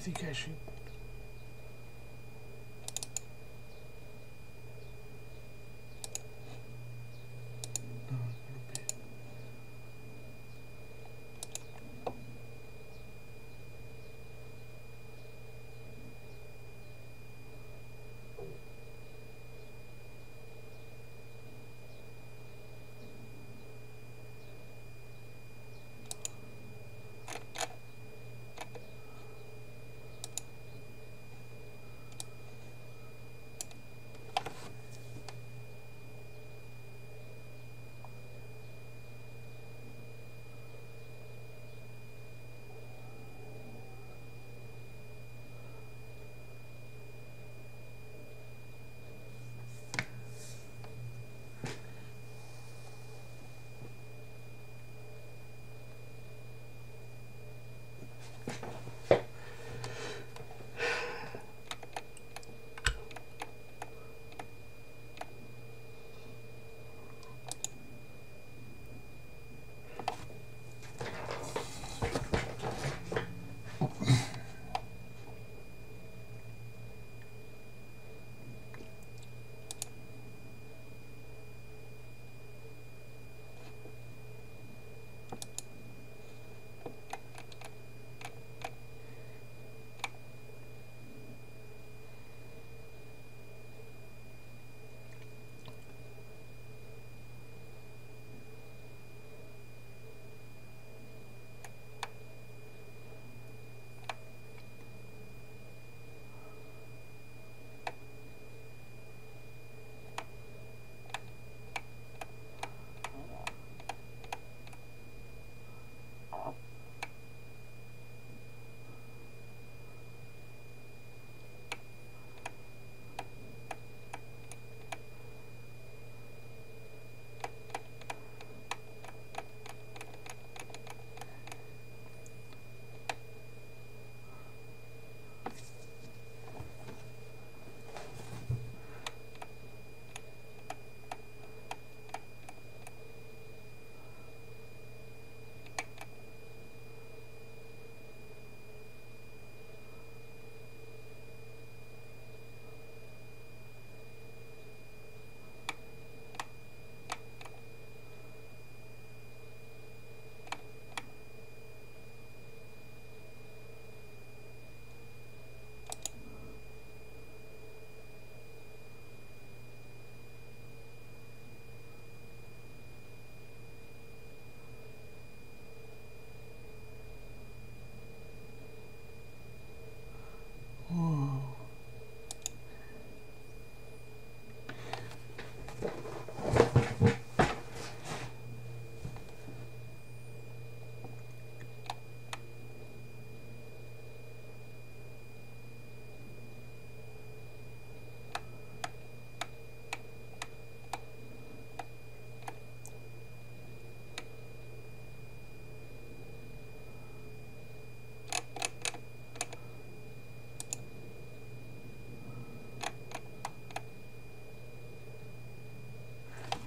Speaker 1: think I should...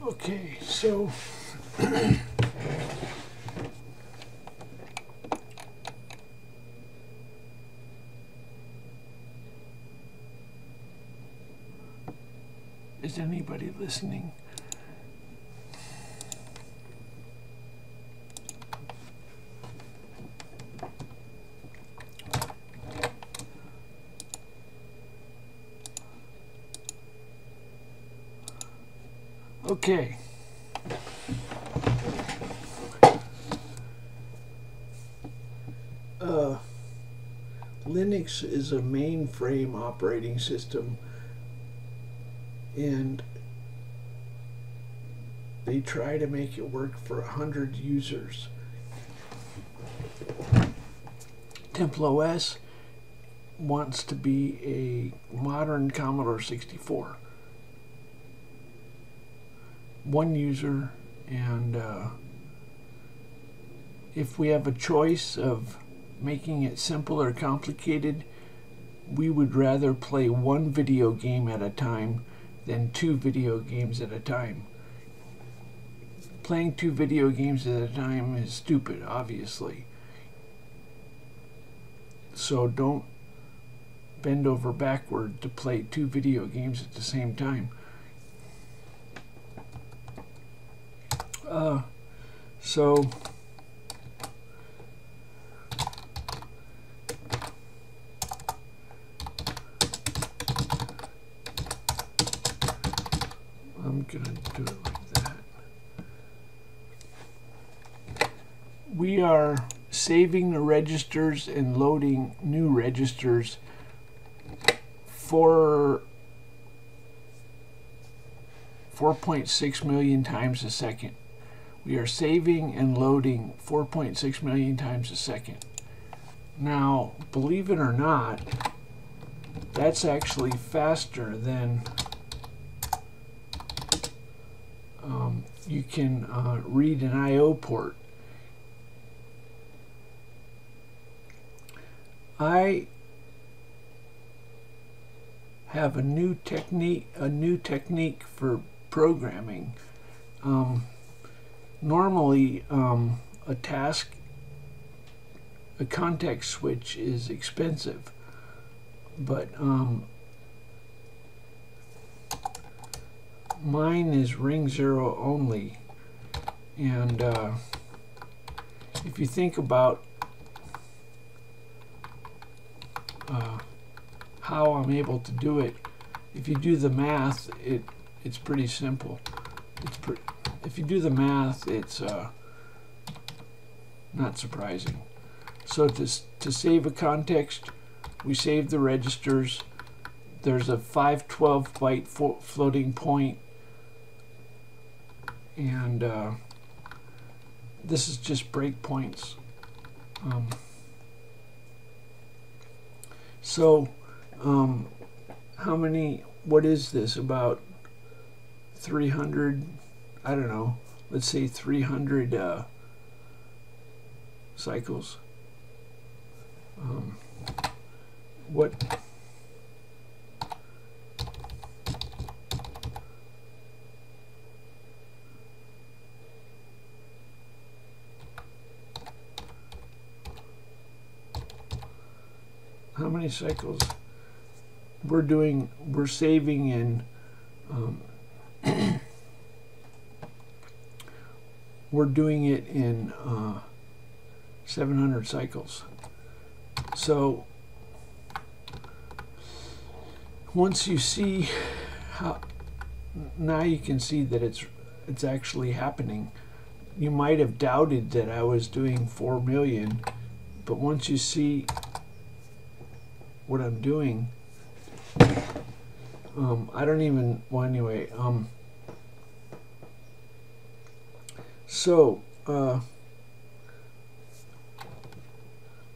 Speaker 1: Okay, so is anybody listening? Okay. Linux is a mainframe operating system, and they try to make it work for 100 users. TempleOS wants to be a modern Commodore 64. One user, and if we have a choice of making it simple or complicated, we would rather play one video game at a time than 2 video games at a time. Playing 2 video games at a time is stupid, obviously. So don't bend over backward to play 2 video games at the same time. So I'm gonna do it like that. We are saving the registers and loading new registers for 4.6 million times a second. We are saving and loading 4.6 million times a second. Now, believe it or not, that's actually faster than you can read an I/O port. I have a new technique for programming. Normally, a context switch is expensive, but mine is ring 0 only, and if you think about how I'm able to do it, if you do the math, it's pretty simple. If you do the math, it's not surprising. So to save a context, we save the registers. There's a 512 byte floating point, and this is just breakpoints. So how many, what is this, about 300, I don't know, let's say 300 cycles. How many cycles we're saving in we're doing it in 700 cycles. So once you see how, now you can see that it's actually happening. You might have doubted that I was doing 4 million, but once you see what I'm doing, I don't even, well, anyway, so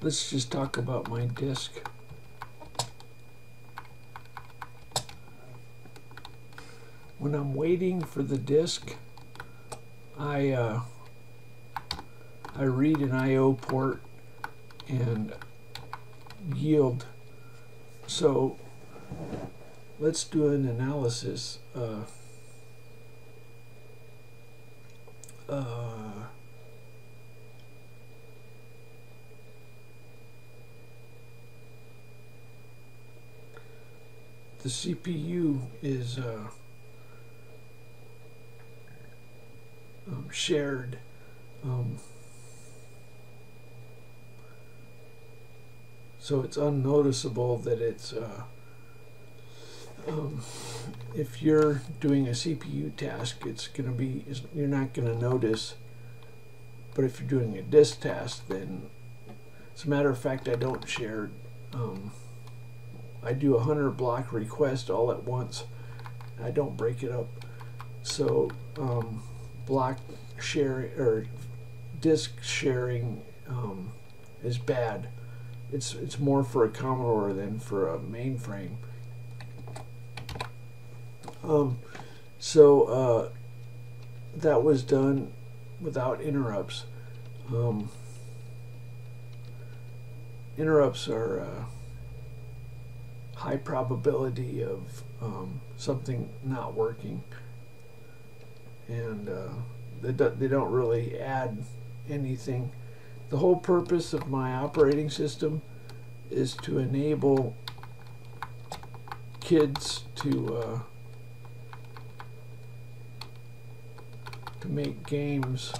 Speaker 1: let's just talk about my disk. When I'm waiting for the disk, I read an I/O port and yield. So let's do an analysis. The CPU is shared. So it's unnoticeable that it's if you're doing a CPU task, it's going to be, you're not going to notice. But if you're doing a disk task, then, as a matter of fact, I don't share. I do 100 block request all at once. I don't break it up. So block sharing or disk sharing is bad. It's more for a Commodore than for a mainframe. So that was done without interrupts. Interrupts are high probability of something not working, and they don't really add anything. The whole purpose of my operating system is to enable kids to make games.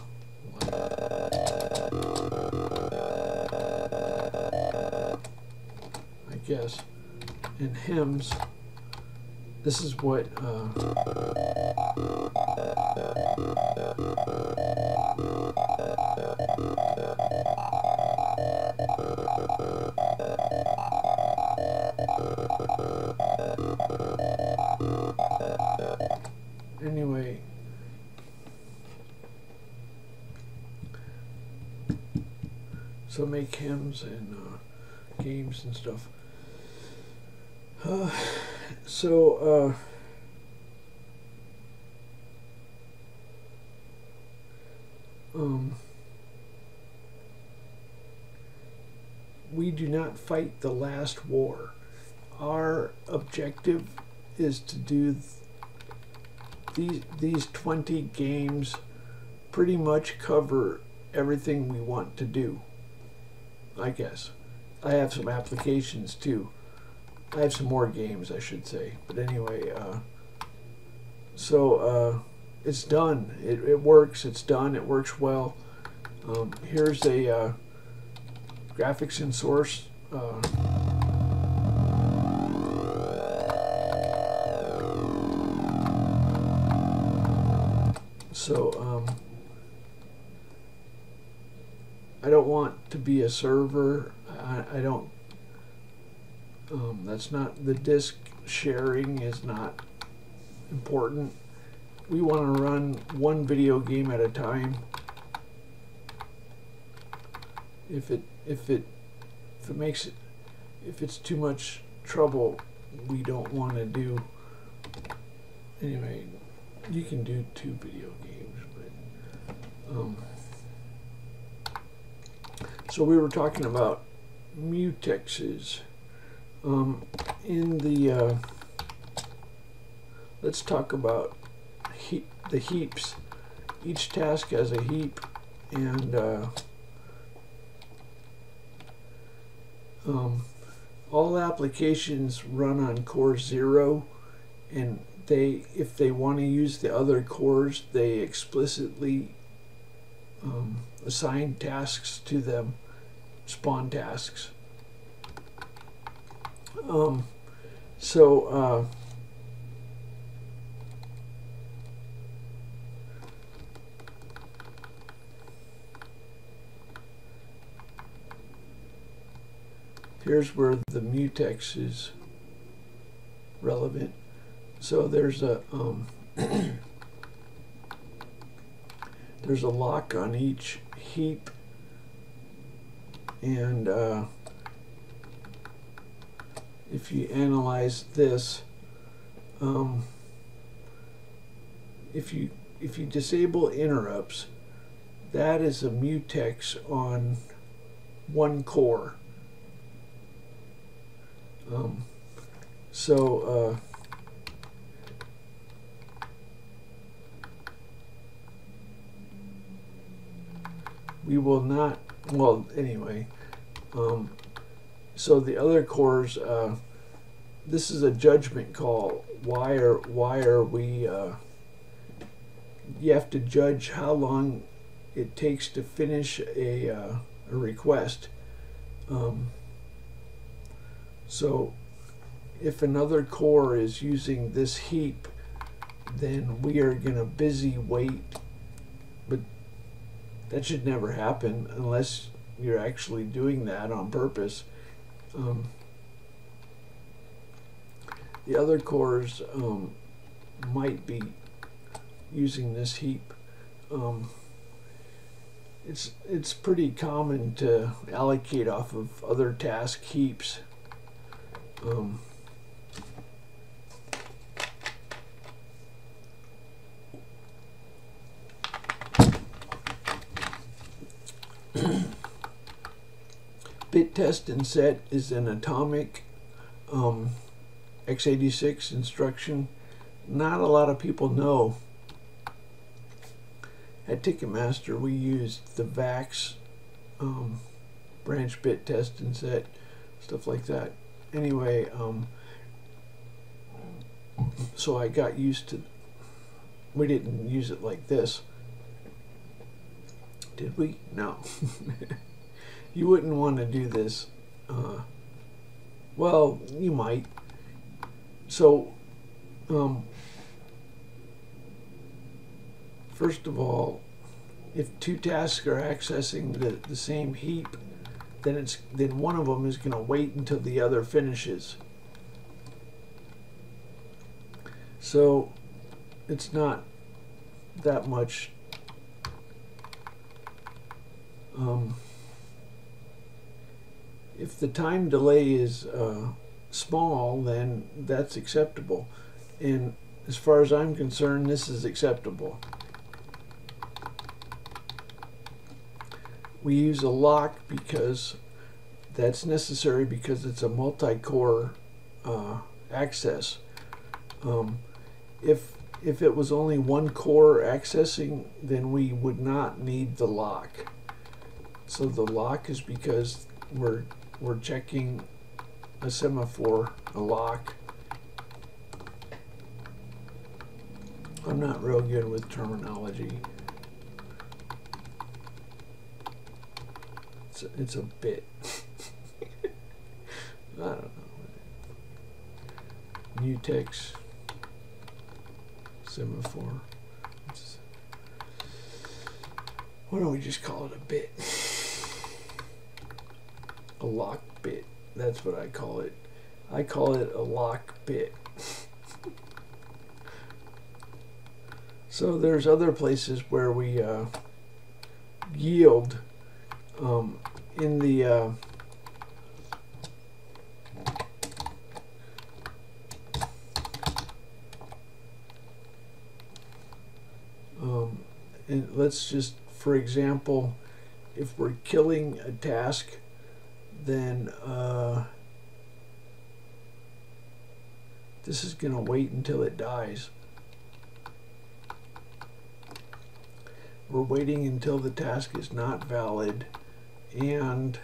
Speaker 1: I guess. And hymns. This is what anyway, so make hymns and games and stuff. We do not fight the last war. Our objective is to do these 20 games pretty much cover everything we want to do, I guess. I have some applications too. I have some more games, I should say. But anyway, it's done. It works. It's done. It works well. Here's a graphics in source. I don't want to be a server. I don't. That's not, the disk sharing is not important. We want to run one video game at a time. If it's too much trouble, we don't want to do. Anyway, you can do 2 video games, but so we were talking about mutexes. In the let's talk about the heaps. Each task has a heap, and all applications run on core 0, and if they want to use the other cores, they explicitly assign tasks to them, spawn tasks. Here's where the mutex is relevant. So there's a there's a lock on each heap, and if you analyze this, if you disable interrupts, that is a mutex on one core. We will not, well, anyway, so the other cores, this is a judgment call. Why are we, you have to judge how long it takes to finish a request. So if another core is using this heap, then we are going to busy wait. But that should never happen unless you're actually doing that on purpose. The other cores might be using this heap. It's pretty common to allocate off of other task heaps. Bit test and set is an atomic x86 instruction. Not a lot of people know. At Ticketmaster we used the VAX branch bit test and set, stuff like that. Anyway, So I got used to, we didn't use it like this. Did we? No. You wouldn't want to do this. Well, you might. So, first of all, if two tasks are accessing the same heap, then one of them is going to wait until the other finishes. So it's not that much. If the time delay is small, then that's acceptable. And as far as I'm concerned, this is acceptable. We use a lock because that's necessary because it's a multi-core access. If it was only one core accessing, then we would not need the lock. So the lock is because we're checking a semaphore, a lock. I'm not real good with terminology. It's a bit. I don't know. Mutex semaphore. Why don't we just call it a bit? A lock bit. That's what I call it. I call it a lock bit. So there's other places where we yield in the and let's just, for example, if we're killing a task, then this is going to wait until it dies. We're waiting until the task is not valid, and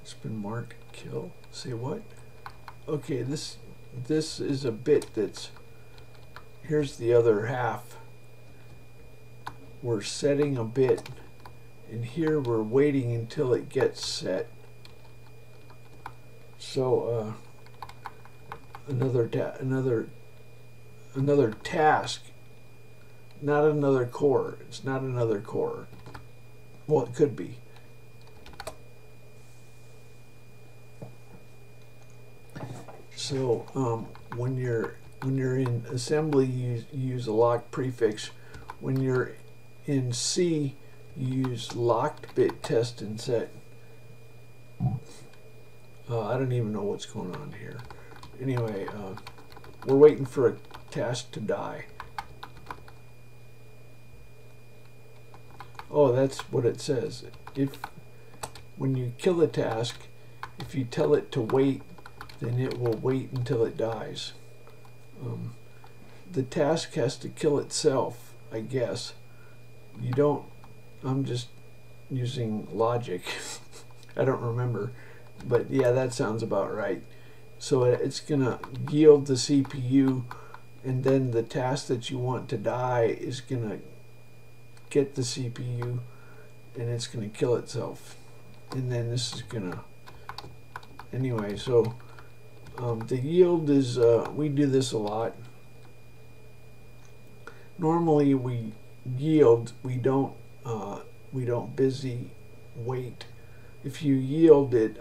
Speaker 1: it's been marked kill. Say what? Okay, this is a bit that's, here's the other half. We're setting a bit, and here we're waiting until it gets set. So another task, not another core. It's not another core. Well, it could be. So when you're in assembly, you use a lock prefix. When you're in C, you use locked bit test and set. I don't even know what's going on here. Anyway, we're waiting for a task to die. Oh, that's what it says. When you kill a task, if you tell it to wait, then it will wait until it dies. The task has to kill itself, I guess. You don't, I'm just using logic. I don't remember. But yeah, that sounds about right. So it's going to yield the CPU, and then the task that you want to die is going to get the CPU, and it's going to kill itself. And then this is going to... Anyway, so the yield is... we do this a lot. Normally we yield, we don't busy wait. If you yield it,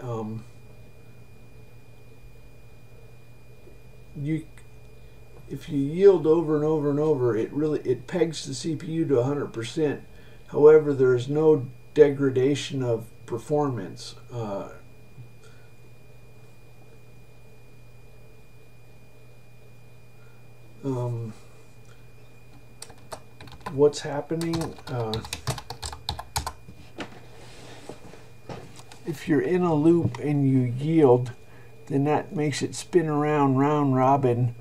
Speaker 1: if you yield over and over and over, it pegs the CPU to 100%. However, there is no degradation of performance. What's happening? If you're in a loop and you yield, then that makes it spin around round robin,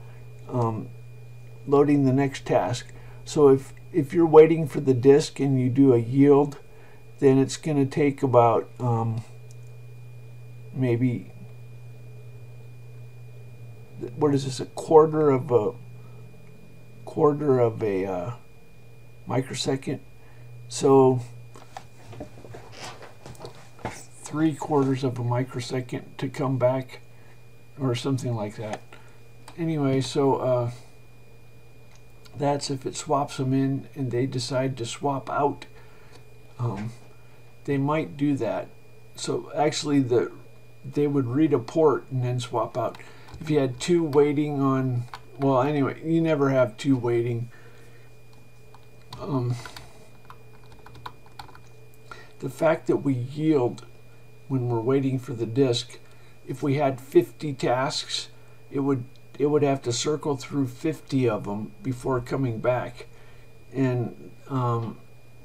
Speaker 1: loading the next task. So if you're waiting for the disk and you do a yield, then it's going to take about maybe, what is this, a quarter of a microsecond. So 3/4 of a microsecond to come back, or something like that. Anyway, so that's if it swaps them in and they decide to swap out. They might do that. So actually they would read a port and then swap out. If you had two waiting on, well, anyway, you never have two waiting. The fact that we yield when we're waiting for the disk, if we had 50 tasks, it would have to circle through 50 of them before coming back, and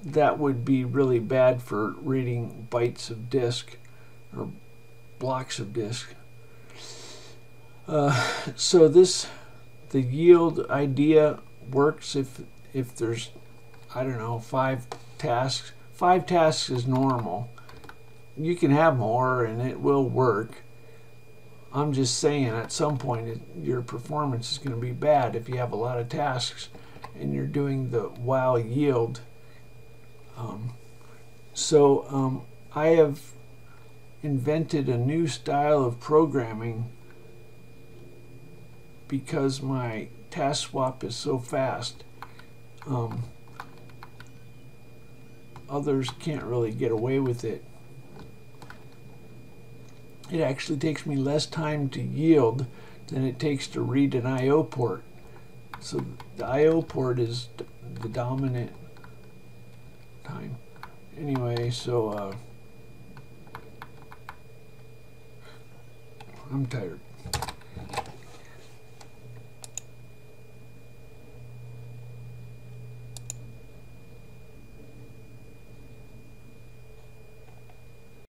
Speaker 1: that would be really bad for reading bytes of disk or blocks of disk. So the yield idea works if there's, I don't know, 5 tasks. 5 tasks is normal. You can have more and it will work. I'm just saying at some point your performance is going to be bad if you have a lot of tasks and you're doing the while yield. I have invented a new style of programming because my task swap is so fast. Others can't really get away with it. It actually takes me less time to yield than it takes to read an I/O port. So the I/O port is the dominant time. Anyway, so I'm tired.